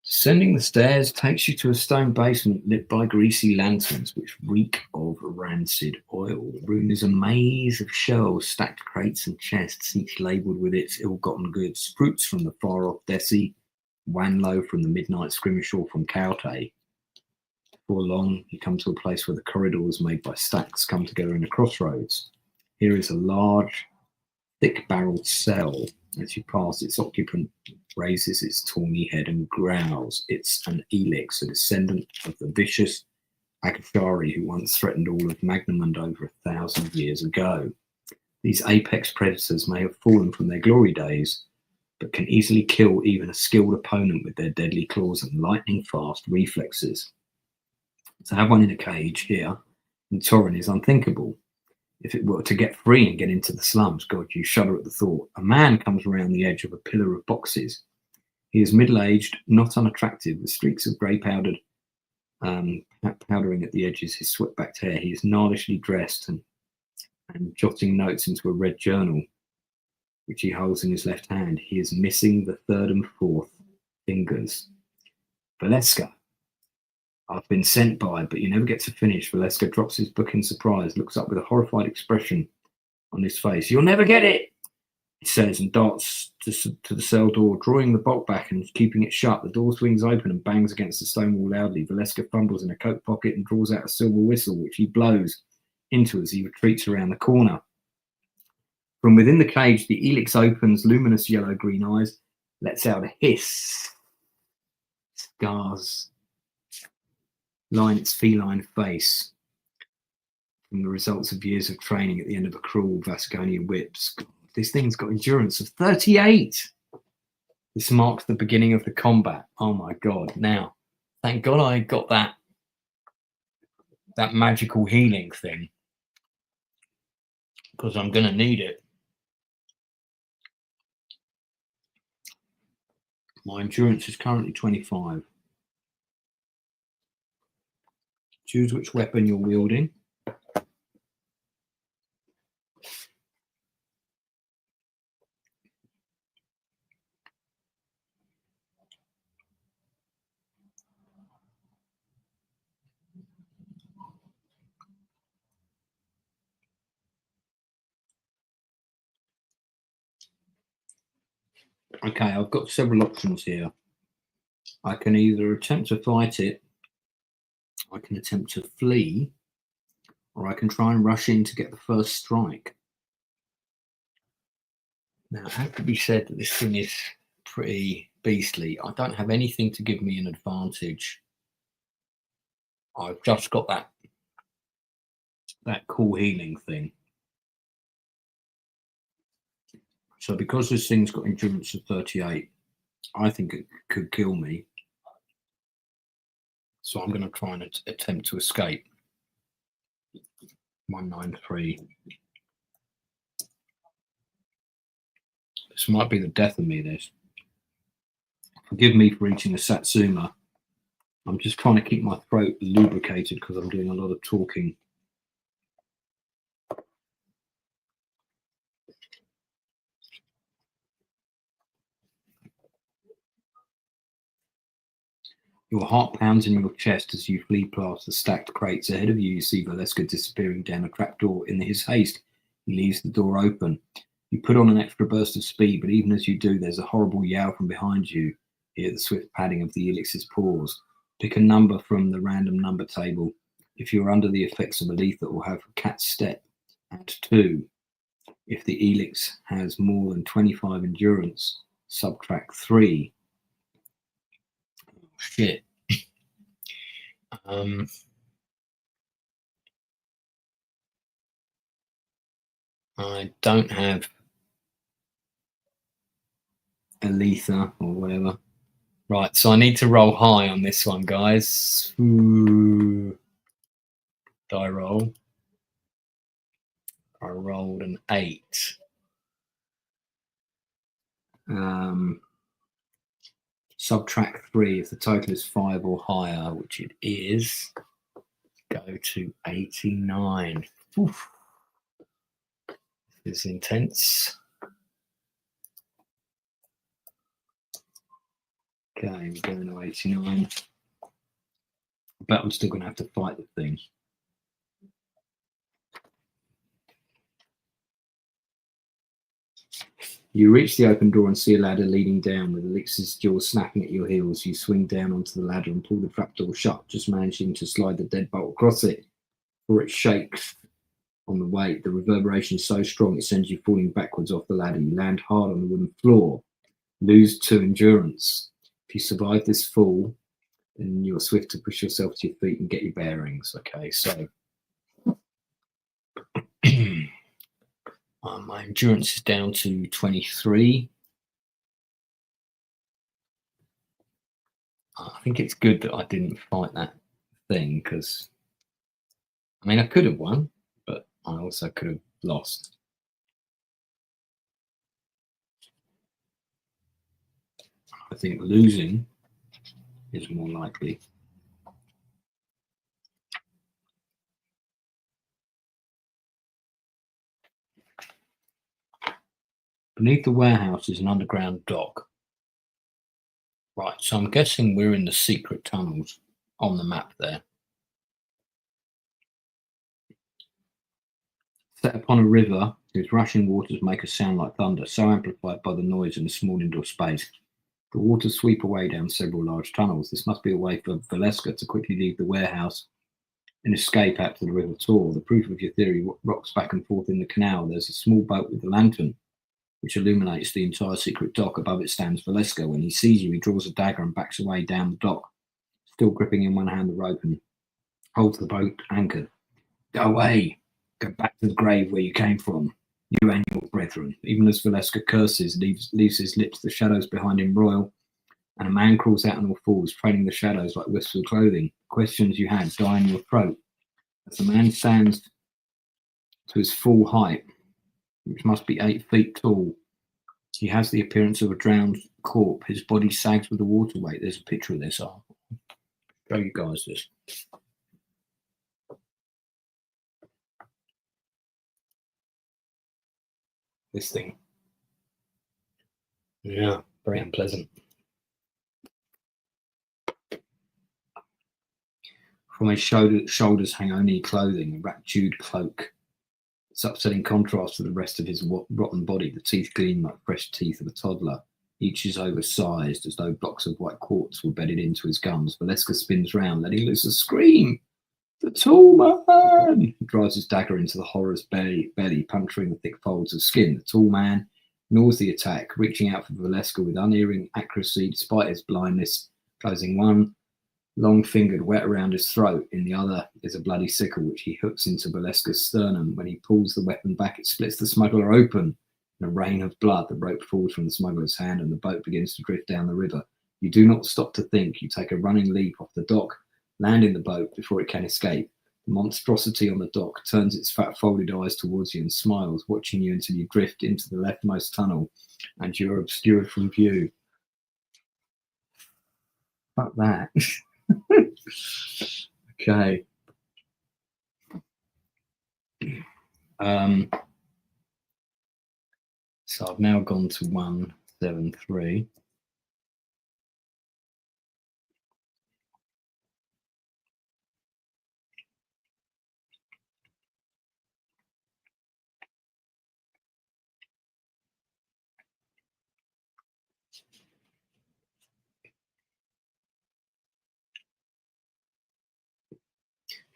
A: Descending the stairs takes you to a stone basement lit by greasy lanterns which reek of rancid oil. The room is a maze of shelves, stacked crates and chests, each labelled with its ill-gotten goods. Fruits from the far-off Desi, Wanlo from the midnight skirmisher from Caute. Before long, you come to a place where the corridors made by stacks come together in a crossroads. Here is a large, thick-barreled cell. As you pass, its occupant raises its tawny head and growls. It's an Elix, a descendant of the vicious Agashari who once threatened all of Magamund over 1,000 years ago. These apex predators may have fallen from their glory days, but can easily kill even a skilled opponent with their deadly claws and lightning-fast reflexes. To have one in a cage here in Torren is unthinkable. If it were to get free and get into the slums, God, you shudder at the thought. A man comes around the edge of a pillar of boxes. He is middle-aged, not unattractive, with streaks of grey powdering at the edges, his sweat-backed hair. He is gnarlishly dressed and jotting notes into a red journal, which he holds in his left hand. He is missing the third and fourth fingers. Valeska. I've been sent by, but you never get to finish. Valeska drops his book in surprise, looks up with a horrified expression on his face. You'll never get it, he says, and darts to the cell door, drawing the bolt back and keeping it shut. The door swings open and bangs against the stone wall loudly. Valeska fumbles in a coat pocket and draws out a silver whistle, which he blows into as he retreats around the corner. From within the cage, the Elix opens, luminous yellow-green eyes, lets out a hiss. Scars line its feline face from the results of years of training at the end of a cruel Vasconia whips. God, this thing's got endurance of 38. This marks the beginning of the combat. Oh my God. Now, thank God I got that that magical healing thing, because I'm going to need it. My endurance is currently 25. Choose which weapon you're wielding. Okay, I've got several options here. I can either attempt to fight it, I can attempt to flee, or I can try and rush in to get the first strike. Now, it has to be said that this thing is pretty beastly. I don't have anything to give me an advantage. I've just got that cool healing thing. So because this thing's got endurance of 38, I think it could kill me. So I'm going to try and attempt to escape. 193. This might be the death of me, this. Forgive me for eating a satsuma. I'm just trying to keep my throat lubricated because I'm doing a lot of talking. Your heart pounds in your chest as you flee past the stacked crates. Ahead of you, you see Valeska disappearing down a trapdoor. In his haste, he leaves the door open. You put on an extra burst of speed, but even as you do, there's a horrible yowl from behind you. Hear the swift padding of the elixir's paws. Pick a number from the random number table. If you're under the effects of a letha or have a cat's step, add 2. If the elix has more than 25 endurance, subtract 3. Shit. I don't have a letha or whatever. Right, so I need to roll high on this one, guys. Ooh. Die roll. I rolled an 8. Subtract 3 if the total is 5 or higher, which it is. Go to 89. Oof. This is intense. Okay, we're going to 89. I bet I'm still going to have to fight the thing. You reach the open door and see a ladder leading down with Elixir's jaws snapping at your heels. You swing down onto the ladder and pull the trapdoor shut, just managing to slide the deadbolt across it, for it shakes on the weight. The reverberation is so strong it sends you falling backwards off the ladder. You land hard on the wooden floor, lose 2 endurance. If you survive this fall, then you're swift to push yourself to your feet and get your bearings. Okay, so my endurance is down to 23. I think it's good that I didn't fight that thing because, I mean, I could have won, but I also could have lost. I think losing is more likely. Beneath the warehouse is an underground dock. Right, so I'm guessing we're in the secret tunnels on the map there. Set upon a river whose rushing waters make a sound like thunder, so amplified by the noise in a small indoor space. The waters sweep away down several large tunnels. This must be a way for Valeska to quickly leave the warehouse and escape out to the river Tor. The proof of your theory rocks back and forth in the canal. There's a small boat with a lantern, which illuminates the entire secret dock. Above it stands Valeska. When he sees you, he draws a dagger and backs away down the dock, still gripping in one hand the rope, and holds the boat anchored. Go away. Go back to the grave where you came from, you and your brethren. Even as Valeska curses, leaves his lips, the shadows behind him roil, and a man crawls out on all fours, trailing the shadows like wisps of clothing. Questions you had die in your throat. As the man stands to his full height, which must be 8 feet tall, he has the appearance of a drowned corpse. His body sags with the water weight. There's a picture of this. I'll show you guys this. This thing. Yeah, very unpleasant. From his shoulders hang only clothing, a rat-chewed cloak. It's upsetting contrast to the rest of his rotten body. The teeth gleam like fresh teeth of a toddler. Each is oversized, as though blocks of white quartz were bedded into his gums. Valeska spins round, letting loose a scream. The tall man! He drives his dagger into the horror's belly, puncturing the thick folds of skin. The tall man ignores the attack, reaching out for Valeska with unerring accuracy despite his blindness, closing one long fingered wet around his throat. In the other is a bloody sickle, which he hooks into Valeska's sternum. When he pulls the weapon back, it splits the smuggler open. In a rain of blood, the rope falls from the smuggler's hand and the boat begins to drift down the river. You do not stop to think. You take a running leap off the dock, landing the boat before it can escape. The monstrosity on the dock turns its fat folded eyes towards you and smiles, watching you until you drift into the leftmost tunnel and you're obscured from view. Fuck that. Okay. So I've now gone to 173.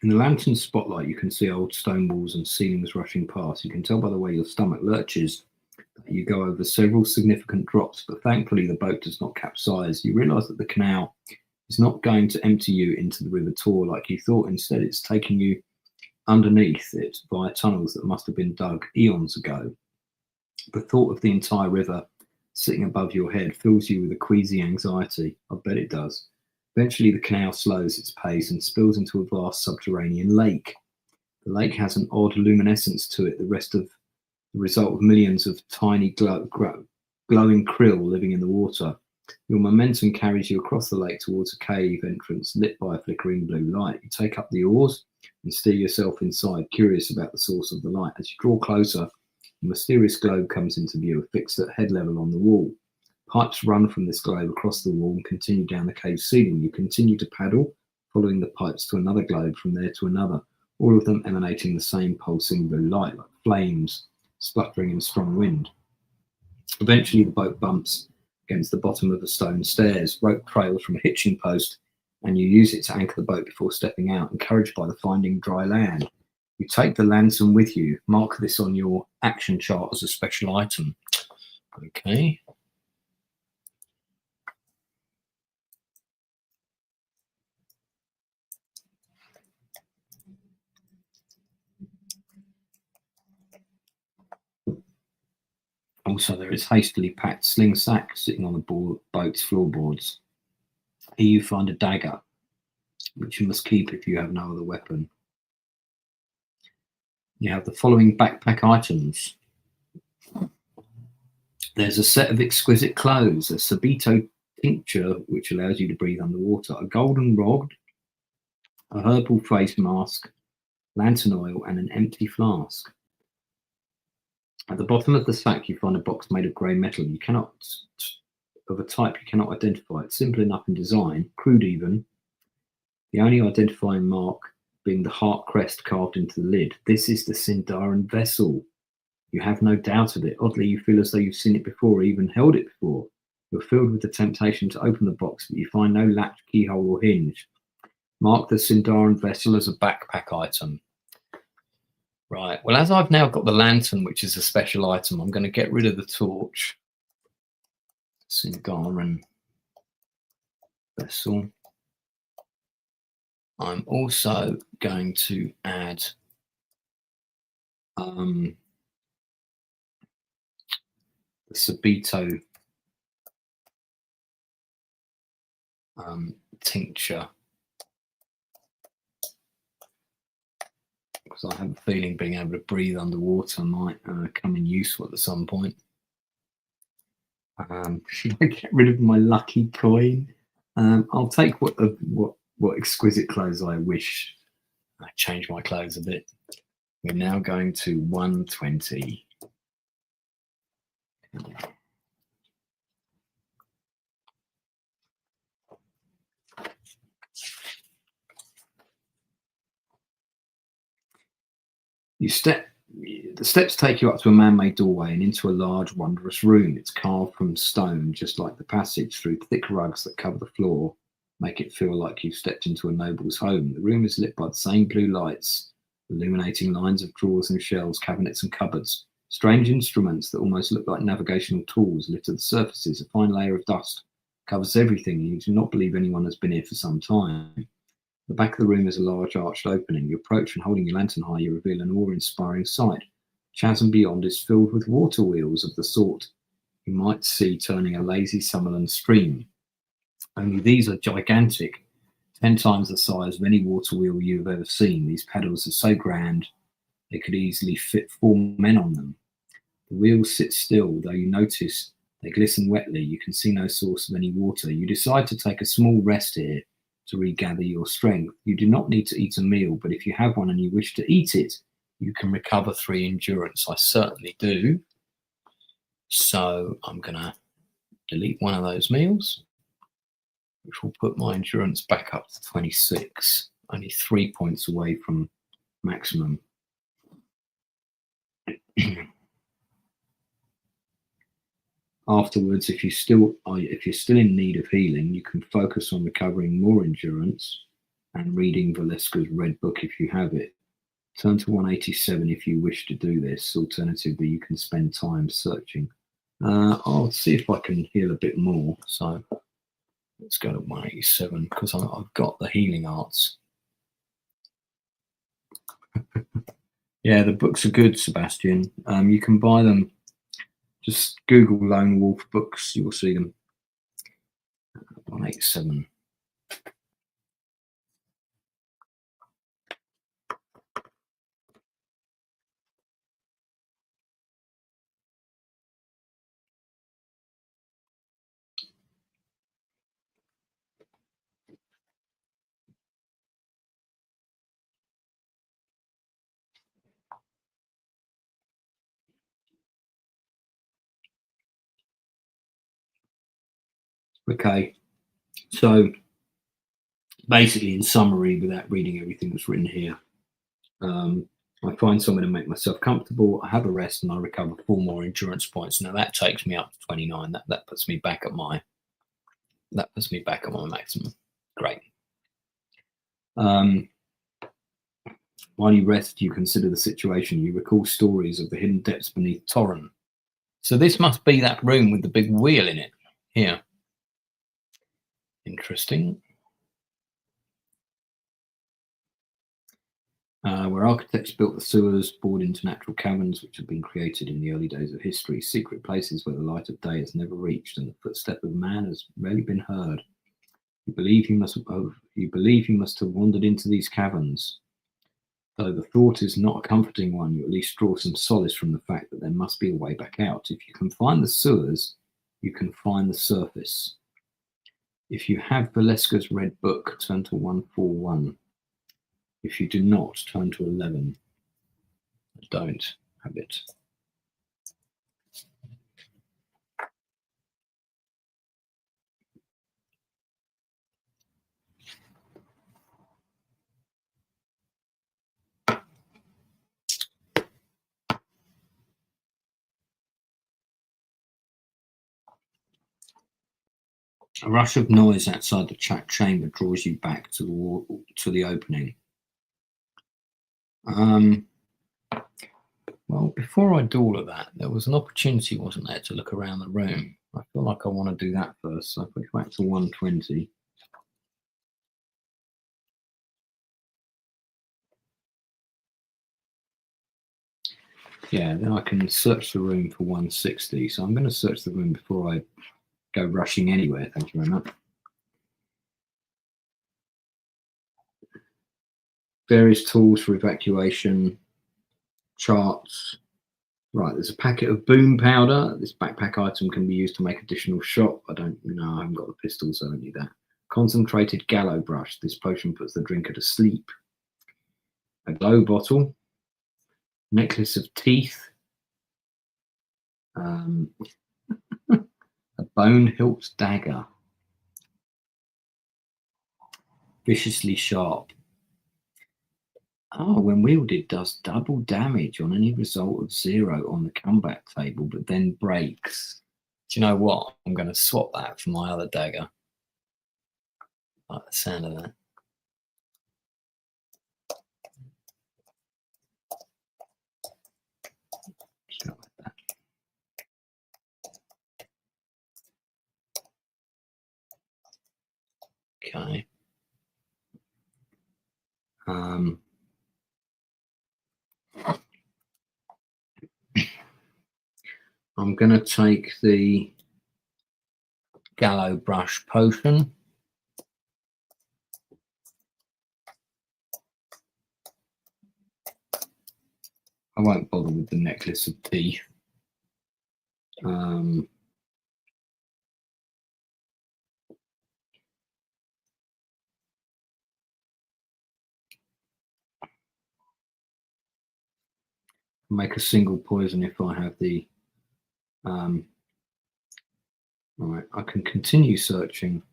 A: In the lantern's spotlight, you can see old stone walls and ceilings rushing past. You can tell by the way your stomach lurches that you go over several significant drops, but thankfully the boat does not capsize. You realise that the canal is not going to empty you into the River Tor like you thought. Instead, it's taking you underneath it via tunnels that must have been dug eons ago. The thought of the entire river sitting above your head fills you with a queasy anxiety. I bet it does. Eventually, the canal slows its pace and spills into a vast subterranean lake. The lake has an odd luminescence to it, the result of millions of tiny glowing krill living in the water. Your momentum carries you across the lake towards a cave entrance lit by a flickering blue light. You take up the oars and steer yourself inside, curious about the source of the light. As you draw closer, a mysterious globe comes into view, affixed at head level on the wall. Pipes run from this globe across the wall and continue down the cave ceiling. You continue to paddle, following the pipes to another globe, from there to another, all of them emanating the same pulsing blue light, like flames spluttering in strong wind. Eventually, the boat bumps against the bottom of the stone stairs. Rope trails from a hitching post, and you use it to anchor the boat before stepping out, encouraged by the finding dry land. You take the lantern with you. Mark this on your action chart as a special item. Okay. Also, there is hastily packed sling sack sitting on the boat's floorboards. Here you find a dagger, which you must keep if you have no other weapon. You have the following backpack items. There's a set of exquisite clothes, a Subito tincture, which allows you to breathe underwater, a golden rod, a herbal face mask, lantern oil, and an empty flask. At the bottom of the sack, you find a box made of grey metal. Of a type you cannot identify. It's simple enough in design, crude even. The only identifying mark being the heart crest carved into the lid. This is the Sindarin vessel. You have no doubt of it. Oddly, you feel as though you've seen it before, or even held it before. You're filled with the temptation to open the box, but you find no latch, keyhole, or hinge. Mark the Sindarin vessel as a backpack item. Right, well, as I've now got the lantern, which is a special item, I'm going to get rid of the torch. Sindarin vessel. I'm also going to add the Subito tincture. because I have a feeling being able to breathe underwater might come in useful at some point. Should I get rid of my lucky coin? I'll take what exquisite clothes I wish. I change my clothes a bit. We're now going to 120. The steps take you up to a man-made doorway and into a large, wondrous room. It's carved from stone, just like the passage, through thick rugs that cover the floor, make it feel like you've stepped into a noble's home. The room is lit by the same blue lights, illuminating lines of drawers and shelves, cabinets and cupboards. Strange instruments that almost look like navigational tools litter the surfaces. A fine layer of dust covers everything, and you do not believe anyone has been here for some time. The back of the room is a large arched opening. You approach and holding your lantern high, you reveal an awe-inspiring sight. Chasm beyond is filled with water wheels of the sort you might see turning a lazy Summerland stream. Only these are gigantic, 10 times the size of any water wheel you've ever seen. These pedals are so grand, they could easily fit 4 men on them. The wheels sit still, though you notice they glisten wetly. You can see no source of any water. You decide to take a small rest here to regather your strength. You do not need to eat a meal, but if you have one and you wish to eat it, you can recover 3 endurance. I certainly do. So I'm going to delete one of those meals, which will put my endurance back up to 26, only 3 points away from maximum. Afterwards, if you're still in need of healing, you can focus on recovering more endurance and reading Valeska's Red Book if you have it. Turn to 187 if you wish to do this. Alternatively, you can spend time searching. I'll see if I can heal a bit more. So let's go to 187 because I've got the healing arts. Yeah, the books are good, Sebastian. You can buy them. Just Google Lone Wolf books, you'll see them. 187. Okay, so basically, in summary, without reading everything that's written here, I find somewhere to make myself comfortable. I have a rest, and I recover 4 more endurance points. Now that takes me up to 29. That puts me back at my maximum. Great. While you rest, you consider the situation. You recall stories of the hidden depths beneath Torrent. So this must be that room with the big wheel in it. Here. Interesting. Where architects built the sewers, bored into natural caverns which have been created in the early days of history, secret places where the light of day has never reached and the footstep of man has rarely been heard. You believe he must have wandered into these caverns. Though the thought is not a comforting one, you at least draw some solace from the fact that there must be a way back out. If you can find the sewers, you can find the surface. If you have Valeska's Red Book, turn to 141. If you do not, turn to 11. I don't have it. A rush of noise outside the chamber draws you back to the wall, to the opening. Well, before I do all of that, there was an opportunity, wasn't there, to look around the room. I feel like I want to do that first, so I put it back to 120. Yeah, then I can search the room for 160. So I'm going to search the room before I go rushing anywhere. Thank you very much. Various tools for evacuation, charts. Right, there's a packet of boom powder. This backpack item can be used to make additional shot. I haven't got the pistol, so I don't need that. Concentrated gallow brush. This potion puts the drinker to sleep. A glow bottle. Necklace of teeth. A bone hilt dagger. Viciously sharp. Oh, when wielded, does double damage on any result of 0 on the combat table, but then breaks. Do you know what? I'm going to swap that for my other dagger. I like the sound of that. Start with that. Okay. I'm going to take the gallow brush potion. I won't bother with the necklace of teeth. Make a single poison if I have the all right, I can continue searching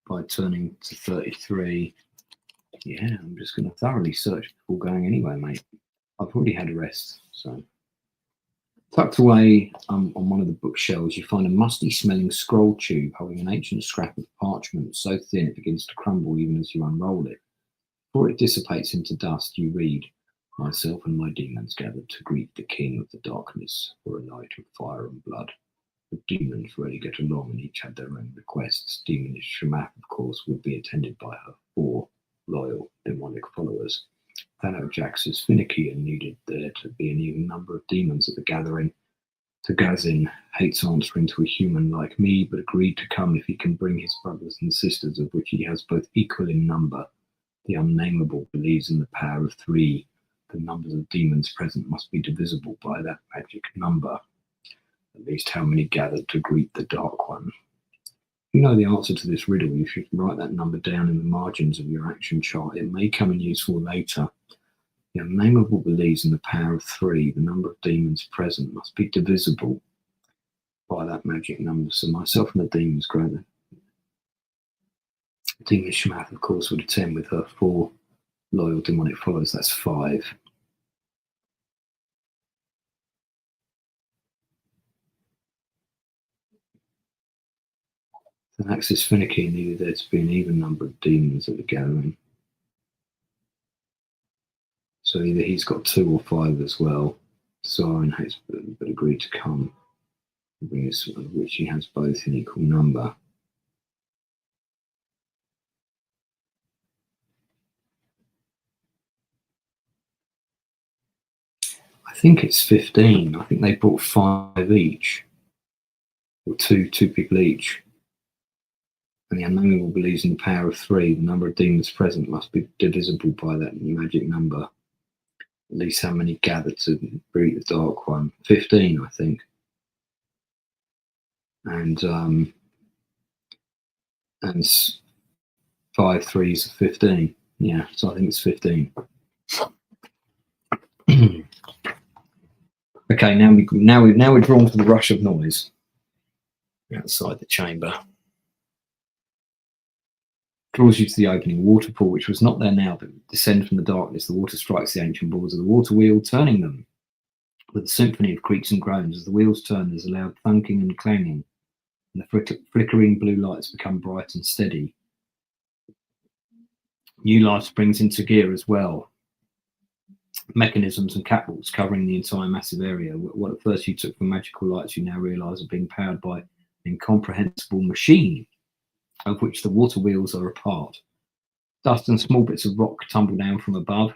A: by turning to 33. Yeah, I'm just going to thoroughly search before going anywhere, mate. I've already had a rest. So tucked away on one of the bookshelves, you find a musty smelling scroll tube holding an ancient scrap of parchment so thin it begins to crumble even as you unroll it. Before it dissipates into dust, you read, "Myself and my demons gathered to greet the king of the darkness for a night of fire and blood. The demons rarely get along and each had their own requests. Demonish Shamath, of course, would be attended by her 4 loyal demonic followers. Thanojax is finicky and needed there to be an even number of demons at the gathering. Tagazin hates answering to a human like me, but agreed to come if he can bring his brothers and sisters, of which he has both equal in number. The unnameable believes in the power of 3. The numbers of demons present must be divisible by that magic number. At least how many gathered to greet the Dark One? You know the answer to this riddle. You should write that number down in the margins of your action chart. It may come in useful later. The unnameable believes in the power of 3. The number of demons present must be divisible by that magic number. So myself and the demons grow the demon Shamath, of course, would attend with her 4 loyal demonic followers. That's 5. The axe is finicky and needed there to be an even number of demons at the gathering. So either he's got 2 or 5 as well. Siren has but agreed to come, which he has both in equal number. I think it's 15. I think they brought 5 each, or two people each. And the unknowable believes in the power of 3. The number of demons present must be divisible by that magic number. At least how many gathered to greet the Dark One? 15, I think. And 5 3s are 15. Yeah, so I think it's 15. Okay, now we're drawn to the rush of noise outside the chamber. Draws you to the opening waterfall, which was not there now, but descend from the darkness. The water strikes the ancient boards of the water wheel, turning them with a symphony of creaks and groans. As the wheels turn, there's a loud thunking and clanging, and the flickering blue lights become bright and steady. New life springs into gear as well. Mechanisms and catwalks covering the entire massive area. What at first you took for magical lights, you now realise are being powered by an incomprehensible machine, of which the water wheels are a part. Dust and small bits of rock tumble down from above,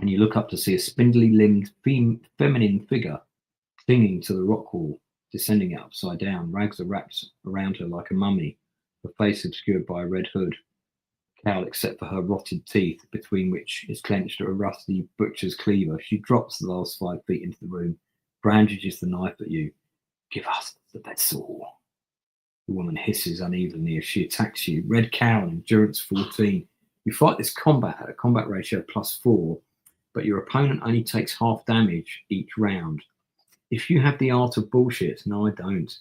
A: and you look up to see a spindly limbed feminine figure clinging to the rock wall, descending it upside down. Rags are wrapped around her like a mummy, her face obscured by a red hood. cowl except for her rotted teeth, between which is clenched a rusty butcher's cleaver. She drops the last 5 feet into the room, brandishes the knife at you. Give us the vessel. The woman hisses unevenly as she attacks you. Red cowl, endurance 14. You fight this combat at a combat ratio +4, but your opponent only takes half damage each round. If you have the art of bullshit, no, I don't.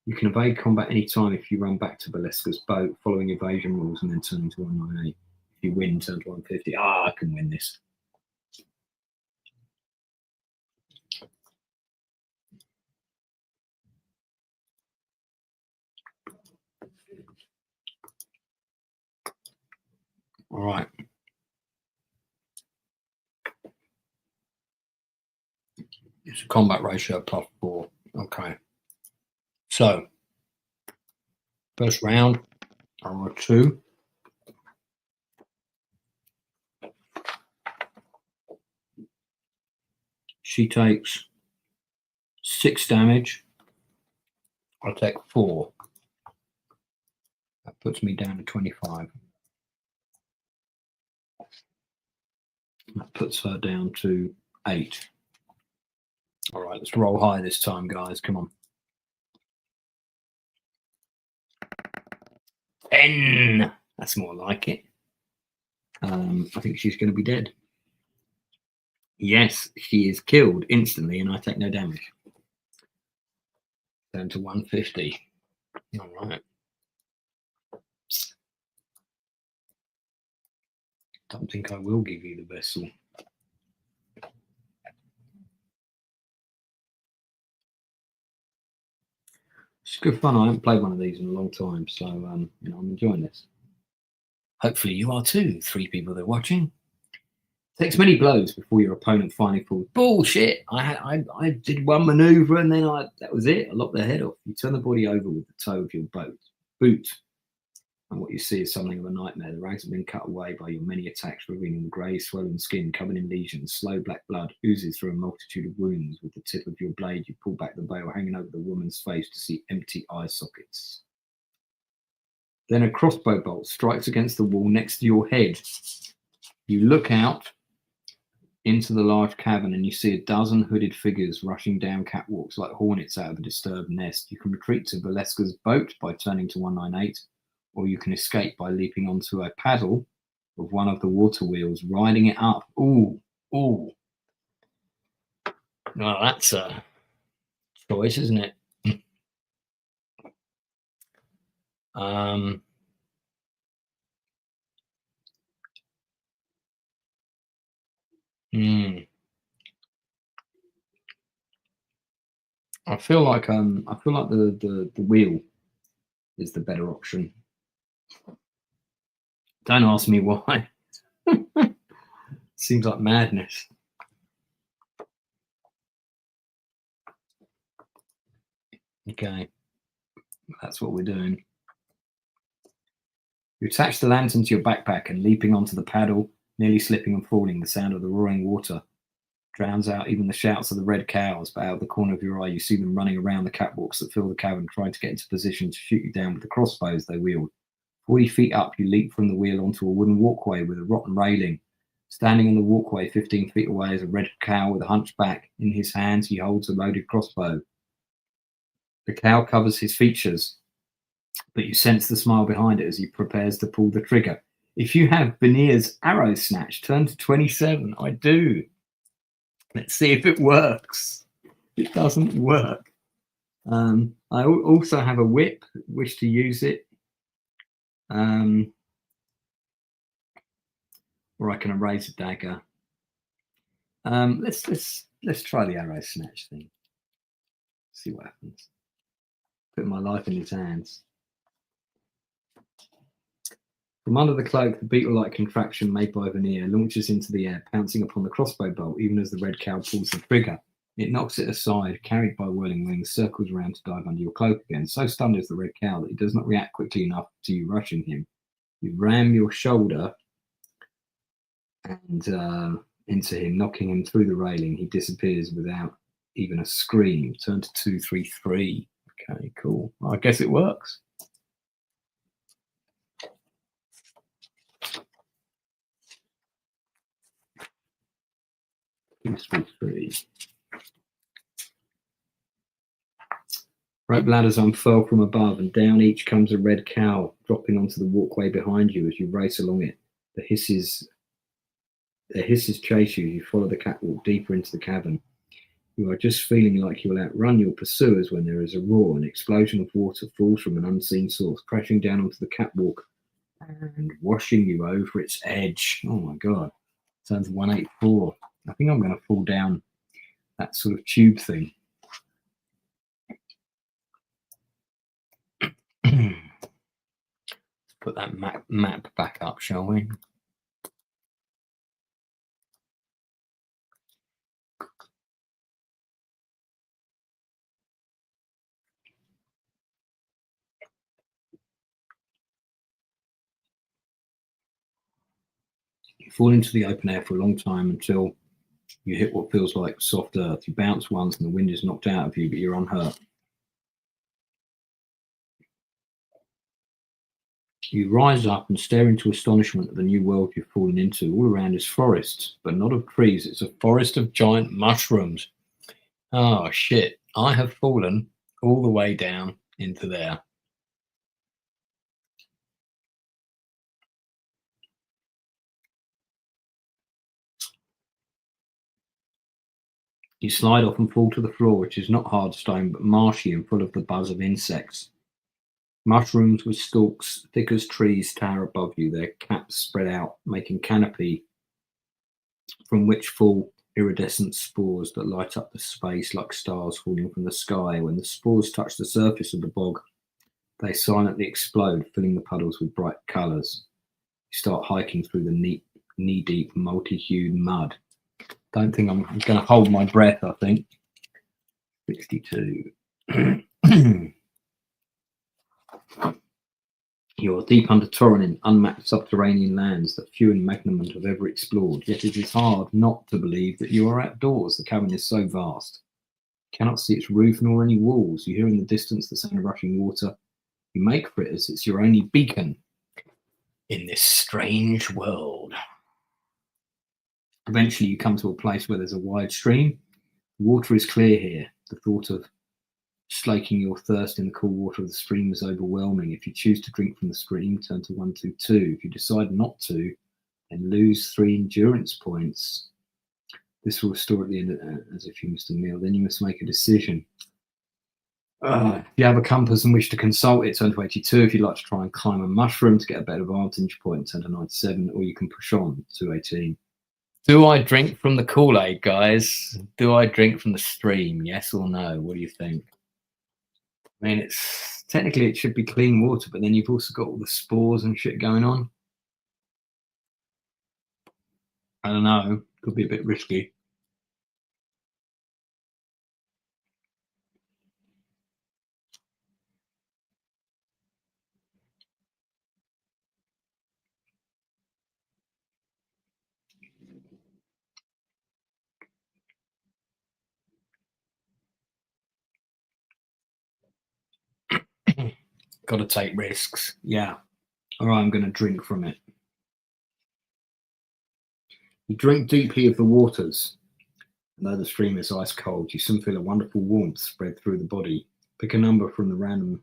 A: You can evade combat anytime if you run back to Valeska's boat, following evasion rules, and then turn to 198. If you win, turn to 150. I can win this. All right. It's a combat ratio +4. Okay. So, first round, I roll a 2. She takes 6 damage. I take 4. That puts me down to 25. That puts her down to 8. All right, let's roll high this time, guys. Come on. 10. That's more like it. I think she's going to be dead. Yes, she is killed instantly, and I take no damage. Down to 150. All right. Don't think I will give you the vessel. It's good fun. I haven't played one of these in a long time, so I'm enjoying this. Hopefully you are too, 3 people that are watching. Takes many blows before your opponent finally falls. Bullshit! I did one maneuver and then that was it. I lopped their head off. You turn the body over with the toe of your boot, and what you see is something of a nightmare. The rags have been cut away by your many attacks, revealing the grey, swollen skin covered in lesions. Slow black blood oozes through a multitude of wounds. With the tip of your blade, you pull back the veil hanging over the woman's face to see empty eye sockets. Then a crossbow bolt strikes against the wall next to your head. You look out into the large cavern and you see a dozen hooded figures rushing down catwalks like hornets out of a disturbed nest. You can retreat to Valeska's boat by turning to 198, or you can escape by leaping onto a paddle of one of the water wheels, riding it up. Ooh. Well, that's a choice, isn't it? I feel like the wheel is the better option. Don't ask me why. Seems like madness. Okay, that's what we're doing. You attach the lantern to your backpack and leaping onto the paddle, nearly slipping and falling. The sound of the roaring water drowns out even the shouts of the red cows, but out of the corner of your eye you see them running around the catwalks that fill the cavern, trying to get into position to shoot you down with the crossbows they wield. 40 feet up, you leap from the wheel onto a wooden walkway with a rotten railing. Standing on the walkway 15 feet away is a red cow with a hunchback. In his hands he holds a loaded crossbow. The cow covers his features, but you sense the smile behind it as he prepares to pull the trigger. If you have Veneer's arrow snatch, turn to 27. I do. Let's see if it works. It doesn't work. I also have a whip. Wish to use it. Or I can erase a dagger. Let's try the arrow snatch thing. See what happens. Put my life in his hands. From under the cloak, the beetle-like contraption made by Veneer launches into the air, pouncing upon the crossbow bolt, even as the red cow pulls the trigger. It knocks it aside, carried by whirling wings, circles around to dive under your cloak again. So stunned is the red cow that he does not react quickly enough to you rushing him. You ram your shoulder and into him, knocking him through the railing. He disappears without even a scream. Turn to 233. Okay, cool. Well, I guess it works. 2, 3. Rope ladders unfurl from above, and down each comes a red cow, dropping onto the walkway behind you as you race along it. The hisses chase you. You follow the catwalk deeper into the cavern. You are just feeling like you will outrun your pursuers when there is a roar. An explosion of water falls from an unseen source, crashing down onto the catwalk and washing you over its edge. Oh my God. Turns 184. I think I'm going to fall down that sort of tube thing. Let's put that map back up, shall we? You fall into the open air for a long time until you hit what feels like soft earth. You bounce once and the wind is knocked out of you, but you're unhurt. You rise up and stare into astonishment at the new world you've fallen into. All around is forests, but not of trees. It's a forest of giant mushrooms. Oh, shit. I have fallen all the way down into there. You slide off and fall to the floor, which is not hard stone, but marshy and full of the buzz of insects. Mushrooms with stalks thick as trees tower above you, their caps spread out, making canopy from which fall iridescent spores that light up the space like stars falling from the sky. When the spores touch the surface of the bog, they silently explode, filling the puddles with bright colours. You start hiking through the knee-deep, multi-hued mud. Don't think I'm going to hold my breath, I think. 62. You are deep under torrent in unmapped subterranean lands that few in Magamund have ever explored, yet it is hard not to believe that you are outdoors. The cavern is so vast. You cannot see its roof nor any walls. You hear in the distance the sound of rushing water. You make for it as it's your only beacon in this strange world. Eventually you come to a place where there's a wide stream. The water is clear here. The thought of slaking your thirst in the cool water of the stream is overwhelming. If you choose to drink from the stream, turn to 122. If you decide not to, then lose 3 endurance points. This will restore at the end as if you missed a meal. Then you must make a decision. If you have a compass and wish to consult it, turn to 82. If you'd like to try and climb a mushroom to get a better vantage point, turn to 97, or you can push on to 18. Do I drink from the Kool-Aid, guys? Do I drink from the stream? Yes or no? What do you think? I mean, it's technically it should be clean water, but then you've also got all the spores and shit going on. I don't know. Could be a bit risky. Got to take risks. Yeah. All right, I'm going to drink from it. You drink deeply of the waters. And though the stream is ice cold, you soon feel a wonderful warmth spread through the body. Pick a number from the random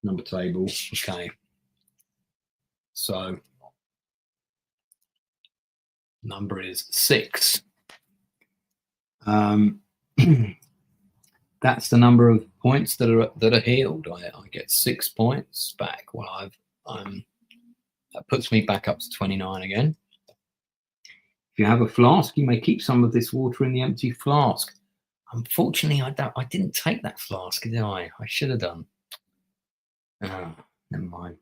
A: number table. Okay. So, number is 6. That's the number of points that are healed. I get 6 points back. Well, that puts me back up to 29 again. If you have a flask, you may keep some of this water in the empty flask. Unfortunately, I didn't take that flask, did I? I should have done. Oh, never mind.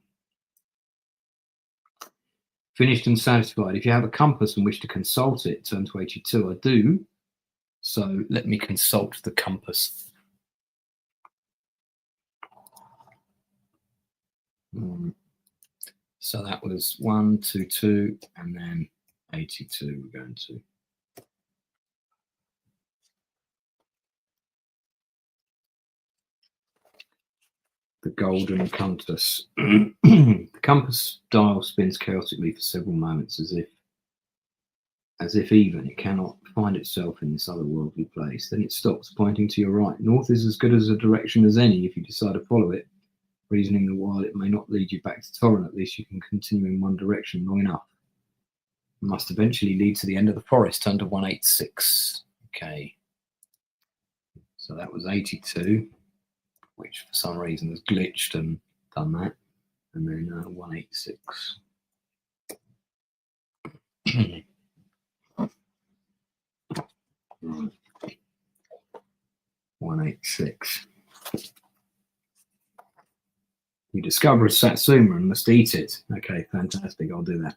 A: Finished and satisfied. If you have a compass and wish to consult it, turn to 82. I do. So let me consult the compass. So that was 122 and then 82 we're going to. The golden compass. The compass dial spins chaotically for several moments as if even it cannot find itself in this otherworldly place. Then it stops, pointing to your right. North is as good as a direction as any if you decide to follow it, reasoning that while it may not lead you back to Torrent, at least you can continue in one direction long enough. It must eventually lead to the end of the forest. Turn to 186. Okay. So that was 82, which for some reason has glitched and done that. And then 186. 186. You discover a satsuma and must eat it. Okay, fantastic. I'll do that.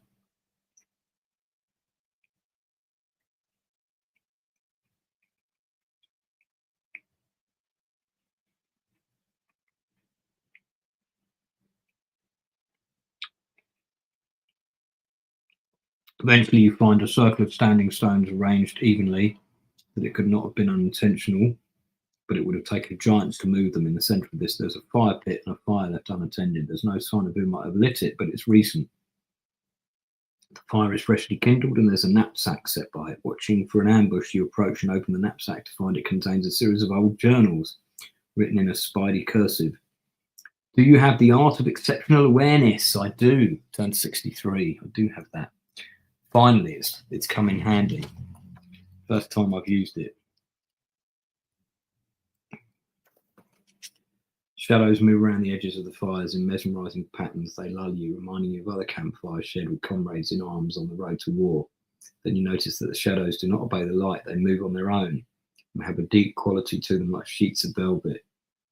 A: Eventually, you find a circle of standing stones arranged evenly, that it could not have been unintentional, but it would have taken giants to move them. In the centre of this, there's a fire pit and a fire left unattended. There's no sign of who might have lit it, but it's recent. The fire is freshly kindled, and there's a knapsack set by it. Watching for an ambush, you approach and open the knapsack to find it contains a series of old journals, written in a spidey cursive. Do you have the art of exceptional awareness? I do. Turn 63. I do have that. Finally, it's come in handy. First time I've used it. Shadows move around the edges of the fires in mesmerizing patterns. They lull you, reminding you of other campfires shared with comrades in arms on the road to war. Then you notice that the shadows do not obey the light. They move on their own and have a deep quality to them, like sheets of velvet.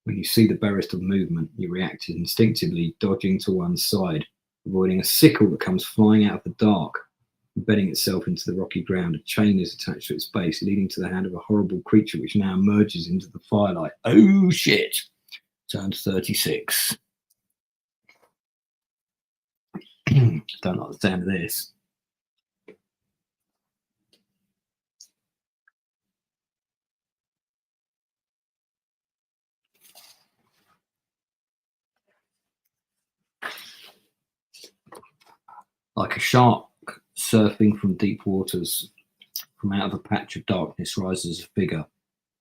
A: When you see the barest of movement, you react instinctively, dodging to one side, avoiding a sickle that comes flying out of the dark, embedding itself into the rocky ground. A chain is attached to its base, leading to the hand of a horrible creature which now emerges into the firelight. Oh shit! Turns 36. Don't like the sound of this. Like a shark surfing from deep waters, from out of a patch of darkness rises a figure.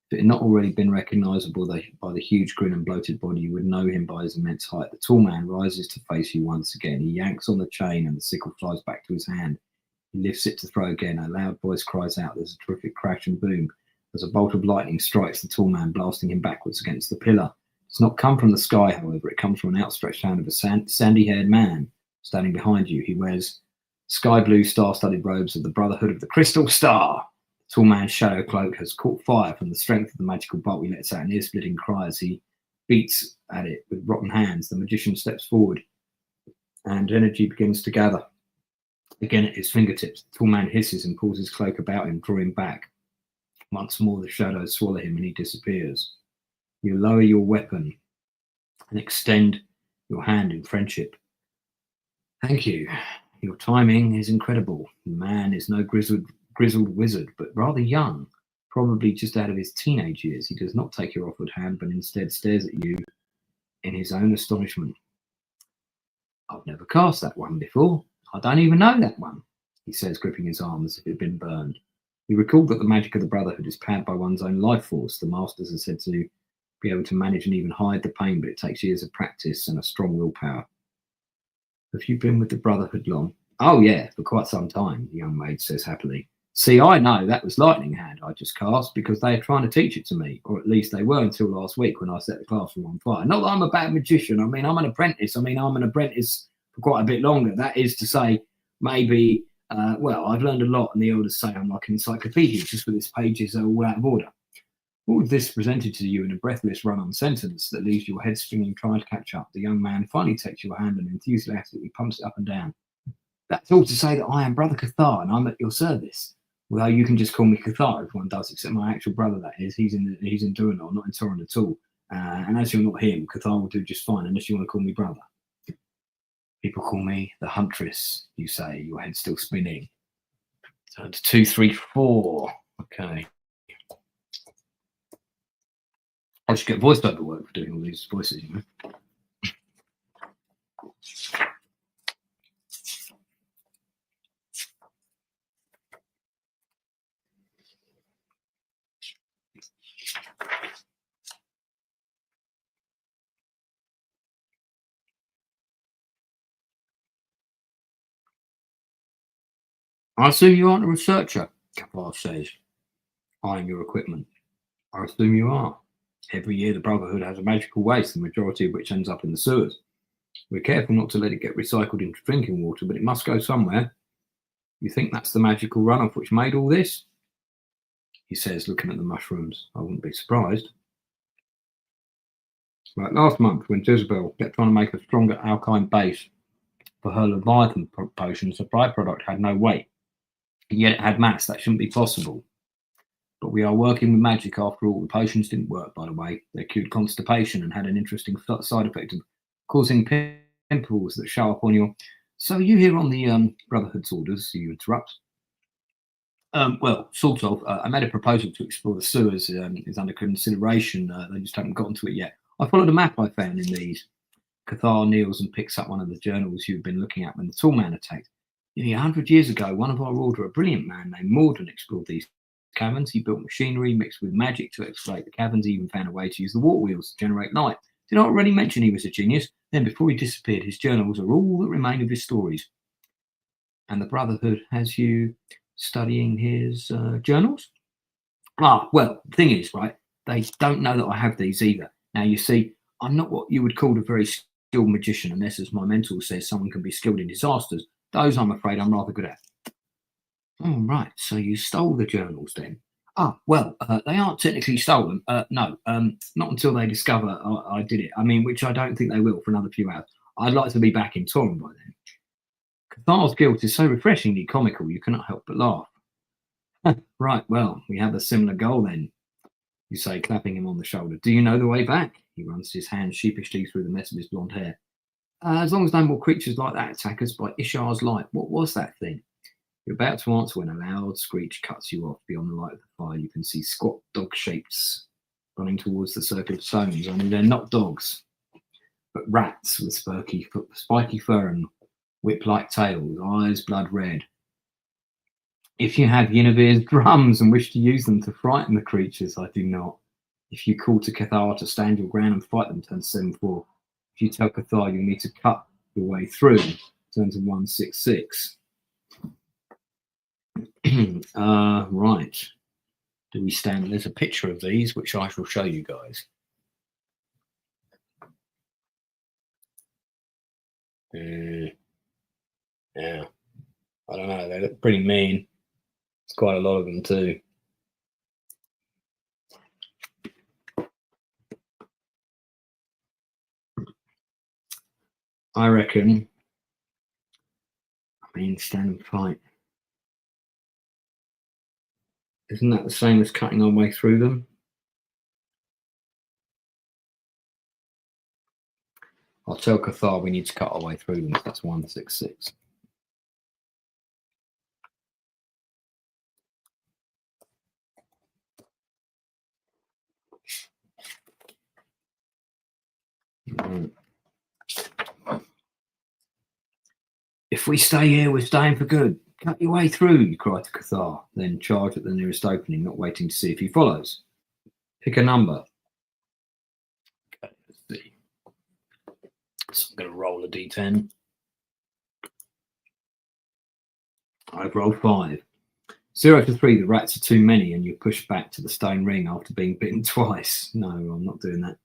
A: If it had not already been recognisable by the huge grin and bloated body, you would know him by his immense height. The tall man rises to face you once again. He yanks on the chain and the sickle flies back to his hand. He lifts it to throw again. A loud voice cries out. There's a terrific crash and boom as a bolt of lightning strikes the tall man, blasting him backwards against the pillar. It's not come from the sky, however. It comes from an outstretched hand of a sandy-haired man standing behind you. He wears sky blue star-studded robes of the Brotherhood of the Crystal Star. The tall man's shadow cloak has caught fire from the strength of the magical bolt. He lets out an ear-splitting cry as he beats at it with rotten hands. The magician steps forward and energy begins to gather. Again at his fingertips, the tall man hisses and pulls his cloak about him, drawing back. Once more the shadows swallow him and he disappears. You lower your weapon and extend your hand in friendship. Thank you. Your timing is incredible. The man is no grizzled wizard, but rather young, probably just out of his teenage years. He does not take your offered hand, but instead stares at you in his own astonishment. I've never cast that one before. I don't even know that one, he says, gripping his arm as if it had been burned. You recall that the magic of the Brotherhood is powered by one's own life force. The masters are said to be able to manage and even hide the pain, but it takes years of practice and a strong willpower. Have you been with the Brotherhood long? Oh yeah, for quite some time, the young maid says happily. See, I know that was Lightning Hand I just cast because they are trying to teach it to me, or at least they were until last week when I set the classroom on fire. Not that I'm a bad magician. I mean, I'm an apprentice. I'm an apprentice for quite a bit longer. That is to say, maybe, I've learned a lot, and the elders say I'm like an encyclopedia, just with its pages are all out of order. All of this presented to you in a breathless run-on sentence that leaves your head spinning trying to catch up. The young man finally takes your hand and enthusiastically pumps it up and down. That's all to say that I am Brother Cathar and I'm at your service. Well, you can just call me Cathar, everyone does, except my actual brother, that is. He's in Donal, not in Torrent at all. And as you're not him, Cathar will do just fine, unless you want to call me brother. People call me the Huntress, you say, your head still spinning. Turn to 2, 3, 4. Okay. I should get voiceover work for doing all these voices, you know. I assume you aren't a researcher, Cathar says, eyeing your equipment. I assume you are. Every year the Brotherhood has a magical waste, the majority of which ends up in the sewers. We're careful not to let it get recycled into drinking water, but it must go somewhere. You think that's the magical runoff which made all this? He says, looking at the mushrooms. I wouldn't be surprised. Like last month, when Jezebel kept trying to make a stronger alkyne base for her Leviathan potions, the byproduct had no weight. Yet it had mass. That shouldn't be possible. But we are working with magic after all. The potions didn't work, by the way. They cured constipation and had an interesting side effect of causing pimples that show up on your... So you here on the Brotherhood's orders, you interrupt. Well, sort of. I made a proposal to explore the sewers. It's under consideration. They just haven't gotten to it yet. I followed a map I found in these. Cathar kneels and picks up one of the journals you've been looking at when the tall man attacked. Nearly 100 years ago, one of our order, a brilliant man named Morden, explored these caverns. He built machinery mixed with magic to exploit the caverns. He even found a way to use the water wheels to generate light. Did I already mention he was a genius? Then, before he disappeared, his journals are all that remain of his stories. And the Brotherhood has you studying his journals? Ah, well, the thing is, right, they don't know that I have these either. Now, you see, I'm not what you would call a very skilled magician, unless, as my mentor says, someone can be skilled in disasters. Those, I'm afraid, I'm rather good at. Oh, right, so you stole the journals then? Ah, well, they aren't technically stolen. No, not until they discover I did it. I mean, which I don't think they will for another few hours. I'd like to be back in Torren by then. Cathar's guilt is so refreshingly comical, you cannot help but laugh. Right, well, we have a similar goal then, you say, clapping him on the shoulder. Do you know the way back? He runs his hand sheepishly through the mess of his blonde hair. As long as no more creatures like that attack us by Ishar's light. What was that thing? You're about to answer when a loud screech cuts you off. Beyond the light of the fire, you can see squat dog shapes running towards the circle of stones. Only they're not dogs, but rats with spiky fur and whip-like tails, eyes blood red. If you had Yennevere's drums and wish to use them to frighten the creatures, I do not. If you call to Cathar to stand your ground and fight them, turn 7-4. If you tell Cathar you'll need to cut your way through, turn to 1-6-6. Right. Do we stand? There's a picture of these, which I shall show you guys. Yeah. I don't know. They look pretty mean. It's quite a lot of them too. I reckon. I mean, stand and fight. Isn't that the same as cutting our way through them? I'll tell Cathar we need to cut our way through them. That's 1-6-6. Right. If we stay here, we're staying for good. Cut your way through, you cry to Cathar, then charge at the nearest opening, not waiting to see if he follows. Pick a number. Okay, let's see. So I'm going to roll a d10. I've rolled 5. 0 to 3, the rats are too many, and you push back to the stone ring after being bitten twice. No, I'm not doing that.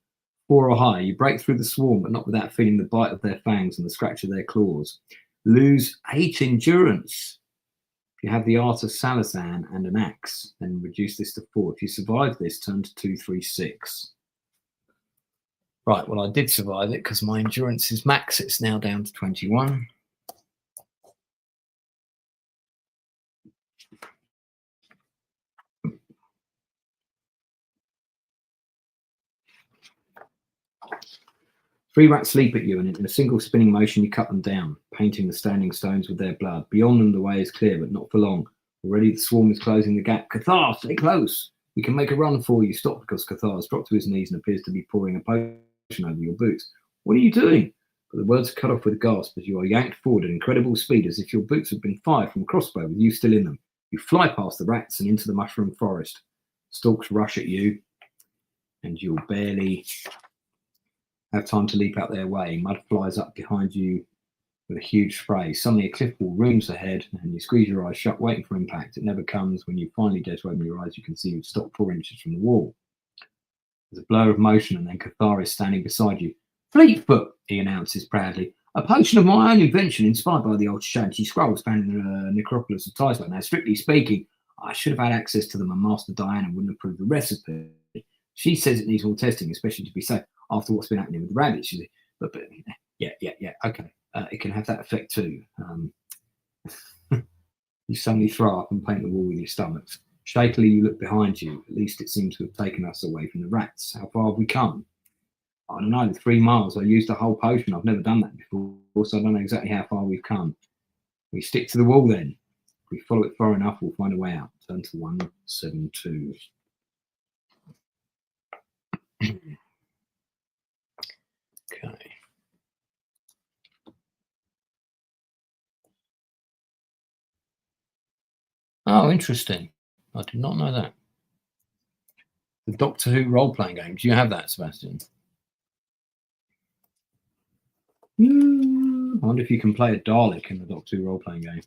A: 4 or higher, you break through the swarm, but not without feeling the bite of their fangs and the scratch of their claws. Lose 8 endurance. If you have the art of Salazan and an axe, then reduce this to 4. If you survive this, turn to 2-3-6. Right, well, I did survive it because my endurance is max. It's now down to 21. Three rats leap at you, and in a single spinning motion, you cut them down, painting the standing stones with their blood. Beyond them, the way is clear, but not for long. Already the swarm is closing the gap. Cathar, stay close. We can make a run for you. Stop, because Cathar has dropped to his knees and appears to be pouring a potion over your boots. What are you doing? But the words are cut off with a gasp as you are yanked forward at incredible speed, as if your boots had been fired from a crossbow with you still in them. You fly past the rats and into the mushroom forest. Stalks rush at you, and you'll barely have time to leap out their way. Mud flies up behind you with a huge spray. Suddenly a cliff wall looms ahead, and you squeeze your eyes shut, waiting for impact. It never comes. When you finally dare to open your eyes, you can see you've stopped 4 inches from the wall. There's a blur of motion, and then Cathar is standing beside you. Fleetfoot, he announces proudly. A potion of my own invention, inspired by the old shanty scrolls found in the necropolis of Tyso. Now, strictly speaking, I should have had access to them, and Master Diana wouldn't approve the recipe. She says it needs more testing, especially to be safe after what's been happening with the rabbits. But yeah, okay. It can have that effect too. You suddenly throw up and paint the wall with your stomach. Shakily, you look behind you. At least it seems to have taken us away from the rats. How far have we come? I don't know, 3 miles. I used a whole potion. I've never done that before, so I don't know exactly how far we've come. We stick to the wall then. If we follow it far enough, we'll find a way out. Turn to 172. Okay. Oh, interesting. I did not know that. The Doctor Who role-playing game. Do you have that, Sebastian? I wonder if you can play a Dalek in the Doctor Who role-playing game.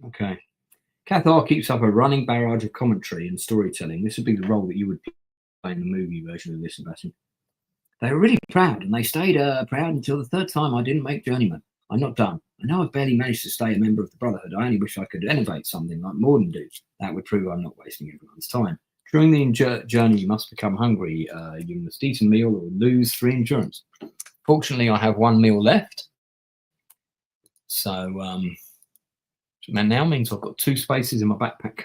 A: Okay. Cathar keeps up a running barrage of commentary and storytelling. This would be the role that you would play in the movie version of this, Sebastian. They were really proud, and they stayed proud until the 3rd time I didn't make Journeyman. I'm not done. I know I've barely managed to stay a member of the Brotherhood. I only wish I could innovate something like Morden do. That would prove I'm not wasting everyone's time. During the journey, you must become hungry. You must eat a meal or lose 3 endurance. Fortunately, I have 1 meal left. So that now means I've got 2 spaces in my backpack.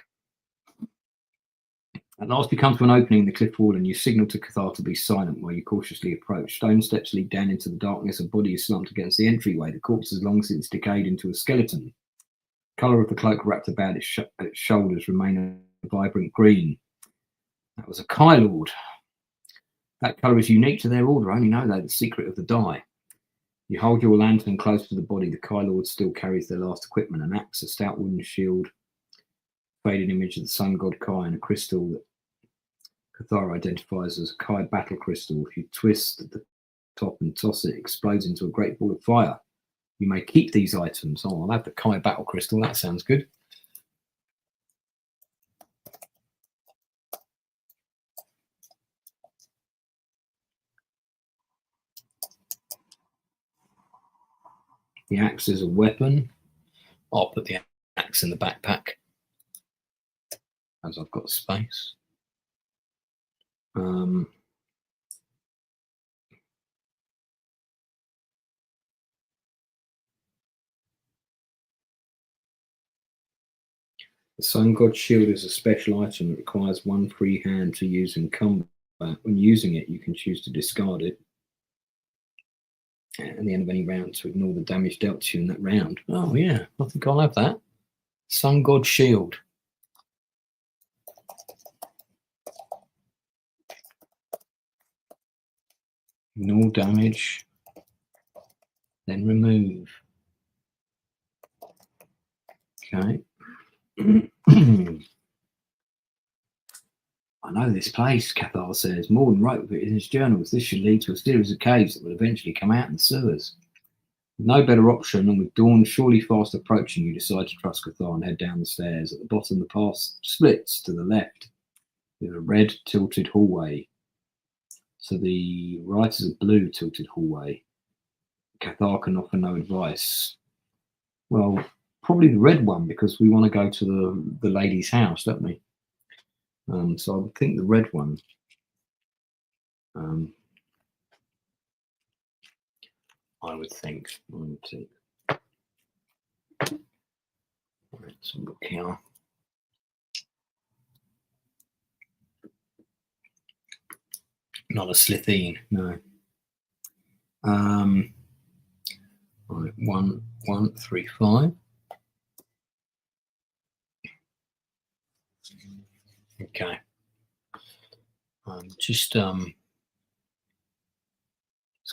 A: At last, you come to an opening in the cliff wall, and you signal to Cathar to be silent while you cautiously approach. Stone steps lead down into the darkness. A body is slumped against the entryway. The corpse has long since decayed into a skeleton. The colour of the cloak wrapped about its shoulders remain a vibrant green. That was a Kai Lord. That colour is unique to their order. Only know they the secret of the dye. You hold your lantern close to the body. The Kai Lord still carries their last equipment: an axe, a stout wooden shield, faded image of the sun god Kai, and a crystal that Cathar identifies as a Kai battle crystal. If you twist at the top and toss it, it explodes into a great ball of fire. You may keep these items. Oh, I'll have the Kai battle crystal. That sounds good. The axe is a weapon. I'll put the axe in the backpack as I've got space. The Sun God Shield is a special item that requires 1 free hand to use in combat. When using it, you can choose to discard it at the end of any round to ignore the damage dealt to you in that round. Oh yeah, I think I'll have that. Sun God Shield. Ignore damage, then remove. Okay. I know this place, Cathar says. Morden wrote of it in his journals. This should lead to a series of caves that will eventually come out in the sewers. With no better option, and with dawn surely fast approaching, you decide to trust Cathar and head down the stairs. At the bottom, the path splits to the left with a red tilted hallway. So the right is a blue tilted hallway. Cathar can offer no advice. Well, probably the red one, because we want to go to the lady's house, don't we? So I would think the red one. I would think. Let's look here. Not a Slitheen, no. Right, 1, 1, 3, 5. Okay. Just going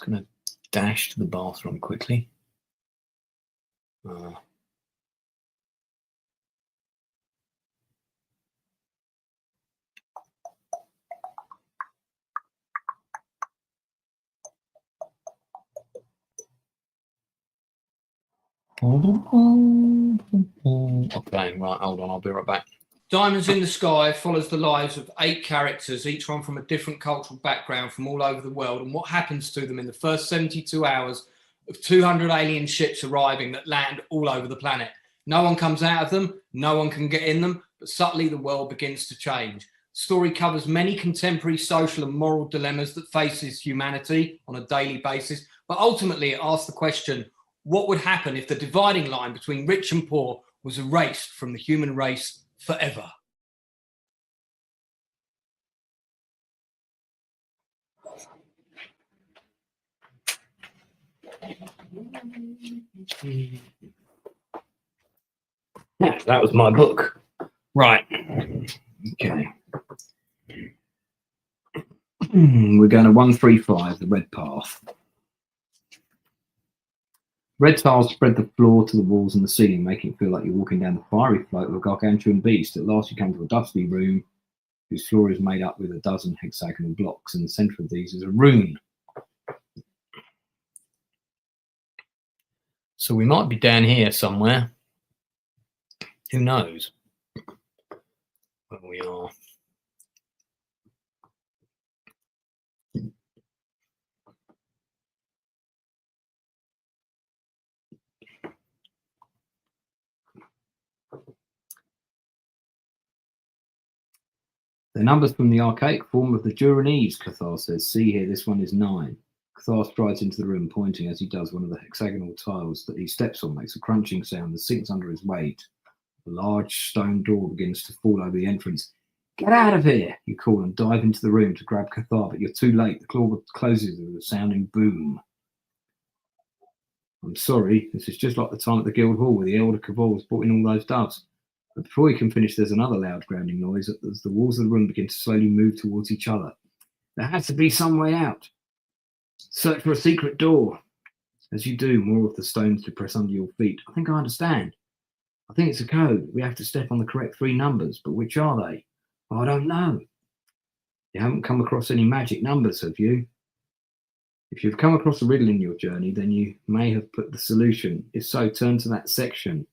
A: to dash to the bathroom quickly. Okay, right, hold on, I'll be right back. Diamonds in the Sky follows the lives of 8 characters, each one from a different cultural background from all over the world, and what happens to them in the first 72 hours of 200 alien ships arriving that land all over the planet. No one comes out of them, no one can get in them, but subtly the world begins to change. The story covers many contemporary social and moral dilemmas that faces humanity on a daily basis, but ultimately it asks the question, what would happen if the dividing line between rich and poor was erased from the human race forever? Yeah, that was my book. Right. Okay. We're going to 135, the red path. Red tiles spread the floor to the walls and the ceiling, making it feel like you're walking down the fiery float of a gargantuan beast. At last you come to a dusty room whose floor is made up with a dozen hexagonal blocks. In the centre of these is a rune. So we might be down here somewhere. Who knows where we are? The numbers from the archaic form of the Duranese, Cathar says. See here, this one is 9. Cathar strides into the room, pointing as he does. One of the hexagonal tiles that he steps on makes a crunching sound that sinks under his weight. A large stone door begins to fall over the entrance. Get out of here, you call, and dive into the room to grab Cathar, but you're too late. The claw closes with a sounding boom. I'm sorry, this is just like the time at the Guild Hall where the elder Cabal was brought in all those doves. But before you can finish, there's another loud grounding noise as the walls of the room begin to slowly move towards each other. There has to be some way out. Search for a secret door. As you do, more of the stones depress under your feet. I think I understand. I think it's a code. We have to step on the correct 3 numbers, but which are they? Oh, I don't know. You haven't come across any magic numbers, have you? If you've come across a riddle in your journey, then you may have put the solution. If so, turn to that section.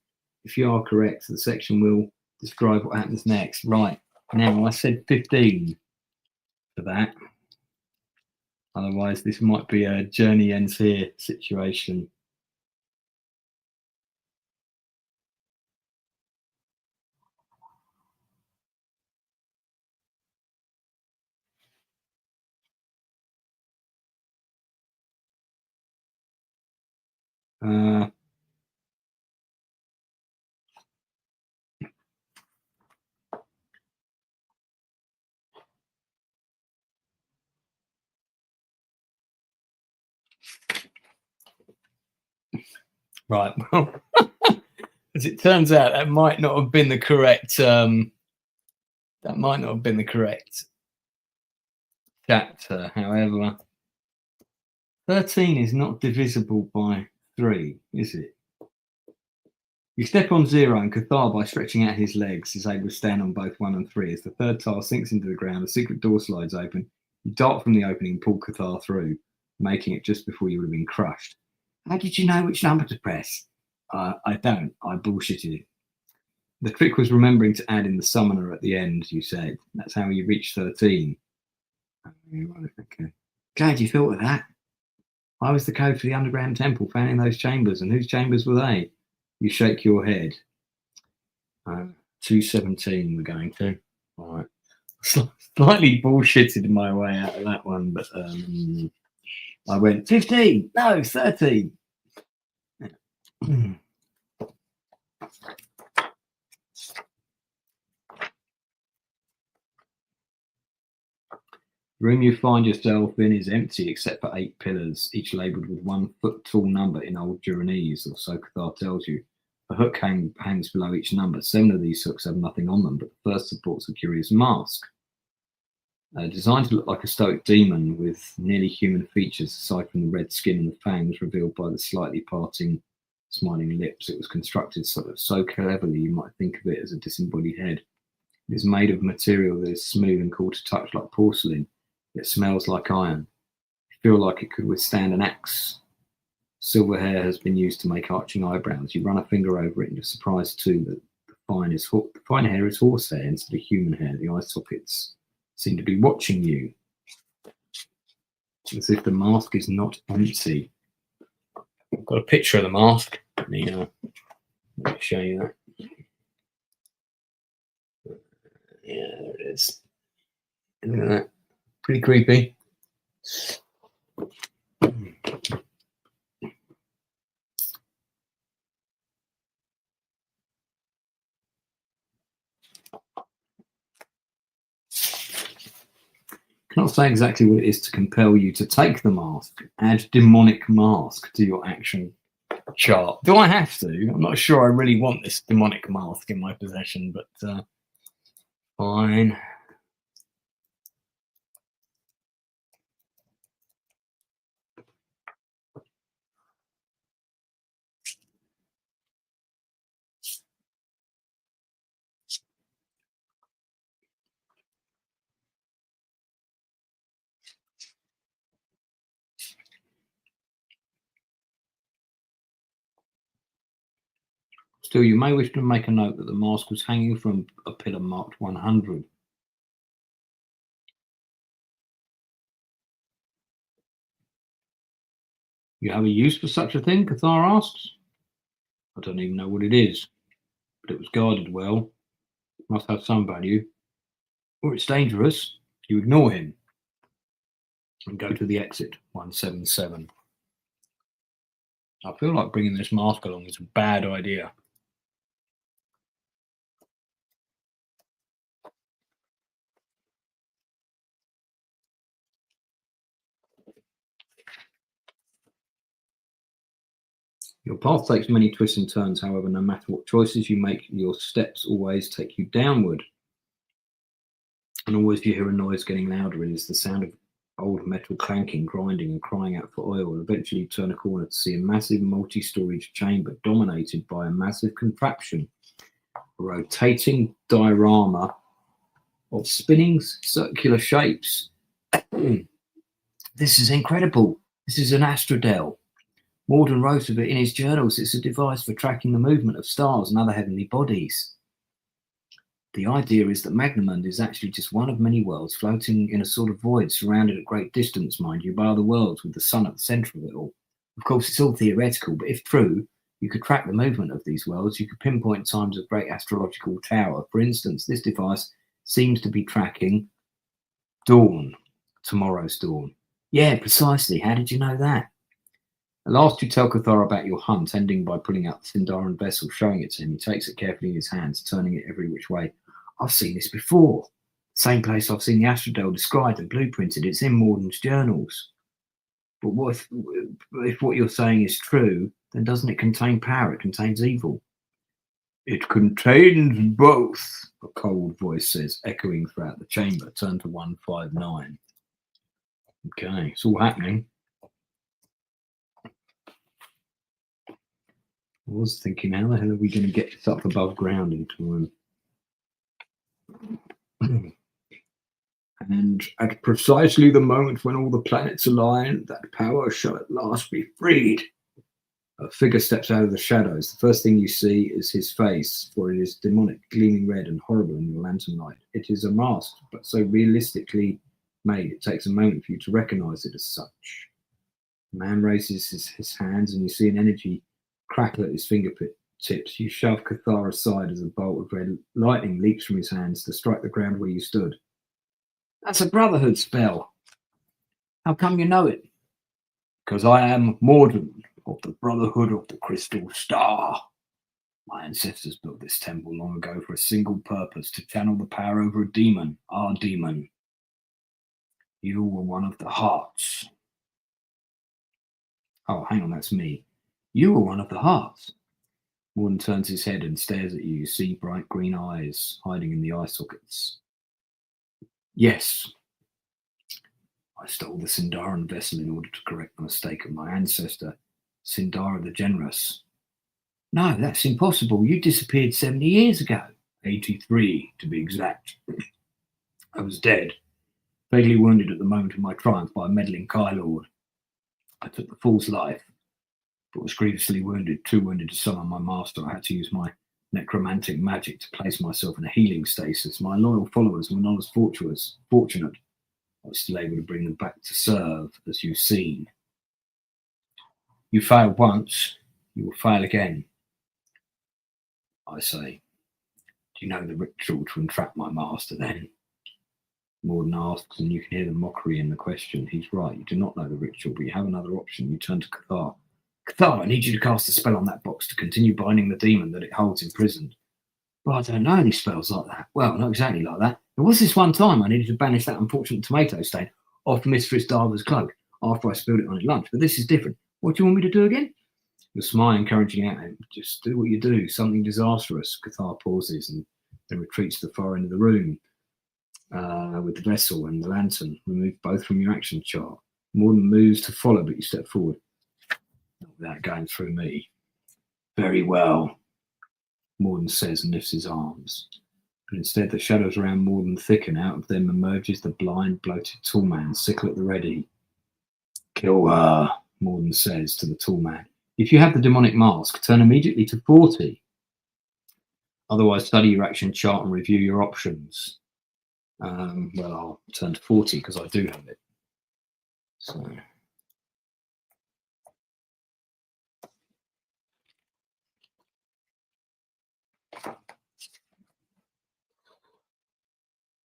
A: If you are correct, the section will describe what happens next. Right, now I said 15 for that. Otherwise, this might be a journey ends here situation. Right. Well, as it turns out, that might not have been the correct. That might not have been the correct chapter. However, 13 is not divisible by 3, is it? You step on 0, and Cathar, by stretching out his legs, is able to stand on both 1 and 3. As the third tile sinks into the ground, a secret door slides open. You dart from the opening and pull Cathar through, making it just before you would have been crushed. How did you know which number to press? I don't. I bullshitted it. The trick was remembering to add in the summoner at the end, you said. That's how you reached 13. Okay. Glad you thought of that. I was the code for the underground temple found in those chambers. And whose chambers were they? You shake your head. 217 we're going to. All right. Slightly bullshitted my way out of that one, but I went 15. No, 13. The room you find yourself in is empty except for 8 pillars, each labelled with 1 foot tall number in Old Duranese, or so Cathar tells you. A hook hangs below each number. 7 of these hooks have nothing on them, but the first supports a curious mask. Designed to look like a stoic demon with nearly human features, aside from the red skin and the fangs revealed by the slightly parting, smiling lips. It was constructed so cleverly you might think of it as a disembodied head. It is made of material that is smooth and cool to touch like porcelain. It smells like iron. You feel like it could withstand an axe Silver hair has been used to make arching eyebrows. You run a finger over it and you're surprised too that the fine hair is horsehair instead of human hair. The eye sockets seem to be watching you, as if the mask is not empty. I've got a picture of the mask. Let me show you that. Yeah, there it is. Look at that. Pretty creepy. Cannot say exactly what it is to compel you to take the mask. Add demonic mask to your action chart. Do I have to? I'm not sure I really want this demonic mask in my possession, but fine. Still, you may wish to make a note that the mask was hanging from a pillar marked 100. You have a use for such a thing? Cathar asks. I don't even know what it is, but it was guarded well. It must have some value. Or it's dangerous. You ignore him and go to the exit, 177. I feel like bringing this mask along is a bad idea. Your path takes many twists and turns, however, no matter what choices you make, your steps always take you downward. And always you hear a noise getting louder. It is the sound of old metal clanking, grinding, and crying out for oil. Eventually you turn a corner to see a massive multi-storage chamber dominated by a massive contraption, a rotating diorama of spinning circular shapes. This is incredible. This is an astrodel. Morden wrote of it in his journals. It's a device for tracking the movement of stars and other heavenly bodies. The idea is that Magamund is actually just one of many worlds floating in a sort of void, surrounded at great distance, mind you, by other worlds with the sun at the centre of it all. Of course, it's all theoretical, but if true, you could track the movement of these worlds. You could pinpoint times of great astrological tower. For instance, this device seems to be tracking dawn, tomorrow's dawn. Yeah, precisely. How did you know that? At last you tell Cathar about your hunt, ending by pulling out the Sindarin vessel, showing it to him. He takes it carefully in his hands, turning it every which way. I've seen this before. Same place I've seen the astrodel described and blueprinted. It's in Morden's journals. But if what you're saying is true, then doesn't it contain power? It contains evil. It contains both, a cold voice says, echoing throughout the chamber. Turn to 159. Okay, it's all happening. I was thinking, how the hell are we going to get this up above ground in time? And at precisely the moment when all the planets align, that power shall at last be freed. A figure steps out of the shadows. The first thing you see is his face, for it is demonic, gleaming red and horrible in the lantern light. It is a mask, but so realistically made, it takes a moment for you to recognize it as such. The man raises his hands, and you see an energy crackle at his fingertips. You shove Cathar aside as a bolt of red lightning leaps from his hands to strike the ground where you stood. That's a Brotherhood spell. How come you know it? Because I am Morden of the Brotherhood of the Crystal Star. My ancestors built this temple long ago for a single purpose, to channel the power over a demon, our demon. You were one of the hearts. Oh, hang on, that's me. You were one of the hearts. Morden turns his head and stares at you. You see bright green eyes hiding in the eye sockets. Yes. I stole the Sindarin vessel in order to correct the mistake of my ancestor, Sindara the Generous. No, that's impossible. You disappeared 70 years ago. 83, to be exact. I was dead, vaguely wounded at the moment of my triumph by a meddling Kai Lord. I took the fool's life. but was grievously wounded, too wounded to summon my master. I had to use my necromantic magic to place myself in a healing stasis. My loyal followers were not as fortunate. I was still able to bring them back to serve, as you've seen. You failed once, you will fail again. I say, do you know the ritual to entrap my master then? Morden asks, and you can hear the mockery in the question. He's right, you do not know the ritual, but you have another option. You turn to Cathar. Cathar, I need you to cast a spell on that box to continue binding the demon that it holds imprisoned. Well, I don't know any spells like that. Well, not exactly like that. There was this one time I needed to banish that unfortunate tomato stain off Mistress Darver's cloak after I spilled it on his lunch, but this is different. What do you want me to do again? The smile encouraging at him. Just do what you do. Something disastrous. Cathar pauses and then retreats to the far end of the room with the vessel and the lantern. Remove both from your action chart. Morden moves to follow, but you step forward. Without going through me. Very well, Morden says and lifts his arms. But instead the shadows around Morden thicken. Out of them emerges the blind, bloated tall man, sickle at the ready. Kill her, Morden says to the tall man. If you have the demonic mask, turn immediately to 40. Otherwise, study your action chart and review your options. Well, I'll turn to 40 because I do have it. So...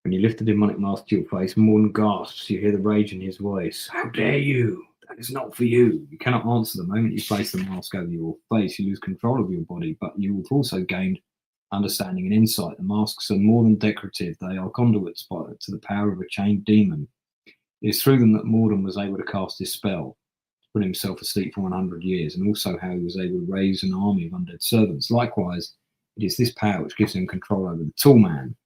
A: When you lift the demonic mask to your face, Morden gasps. You hear the rage in his voice. How dare you? That is not for you. You cannot answer the moment you place the mask over your face. You lose control of your body, but you have also gained understanding and insight. The masks are more than decorative. They are conduits to the power of a chained demon. It is through them that Morden was able to cast his spell, to put himself asleep for 100 years, and also how he was able to raise an army of undead servants. Likewise, it is this power which gives him control over the tall man.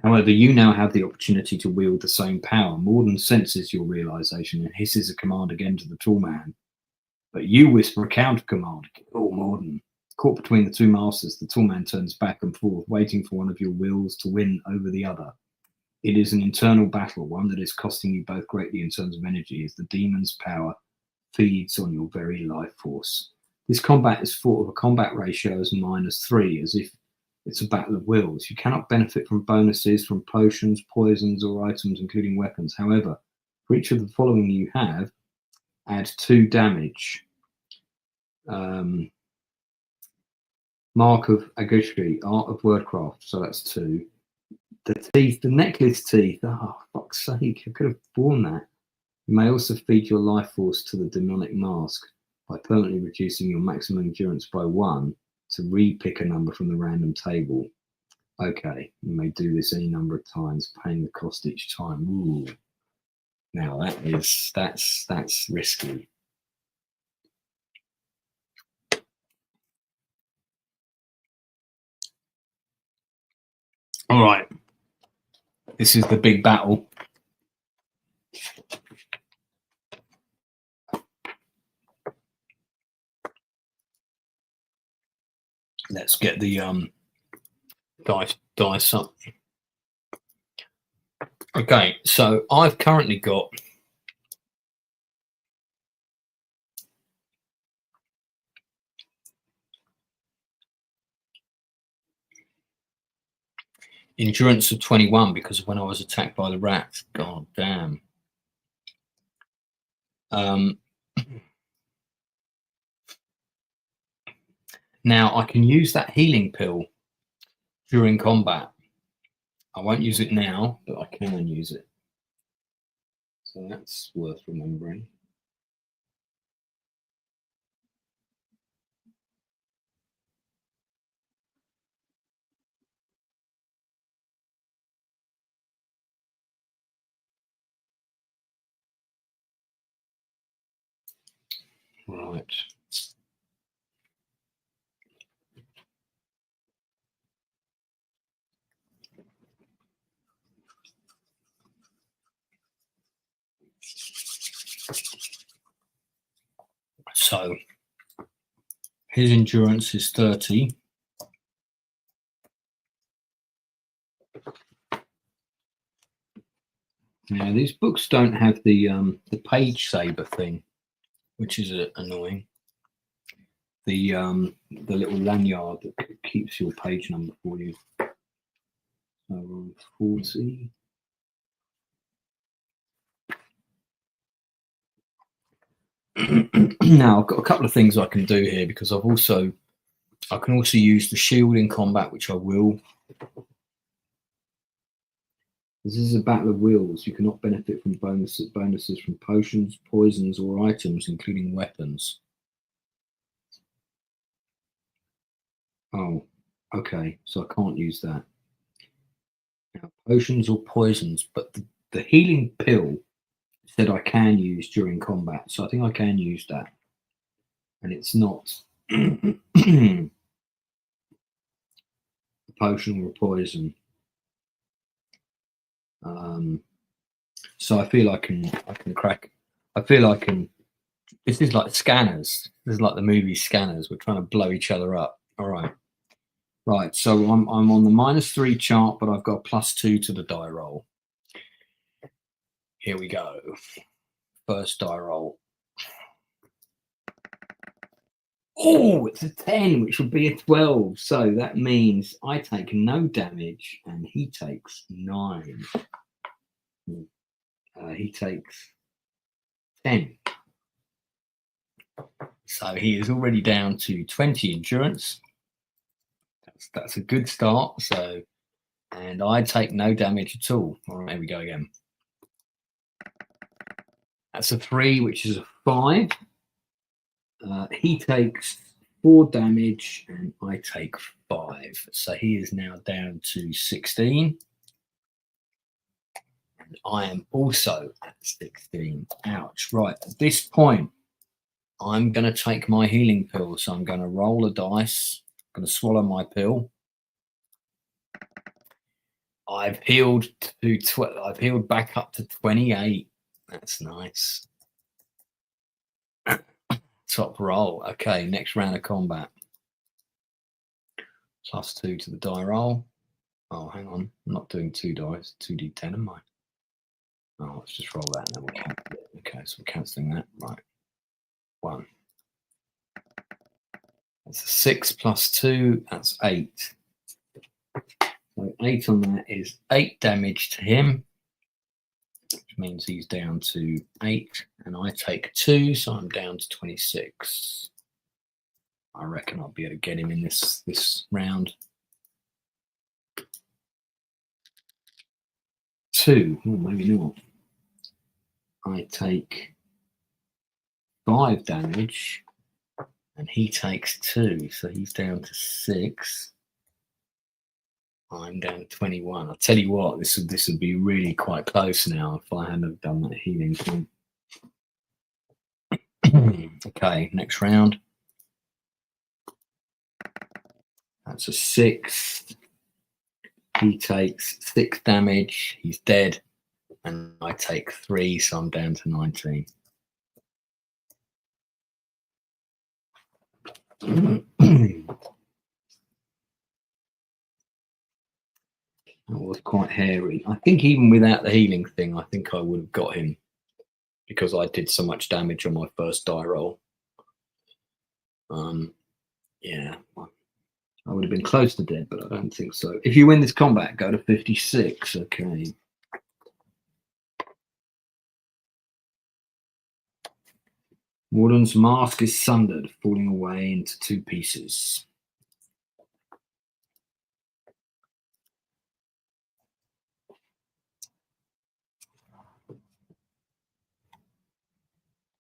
A: However, you now have the opportunity to wield the same power. Morden senses your realization and hisses a command again to the tall man. But you whisper a counter command. Kill Morden. Caught between the two masters, the tall man turns back and forth, waiting for one of your wills to win over the other. It is an internal battle, one that is costing you both greatly in terms of energy, as the demon's power feeds on your very life force. This combat is thought of a combat ratio as -3, as if it's a battle of wills. You cannot benefit from bonuses from potions, poisons, or items, including weapons. However, for each of the following you have, add 2 damage. Mark of Agushki, Art of Wordcraft, so that's 2. The teeth, the necklace teeth, oh, fuck's sake, I could have worn that. You may also feed your life force to the demonic mask by permanently reducing your maximum endurance by 1 to re-pick a number from the random table. Okay, you may do this any number of times, paying the cost each time. Ooh. Now that's risky. All right, this is the big battle. Let's get the dice up. Okay, so I've currently got endurance of 21 because of when I was attacked by the rats. God damn. Now I can use that healing pill during combat. I won't use it now, but I can use it. So that's worth remembering. Right. So his endurance is 30. Now these books don't have the page saver thing. which is annoying. The little lanyard that keeps your page number for you. So 40. Now I've got a couple of things I can do here, because I can also use the shield in combat, which I will. This is a battle of wills. You cannot benefit from bonuses from potions, poisons, or items, including weapons. Oh, okay. So I can't use that. Now, potions or poisons, but the healing pill said I can use during combat, so I think I can use that. And it's not a potion or a poison. So I feel I can crack. I feel I can. This is like Scanners. This is like the movie Scanners. We're trying to blow each other up. All right. Right. So I'm on the -3 chart, but I've got +2 to the die roll. Here we go. First die roll. Oh, it's a 10, which would be a 12. So that means I take no damage and he takes 9. He takes 10. So he is already down to 20 endurance. That's a good start. So, and I take no damage at all. All right, here we go again. That's a 3, which is a 5. He takes 4 damage and I take 5. So he is now down to 16. And I am also at 16. Ouch. Right. At this point, I'm going to take my healing pill. So I'm going to roll a dice. I'm going to swallow my pill. I've healed to I've healed back up to 28. That's nice. Top roll. Okay, next round of combat. +2 to the die roll. Oh, hang on. I'm not doing 2 dice. 2d10, am I? Oh, let's just roll that and then we'll cancel it. Okay, so we're cancelling that. Right. 1. That's a 6 + 2. That's 8. So 8 on that is 8 damage to him, which means he's down to 8, and I take 2, so I'm down to 26. I reckon I'll be able to get him in this round. 2, oh, maybe not. I take 5 damage, and he takes 2, so he's down to 6. I'm down to 21. I'll tell you what, this would be really quite close now if I hadn't have done that healing thing. Okay, next round. That's a 6. He takes 6 damage. He's dead. And I take 3, so I'm down to 19. That was quite hairy. I think even without the healing thing, I think I would have got him because I did so much damage on my first die roll. Yeah, I would have been close to dead, but I don't think so. If you win this combat, go to 56. Okay. Warden's mask is sundered, falling away into 2 pieces.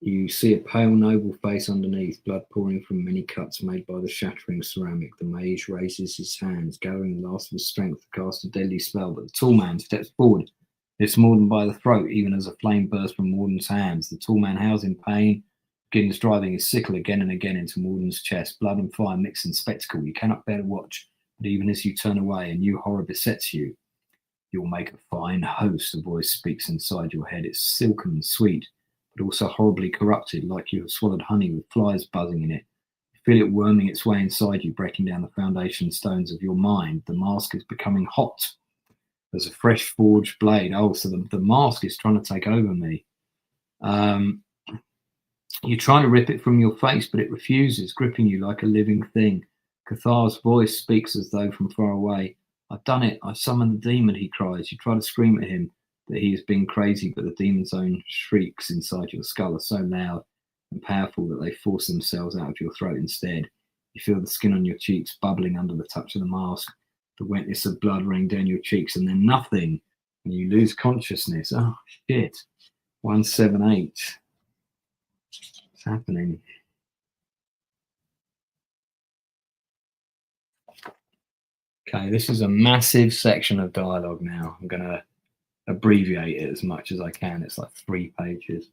A: You see a pale, noble face underneath, blood pouring from many cuts made by the shattering ceramic. The mage raises his hands, gathering the last of his strength to cast a deadly spell, but the tall man steps forward, lifts Morden by the throat, even as a flame bursts from Morden's hands. The tall man howls in pain, begins driving his sickle again and again into Morden's chest. Blood and fire mix in spectacle. You cannot bear to watch, but even as you turn away, a new horror besets you. You'll make a fine host, a voice speaks inside your head. It's silken and sweet, but also horribly corrupted, like you have swallowed honey with flies buzzing in it. You feel it worming its way inside you, breaking down the foundation stones of your mind. The mask is becoming hot. There's a fresh forged blade. Oh, so the mask is trying to take over me. You try to rip it from your face, but it refuses, gripping you like a living thing. Cathar's voice speaks as though from far away. I've done it. I've summoned the demon, he cries. You try to scream at him that he is being crazy, but the demon's own shrieks inside your skull are so loud and powerful that they force themselves out of your throat instead. You feel the skin on your cheeks bubbling under the touch of the mask, the wetness of blood running down your cheeks, and then nothing, and you lose consciousness. Oh, shit. 178. What's happening? Okay, this is a massive section of dialogue now. I'm going to abbreviate it as much as I can. It's like 3 pages.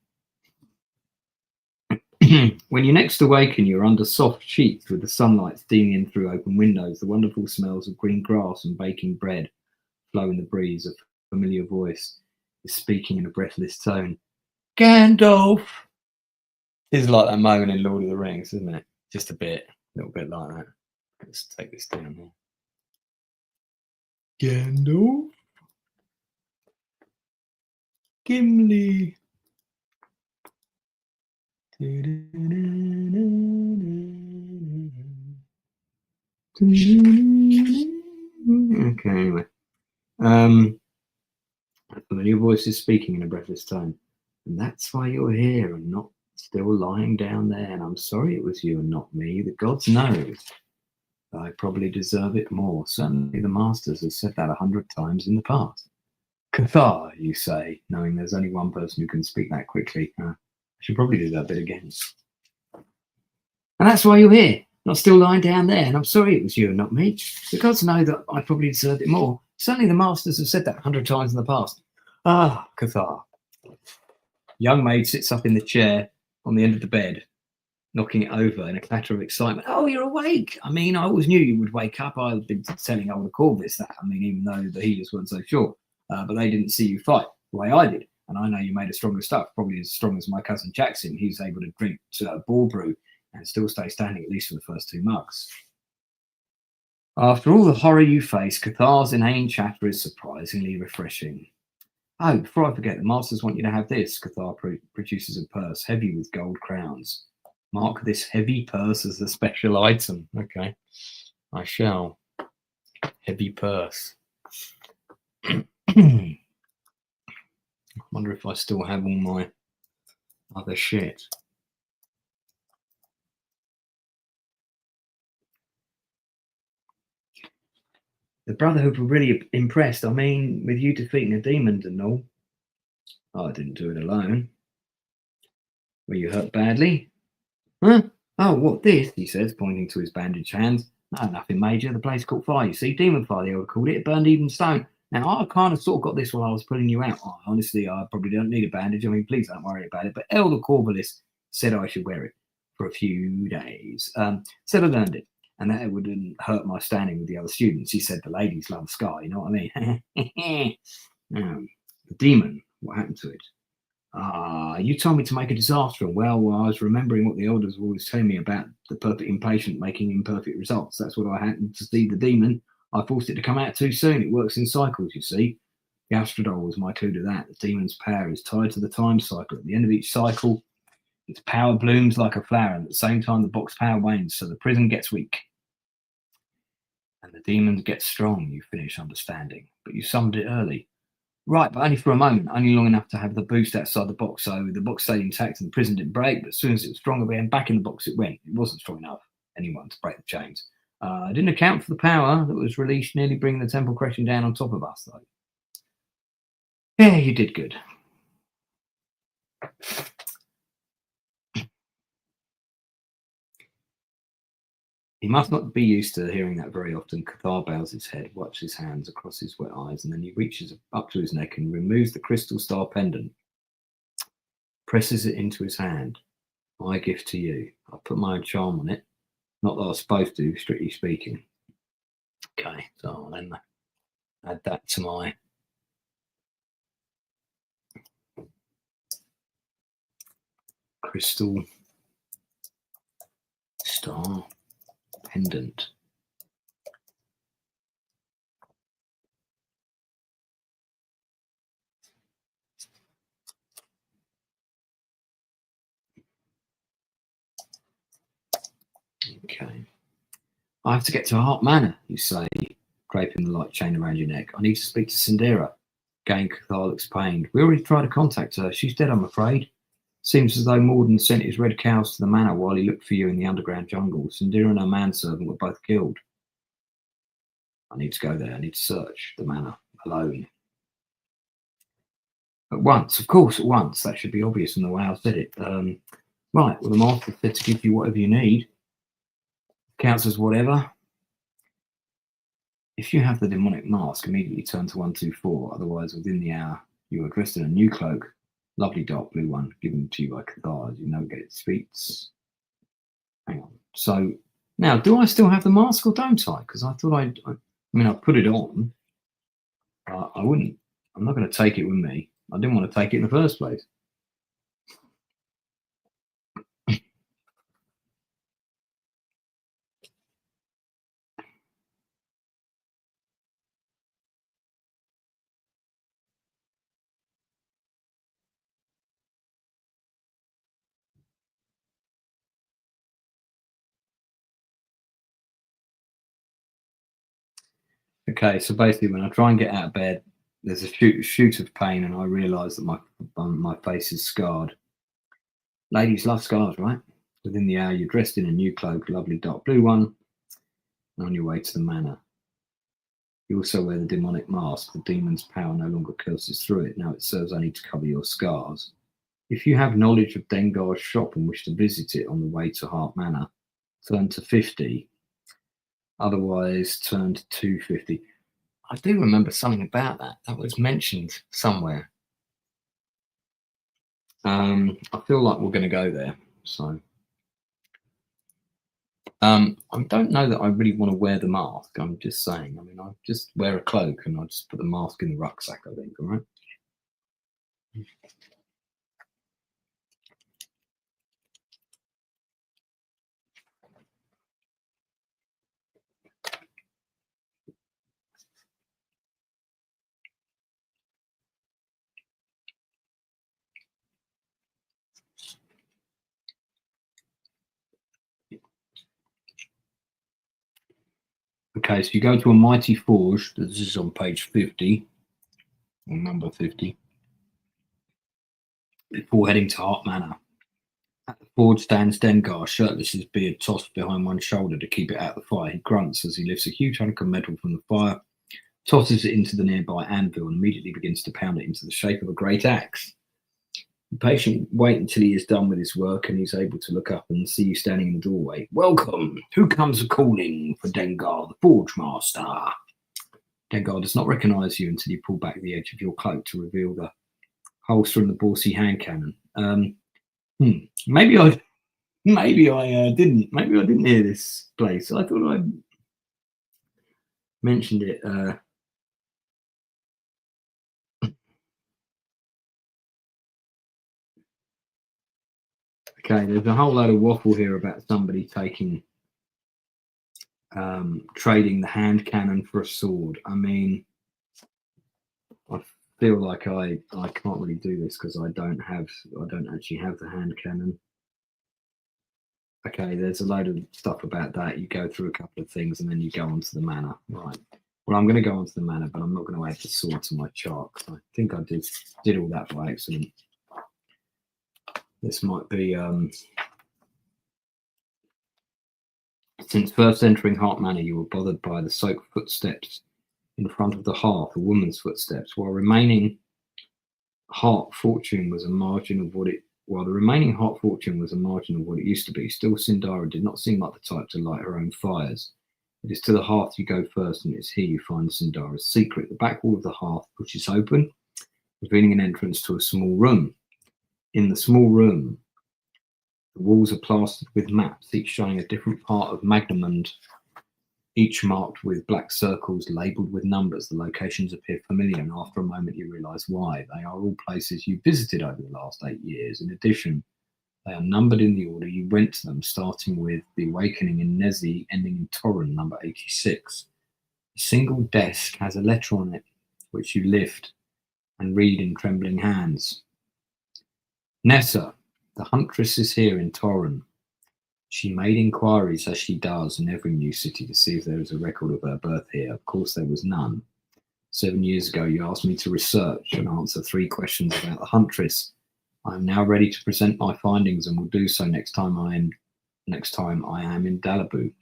A: When you next awaken, you're under soft sheets with the sunlight steaming in through open windows. The wonderful smells of green grass and baking bread flow in the breeze. A familiar voice is speaking in a breathless tone. Gandalf! This is like that moment in Lord of the Rings, isn't it? Just a little bit like that. Let's take this down here. Gandalf? Gimli? Okay, anyway. A familiar voice is speaking in a breathless tone. And that's why you're here and not still lying down there. And I'm sorry it was you and not me. The gods know. I probably deserve it more. Certainly the masters have said that 100 times in the past. Cathar, you say, knowing there's only one person who can speak that quickly. I should probably do that bit again. And that's why you're here, not still lying down there. And I'm sorry it was you and not me. The gods know that I probably deserved it more. Certainly the masters have said that 100 times in the past. Ah, Cathar. Young maid sits up in the chair on the end of the bed, knocking it over in a clatter of excitement. Oh, you're awake. I mean, I always knew you would wake up. I've been telling older Corvus that. I mean, even though the healers weren't so sure. But they didn't see you fight the way I did. And I know you made a stronger stuff, probably as strong as my cousin Jackson. He's able to drink ball brew and still stay standing, at least for the first 2 mugs. After all the horror you face, Cathar's inane chatter is surprisingly refreshing. Oh, before I forget, the masters want you to have this. Cathar produces a purse heavy with gold crowns. Mark this heavy purse as a special item. Okay, I shall. Heavy purse. I wonder if I still have all my other shit. The Brotherhood were really impressed. I mean, with you defeating a demon and all. I didn't do it alone. Were you hurt badly? Huh? Oh, what, this? He says, pointing to his bandaged hands. No, nothing major. The place caught fire. You see, demon fire, the elder called it. It burned even stone. Now, I kind of sort of got this while I was pulling you out. Oh, honestly, I probably don't need a bandage. I mean, please don't worry about it. But Elder Corvallis said I should wear it for a few days. Said I learned it, and that it wouldn't hurt my standing with the other students. He said the ladies love the sky, you know what I mean? The demon, what happened to it? You told me to make a disaster. Well, I was remembering what the elders were always telling me about the perfect impatient making imperfect results. That's what I happened to see the demon. I forced it to come out too soon. It works in cycles, you see. The Astrodol was my clue to that. The demon's power is tied to the time cycle. At the end of each cycle, its power blooms like a flower, and at the same time, the box power wanes, so the prison gets weak. And the demons get strong, you finish understanding. But you summoned it early. Right, but only for a moment, only long enough to have the boost outside the box, so the box stayed intact and the prison didn't break, but as soon as it was strong again, back in the box it went. It wasn't strong enough, anyone, to break the chains. I didn't account for the power that was released, nearly bringing the temple crashing down on top of us, though. Yeah, you did good. He must not be used to hearing that very often. Cathar bows his head, wipes his hands across his wet eyes, and then he reaches up to his neck and removes the crystal star pendant, presses it into his hand. My gift to you. I'll put my own charm on it. Not that I was supposed to, strictly speaking. Okay, so I'll then add that to my crystal star pendant. I have to get to Hart Manor, you say, draping the light chain around your neck. I need to speak to Sindera. Again, Cathal looks pained. We already tried to contact her. She's dead, I'm afraid. Seems as though Morden sent his red cows to the manor while he looked for you in the underground jungle. Sindera and her manservant were both killed. I need to go there. I need to search the manor alone. At once, of course, at once. That should be obvious in the way I said it. Right, well, the master said to give you whatever you need. Counts as whatever. If you have the demonic mask, immediately turn to 124. Otherwise, within the hour, you are dressed in a new cloak. Lovely dark blue one, given to you by Cathar as you navigate its streets. Hang on. So, now, do I still have the mask or don't I? Because I thought I put it on. I wouldn't. I'm not going to take it with me. I didn't want to take it in the first place. Okay, so basically when I try and get out of bed, there's a shoot of pain and I realise that my face is scarred. Ladies love scars, right? Within the hour, you're dressed in a new cloak, a lovely dark blue one, and on your way to the manor. You also wear the demonic mask. The demon's power no longer curses through it. Now it serves only to cover your scars. If you have knowledge of Dengar's shop and wish to visit it on the way to Hart Manor, turn to 50. Otherwise, turn to 250. I do remember something about that. That was mentioned somewhere. I feel like we're going to go there. So, I don't know that I really want to wear the mask. I'm just saying. I mean, I just wear a cloak and I just put the mask in the rucksack, I think. All right. Okay, so you go to a mighty forge. This is on page 50, or number 50, before heading to Hart Manor. At the forge stands Dengar, shirtless, his beard tossed behind one shoulder to keep it out of the fire. He grunts as he lifts a huge hunk of metal from the fire, tosses it into the nearby anvil, and immediately begins to pound it into the shape of a great axe. The patient wait until he is done with his work and he's able to look up and see you standing in the doorway. Welcome. Who comes a-calling for Dengar, the forge master? Dengar does not recognise you until you pull back the edge of your cloak to reveal the holster and the Borsey hand cannon. Maybe I didn't hear this place. I thought I mentioned it. Okay, there's a whole load of waffle here about somebody taking, trading the hand cannon for a sword. I mean, I feel like I can't really do this because I don't actually have the hand cannon. Okay, there's a load of stuff about that. You go through a couple of things and then you go on to the manor. Right. Well, I'm going to go on to the manor, but I'm not going to add the sword to my chart. I think I did all that by accident. This might be since first entering Hart Manor, you were bothered by the soaked footsteps in front of the hearth, a woman's footsteps, while the remaining heart fortune was a margin of what it used to be. Still, Sindara did not seem like the type to light her own fires. It is to the hearth you go first, and it is here you find Sindara's secret. The back wall of the hearth pushes open, revealing an entrance to a small room. In the small room, the walls are plastered with maps, each showing a different part of Magamund, each marked with black circles labelled with numbers. The locations appear familiar, and after a moment you realise why. They are all places you visited over the last 8 years. In addition, they are numbered in the order you went to them, starting with the Awakening in Nezi, ending in Torren, number 86. A single desk has a letter on it, which you lift and read in trembling hands. Nessa, the Huntress is here in Torren. She made inquiries, as she does in every new city, to see if there was a record of her birth here. Of course, there was none. 7 years ago, you asked me to research and answer 3 questions about the Huntress. I am now ready to present my findings and will do so next time I am in Dalaboo.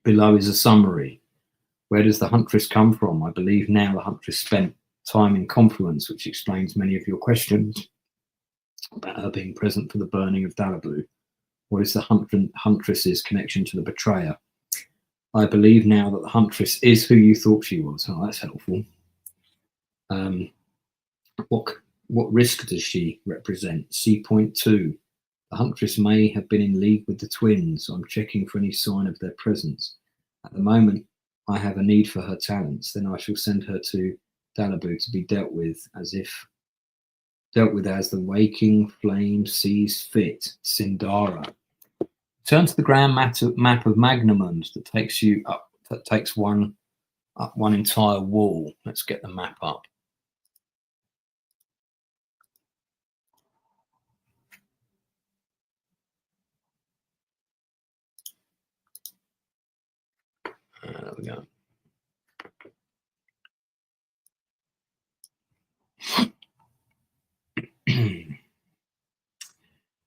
A: Below is a summary. Where does the Huntress come from? I believe now the Huntress spent time in Confluence, which explains many of your questions about her being present for the burning of Dalaboo. What is the Huntress's connection to the betrayer? I believe now that the Huntress is who you thought she was. Oh, that's helpful. What risk does she represent? See point 2. The Huntress may have been in league with the twins. I'm checking for any sign of their presence. At the moment, I have a need for her talents. Then I shall send her to Dalaboo to be dealt with as the waking flame sees fit. Sindara. Turn to the grand map of Magamund that takes you up. That takes one entire wall. Let's get the map up. There we go.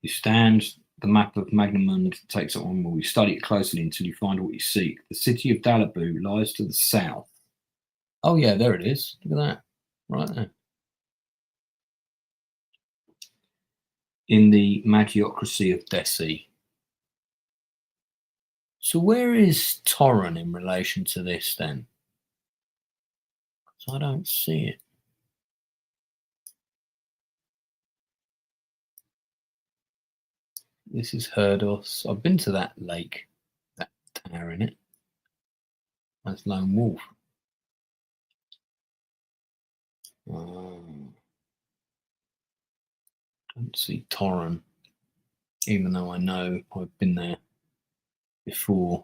A: You stand. The map of Magamund takes it on wall. You study it closely until you find what you seek. The city of Dalaboo lies to the south. Oh yeah, there it is. Look at that. Right there. In the magiocracy of Desi. So where is Torren in relation to this then? Because I don't see it. This is Herdos. I've been to that lake, that tower in it. That's Lone Wolf. Oh. Don't see Torren, even though I know I've been there before.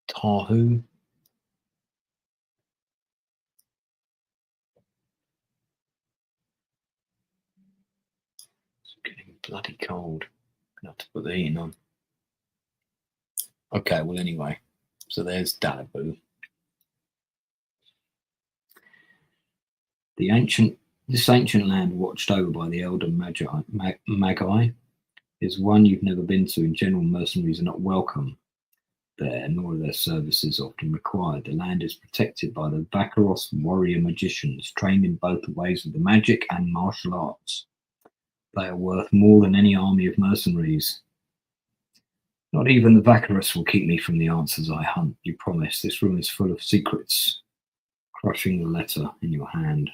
A: Tahu. It's getting bloody cold. I'm gonna have to put the heating on. Okay, well anyway, so there's Dalaboo. This ancient land watched over by the elder Magi is one you've never been to. In general, mercenaries are not welcome there, nor are their services often required. The land is protected by the Vakaros warrior magicians, trained in both the ways of the magic and martial arts. They are worth more than any army of mercenaries. Not even the Vakaros will keep me from the answers I hunt. You promise. This room is full of secrets. Crushing the letter in your hand.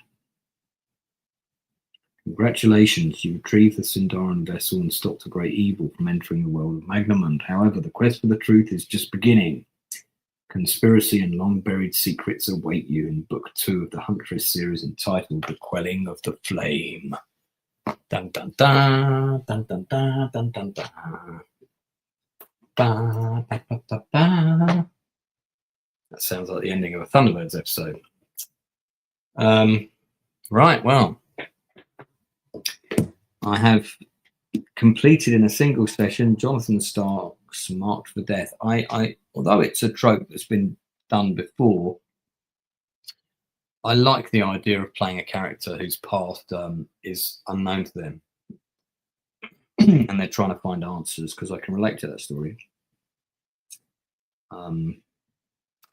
A: Congratulations, you retrieved the Sindaran vessel and stopped a great evil from entering the world of Magamund. However, the quest for the truth is just beginning. Conspiracy and long-buried secrets await you in Book 2 of the Huntress series entitled The Quelling of the Flame. Dun dun dun, dun dun dun, dun dun dun. Ba, ba, ba, ba, ba. That sounds like the ending of a Thunderbirds episode. Right, well, I have completed in a single session Jonathan Stark's Marked for Death. I although it's a trope that's been done before, I like the idea of playing a character whose past is unknown to them, and they're trying to find answers, because I can relate to that story. And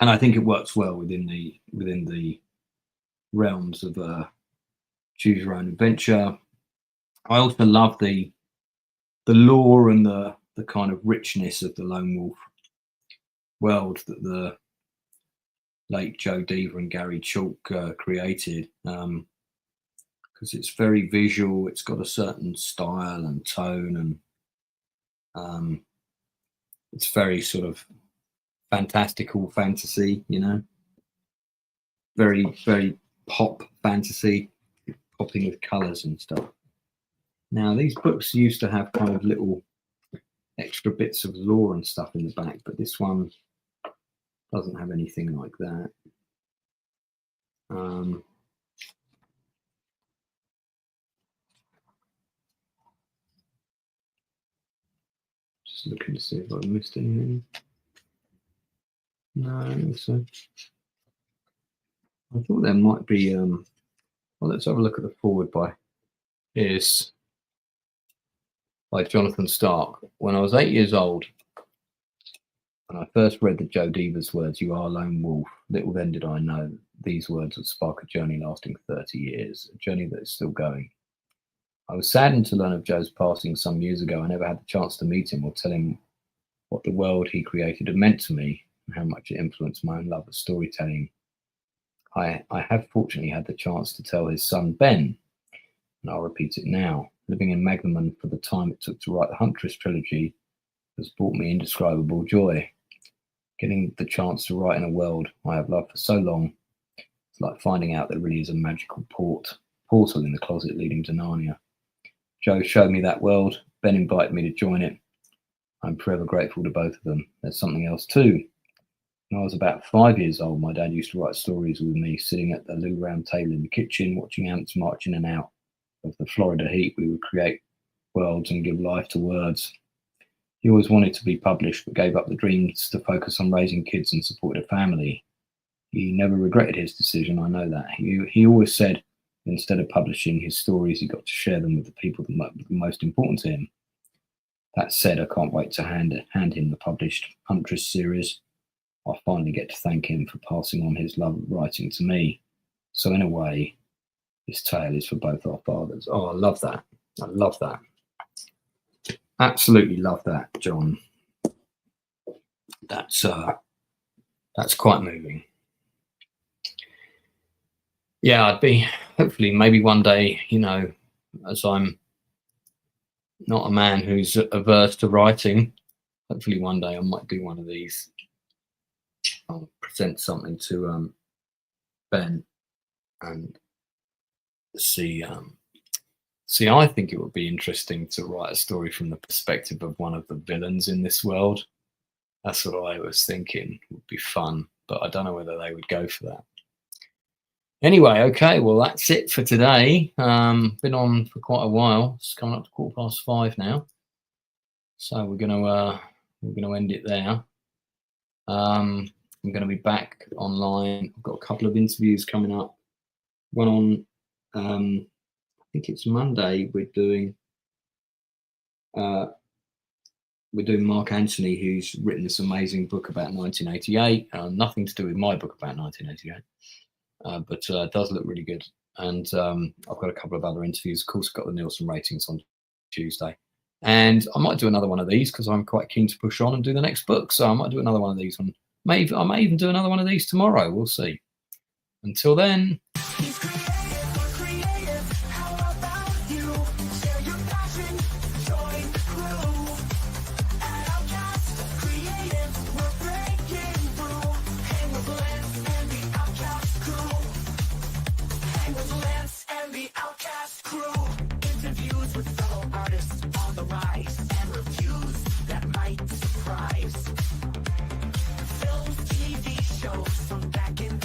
A: I think it works well within the realms of choose your own adventure. I also love the lore and the kind of richness of the Lone Wolf world that the late Joe Deaver and Gary Chalk created, because it's very visual. It's got a certain style and tone, and it's very sort of fantastical fantasy, you know, very, very pop fantasy, popping with colours and stuff. Now, these books used to have kind of little extra bits of lore and stuff in the back, but this one doesn't have anything like that. Just looking to see if I missed anything. No, I don't think so. I thought there might be. Well, let's have a look at the forward by Jonathan Stark. When I was 8 years old, when I first read the Joe Dever's words, "You are a lone wolf," little then did I know these words would spark a journey lasting 30 years, a journey that is still going. I was saddened to learn of Joe's passing some years ago. I never had the chance to meet him or tell him what the world he created had meant to me and how much it influenced my own love of storytelling. I have fortunately had the chance to tell his son Ben, and I'll repeat it now. Living in Magamund for the time it took to write the Huntress trilogy has brought me indescribable joy. Getting the chance to write in a world I have loved for so long, it's like finding out there really is a magical portal in the closet leading to Narnia. Joe showed me that world. Ben invited me to join it. I'm forever grateful to both of them. There's something else too. When I was about 5 years old, my dad used to write stories with me, sitting at the little round table in the kitchen, watching ants march in and out of the Florida heat. We would create worlds and give life to words. He always wanted to be published, but gave up the dreams to focus on raising kids and support a family. He never regretted his decision, I know that. He always said, instead of publishing his stories, he got to share them with the people that were most important to him. That said, I can't wait to hand him the published Huntress series. I'll finally get to thank him for passing on his love of writing to me. So in a way, this tale is for both our fathers. Oh, I love that. I love that. Absolutely love that, John. That's quite moving. Yeah, I'd be hopefully maybe one day, as I'm not a man who's averse to writing, hopefully one day I might do one of these. I'll present something to Ben and see. I think it would be interesting to write a story from the perspective of one of the villains in this world. That's what I was thinking. It would be fun, but I don't know whether they would go for that. Anyway, okay, well, that's it for today. Been on for quite a while. It's coming up to 5:15 now, so we're gonna end it there. I'm going to be back online. I've got a couple of interviews coming up. One on, I think it's Monday. We're doing Mark Anthony, who's written this amazing book about 1988. Nothing to do with my book about 1988, but it does look really good. And I've got a couple of other interviews. Of course, I've got the Nielsen ratings on Tuesday. And I might do another one of these because I'm quite keen to push on and do the next book. So I might do another one of these. I may even do another one of these tomorrow. We'll see. Until then.
B: Films, TV shows from back in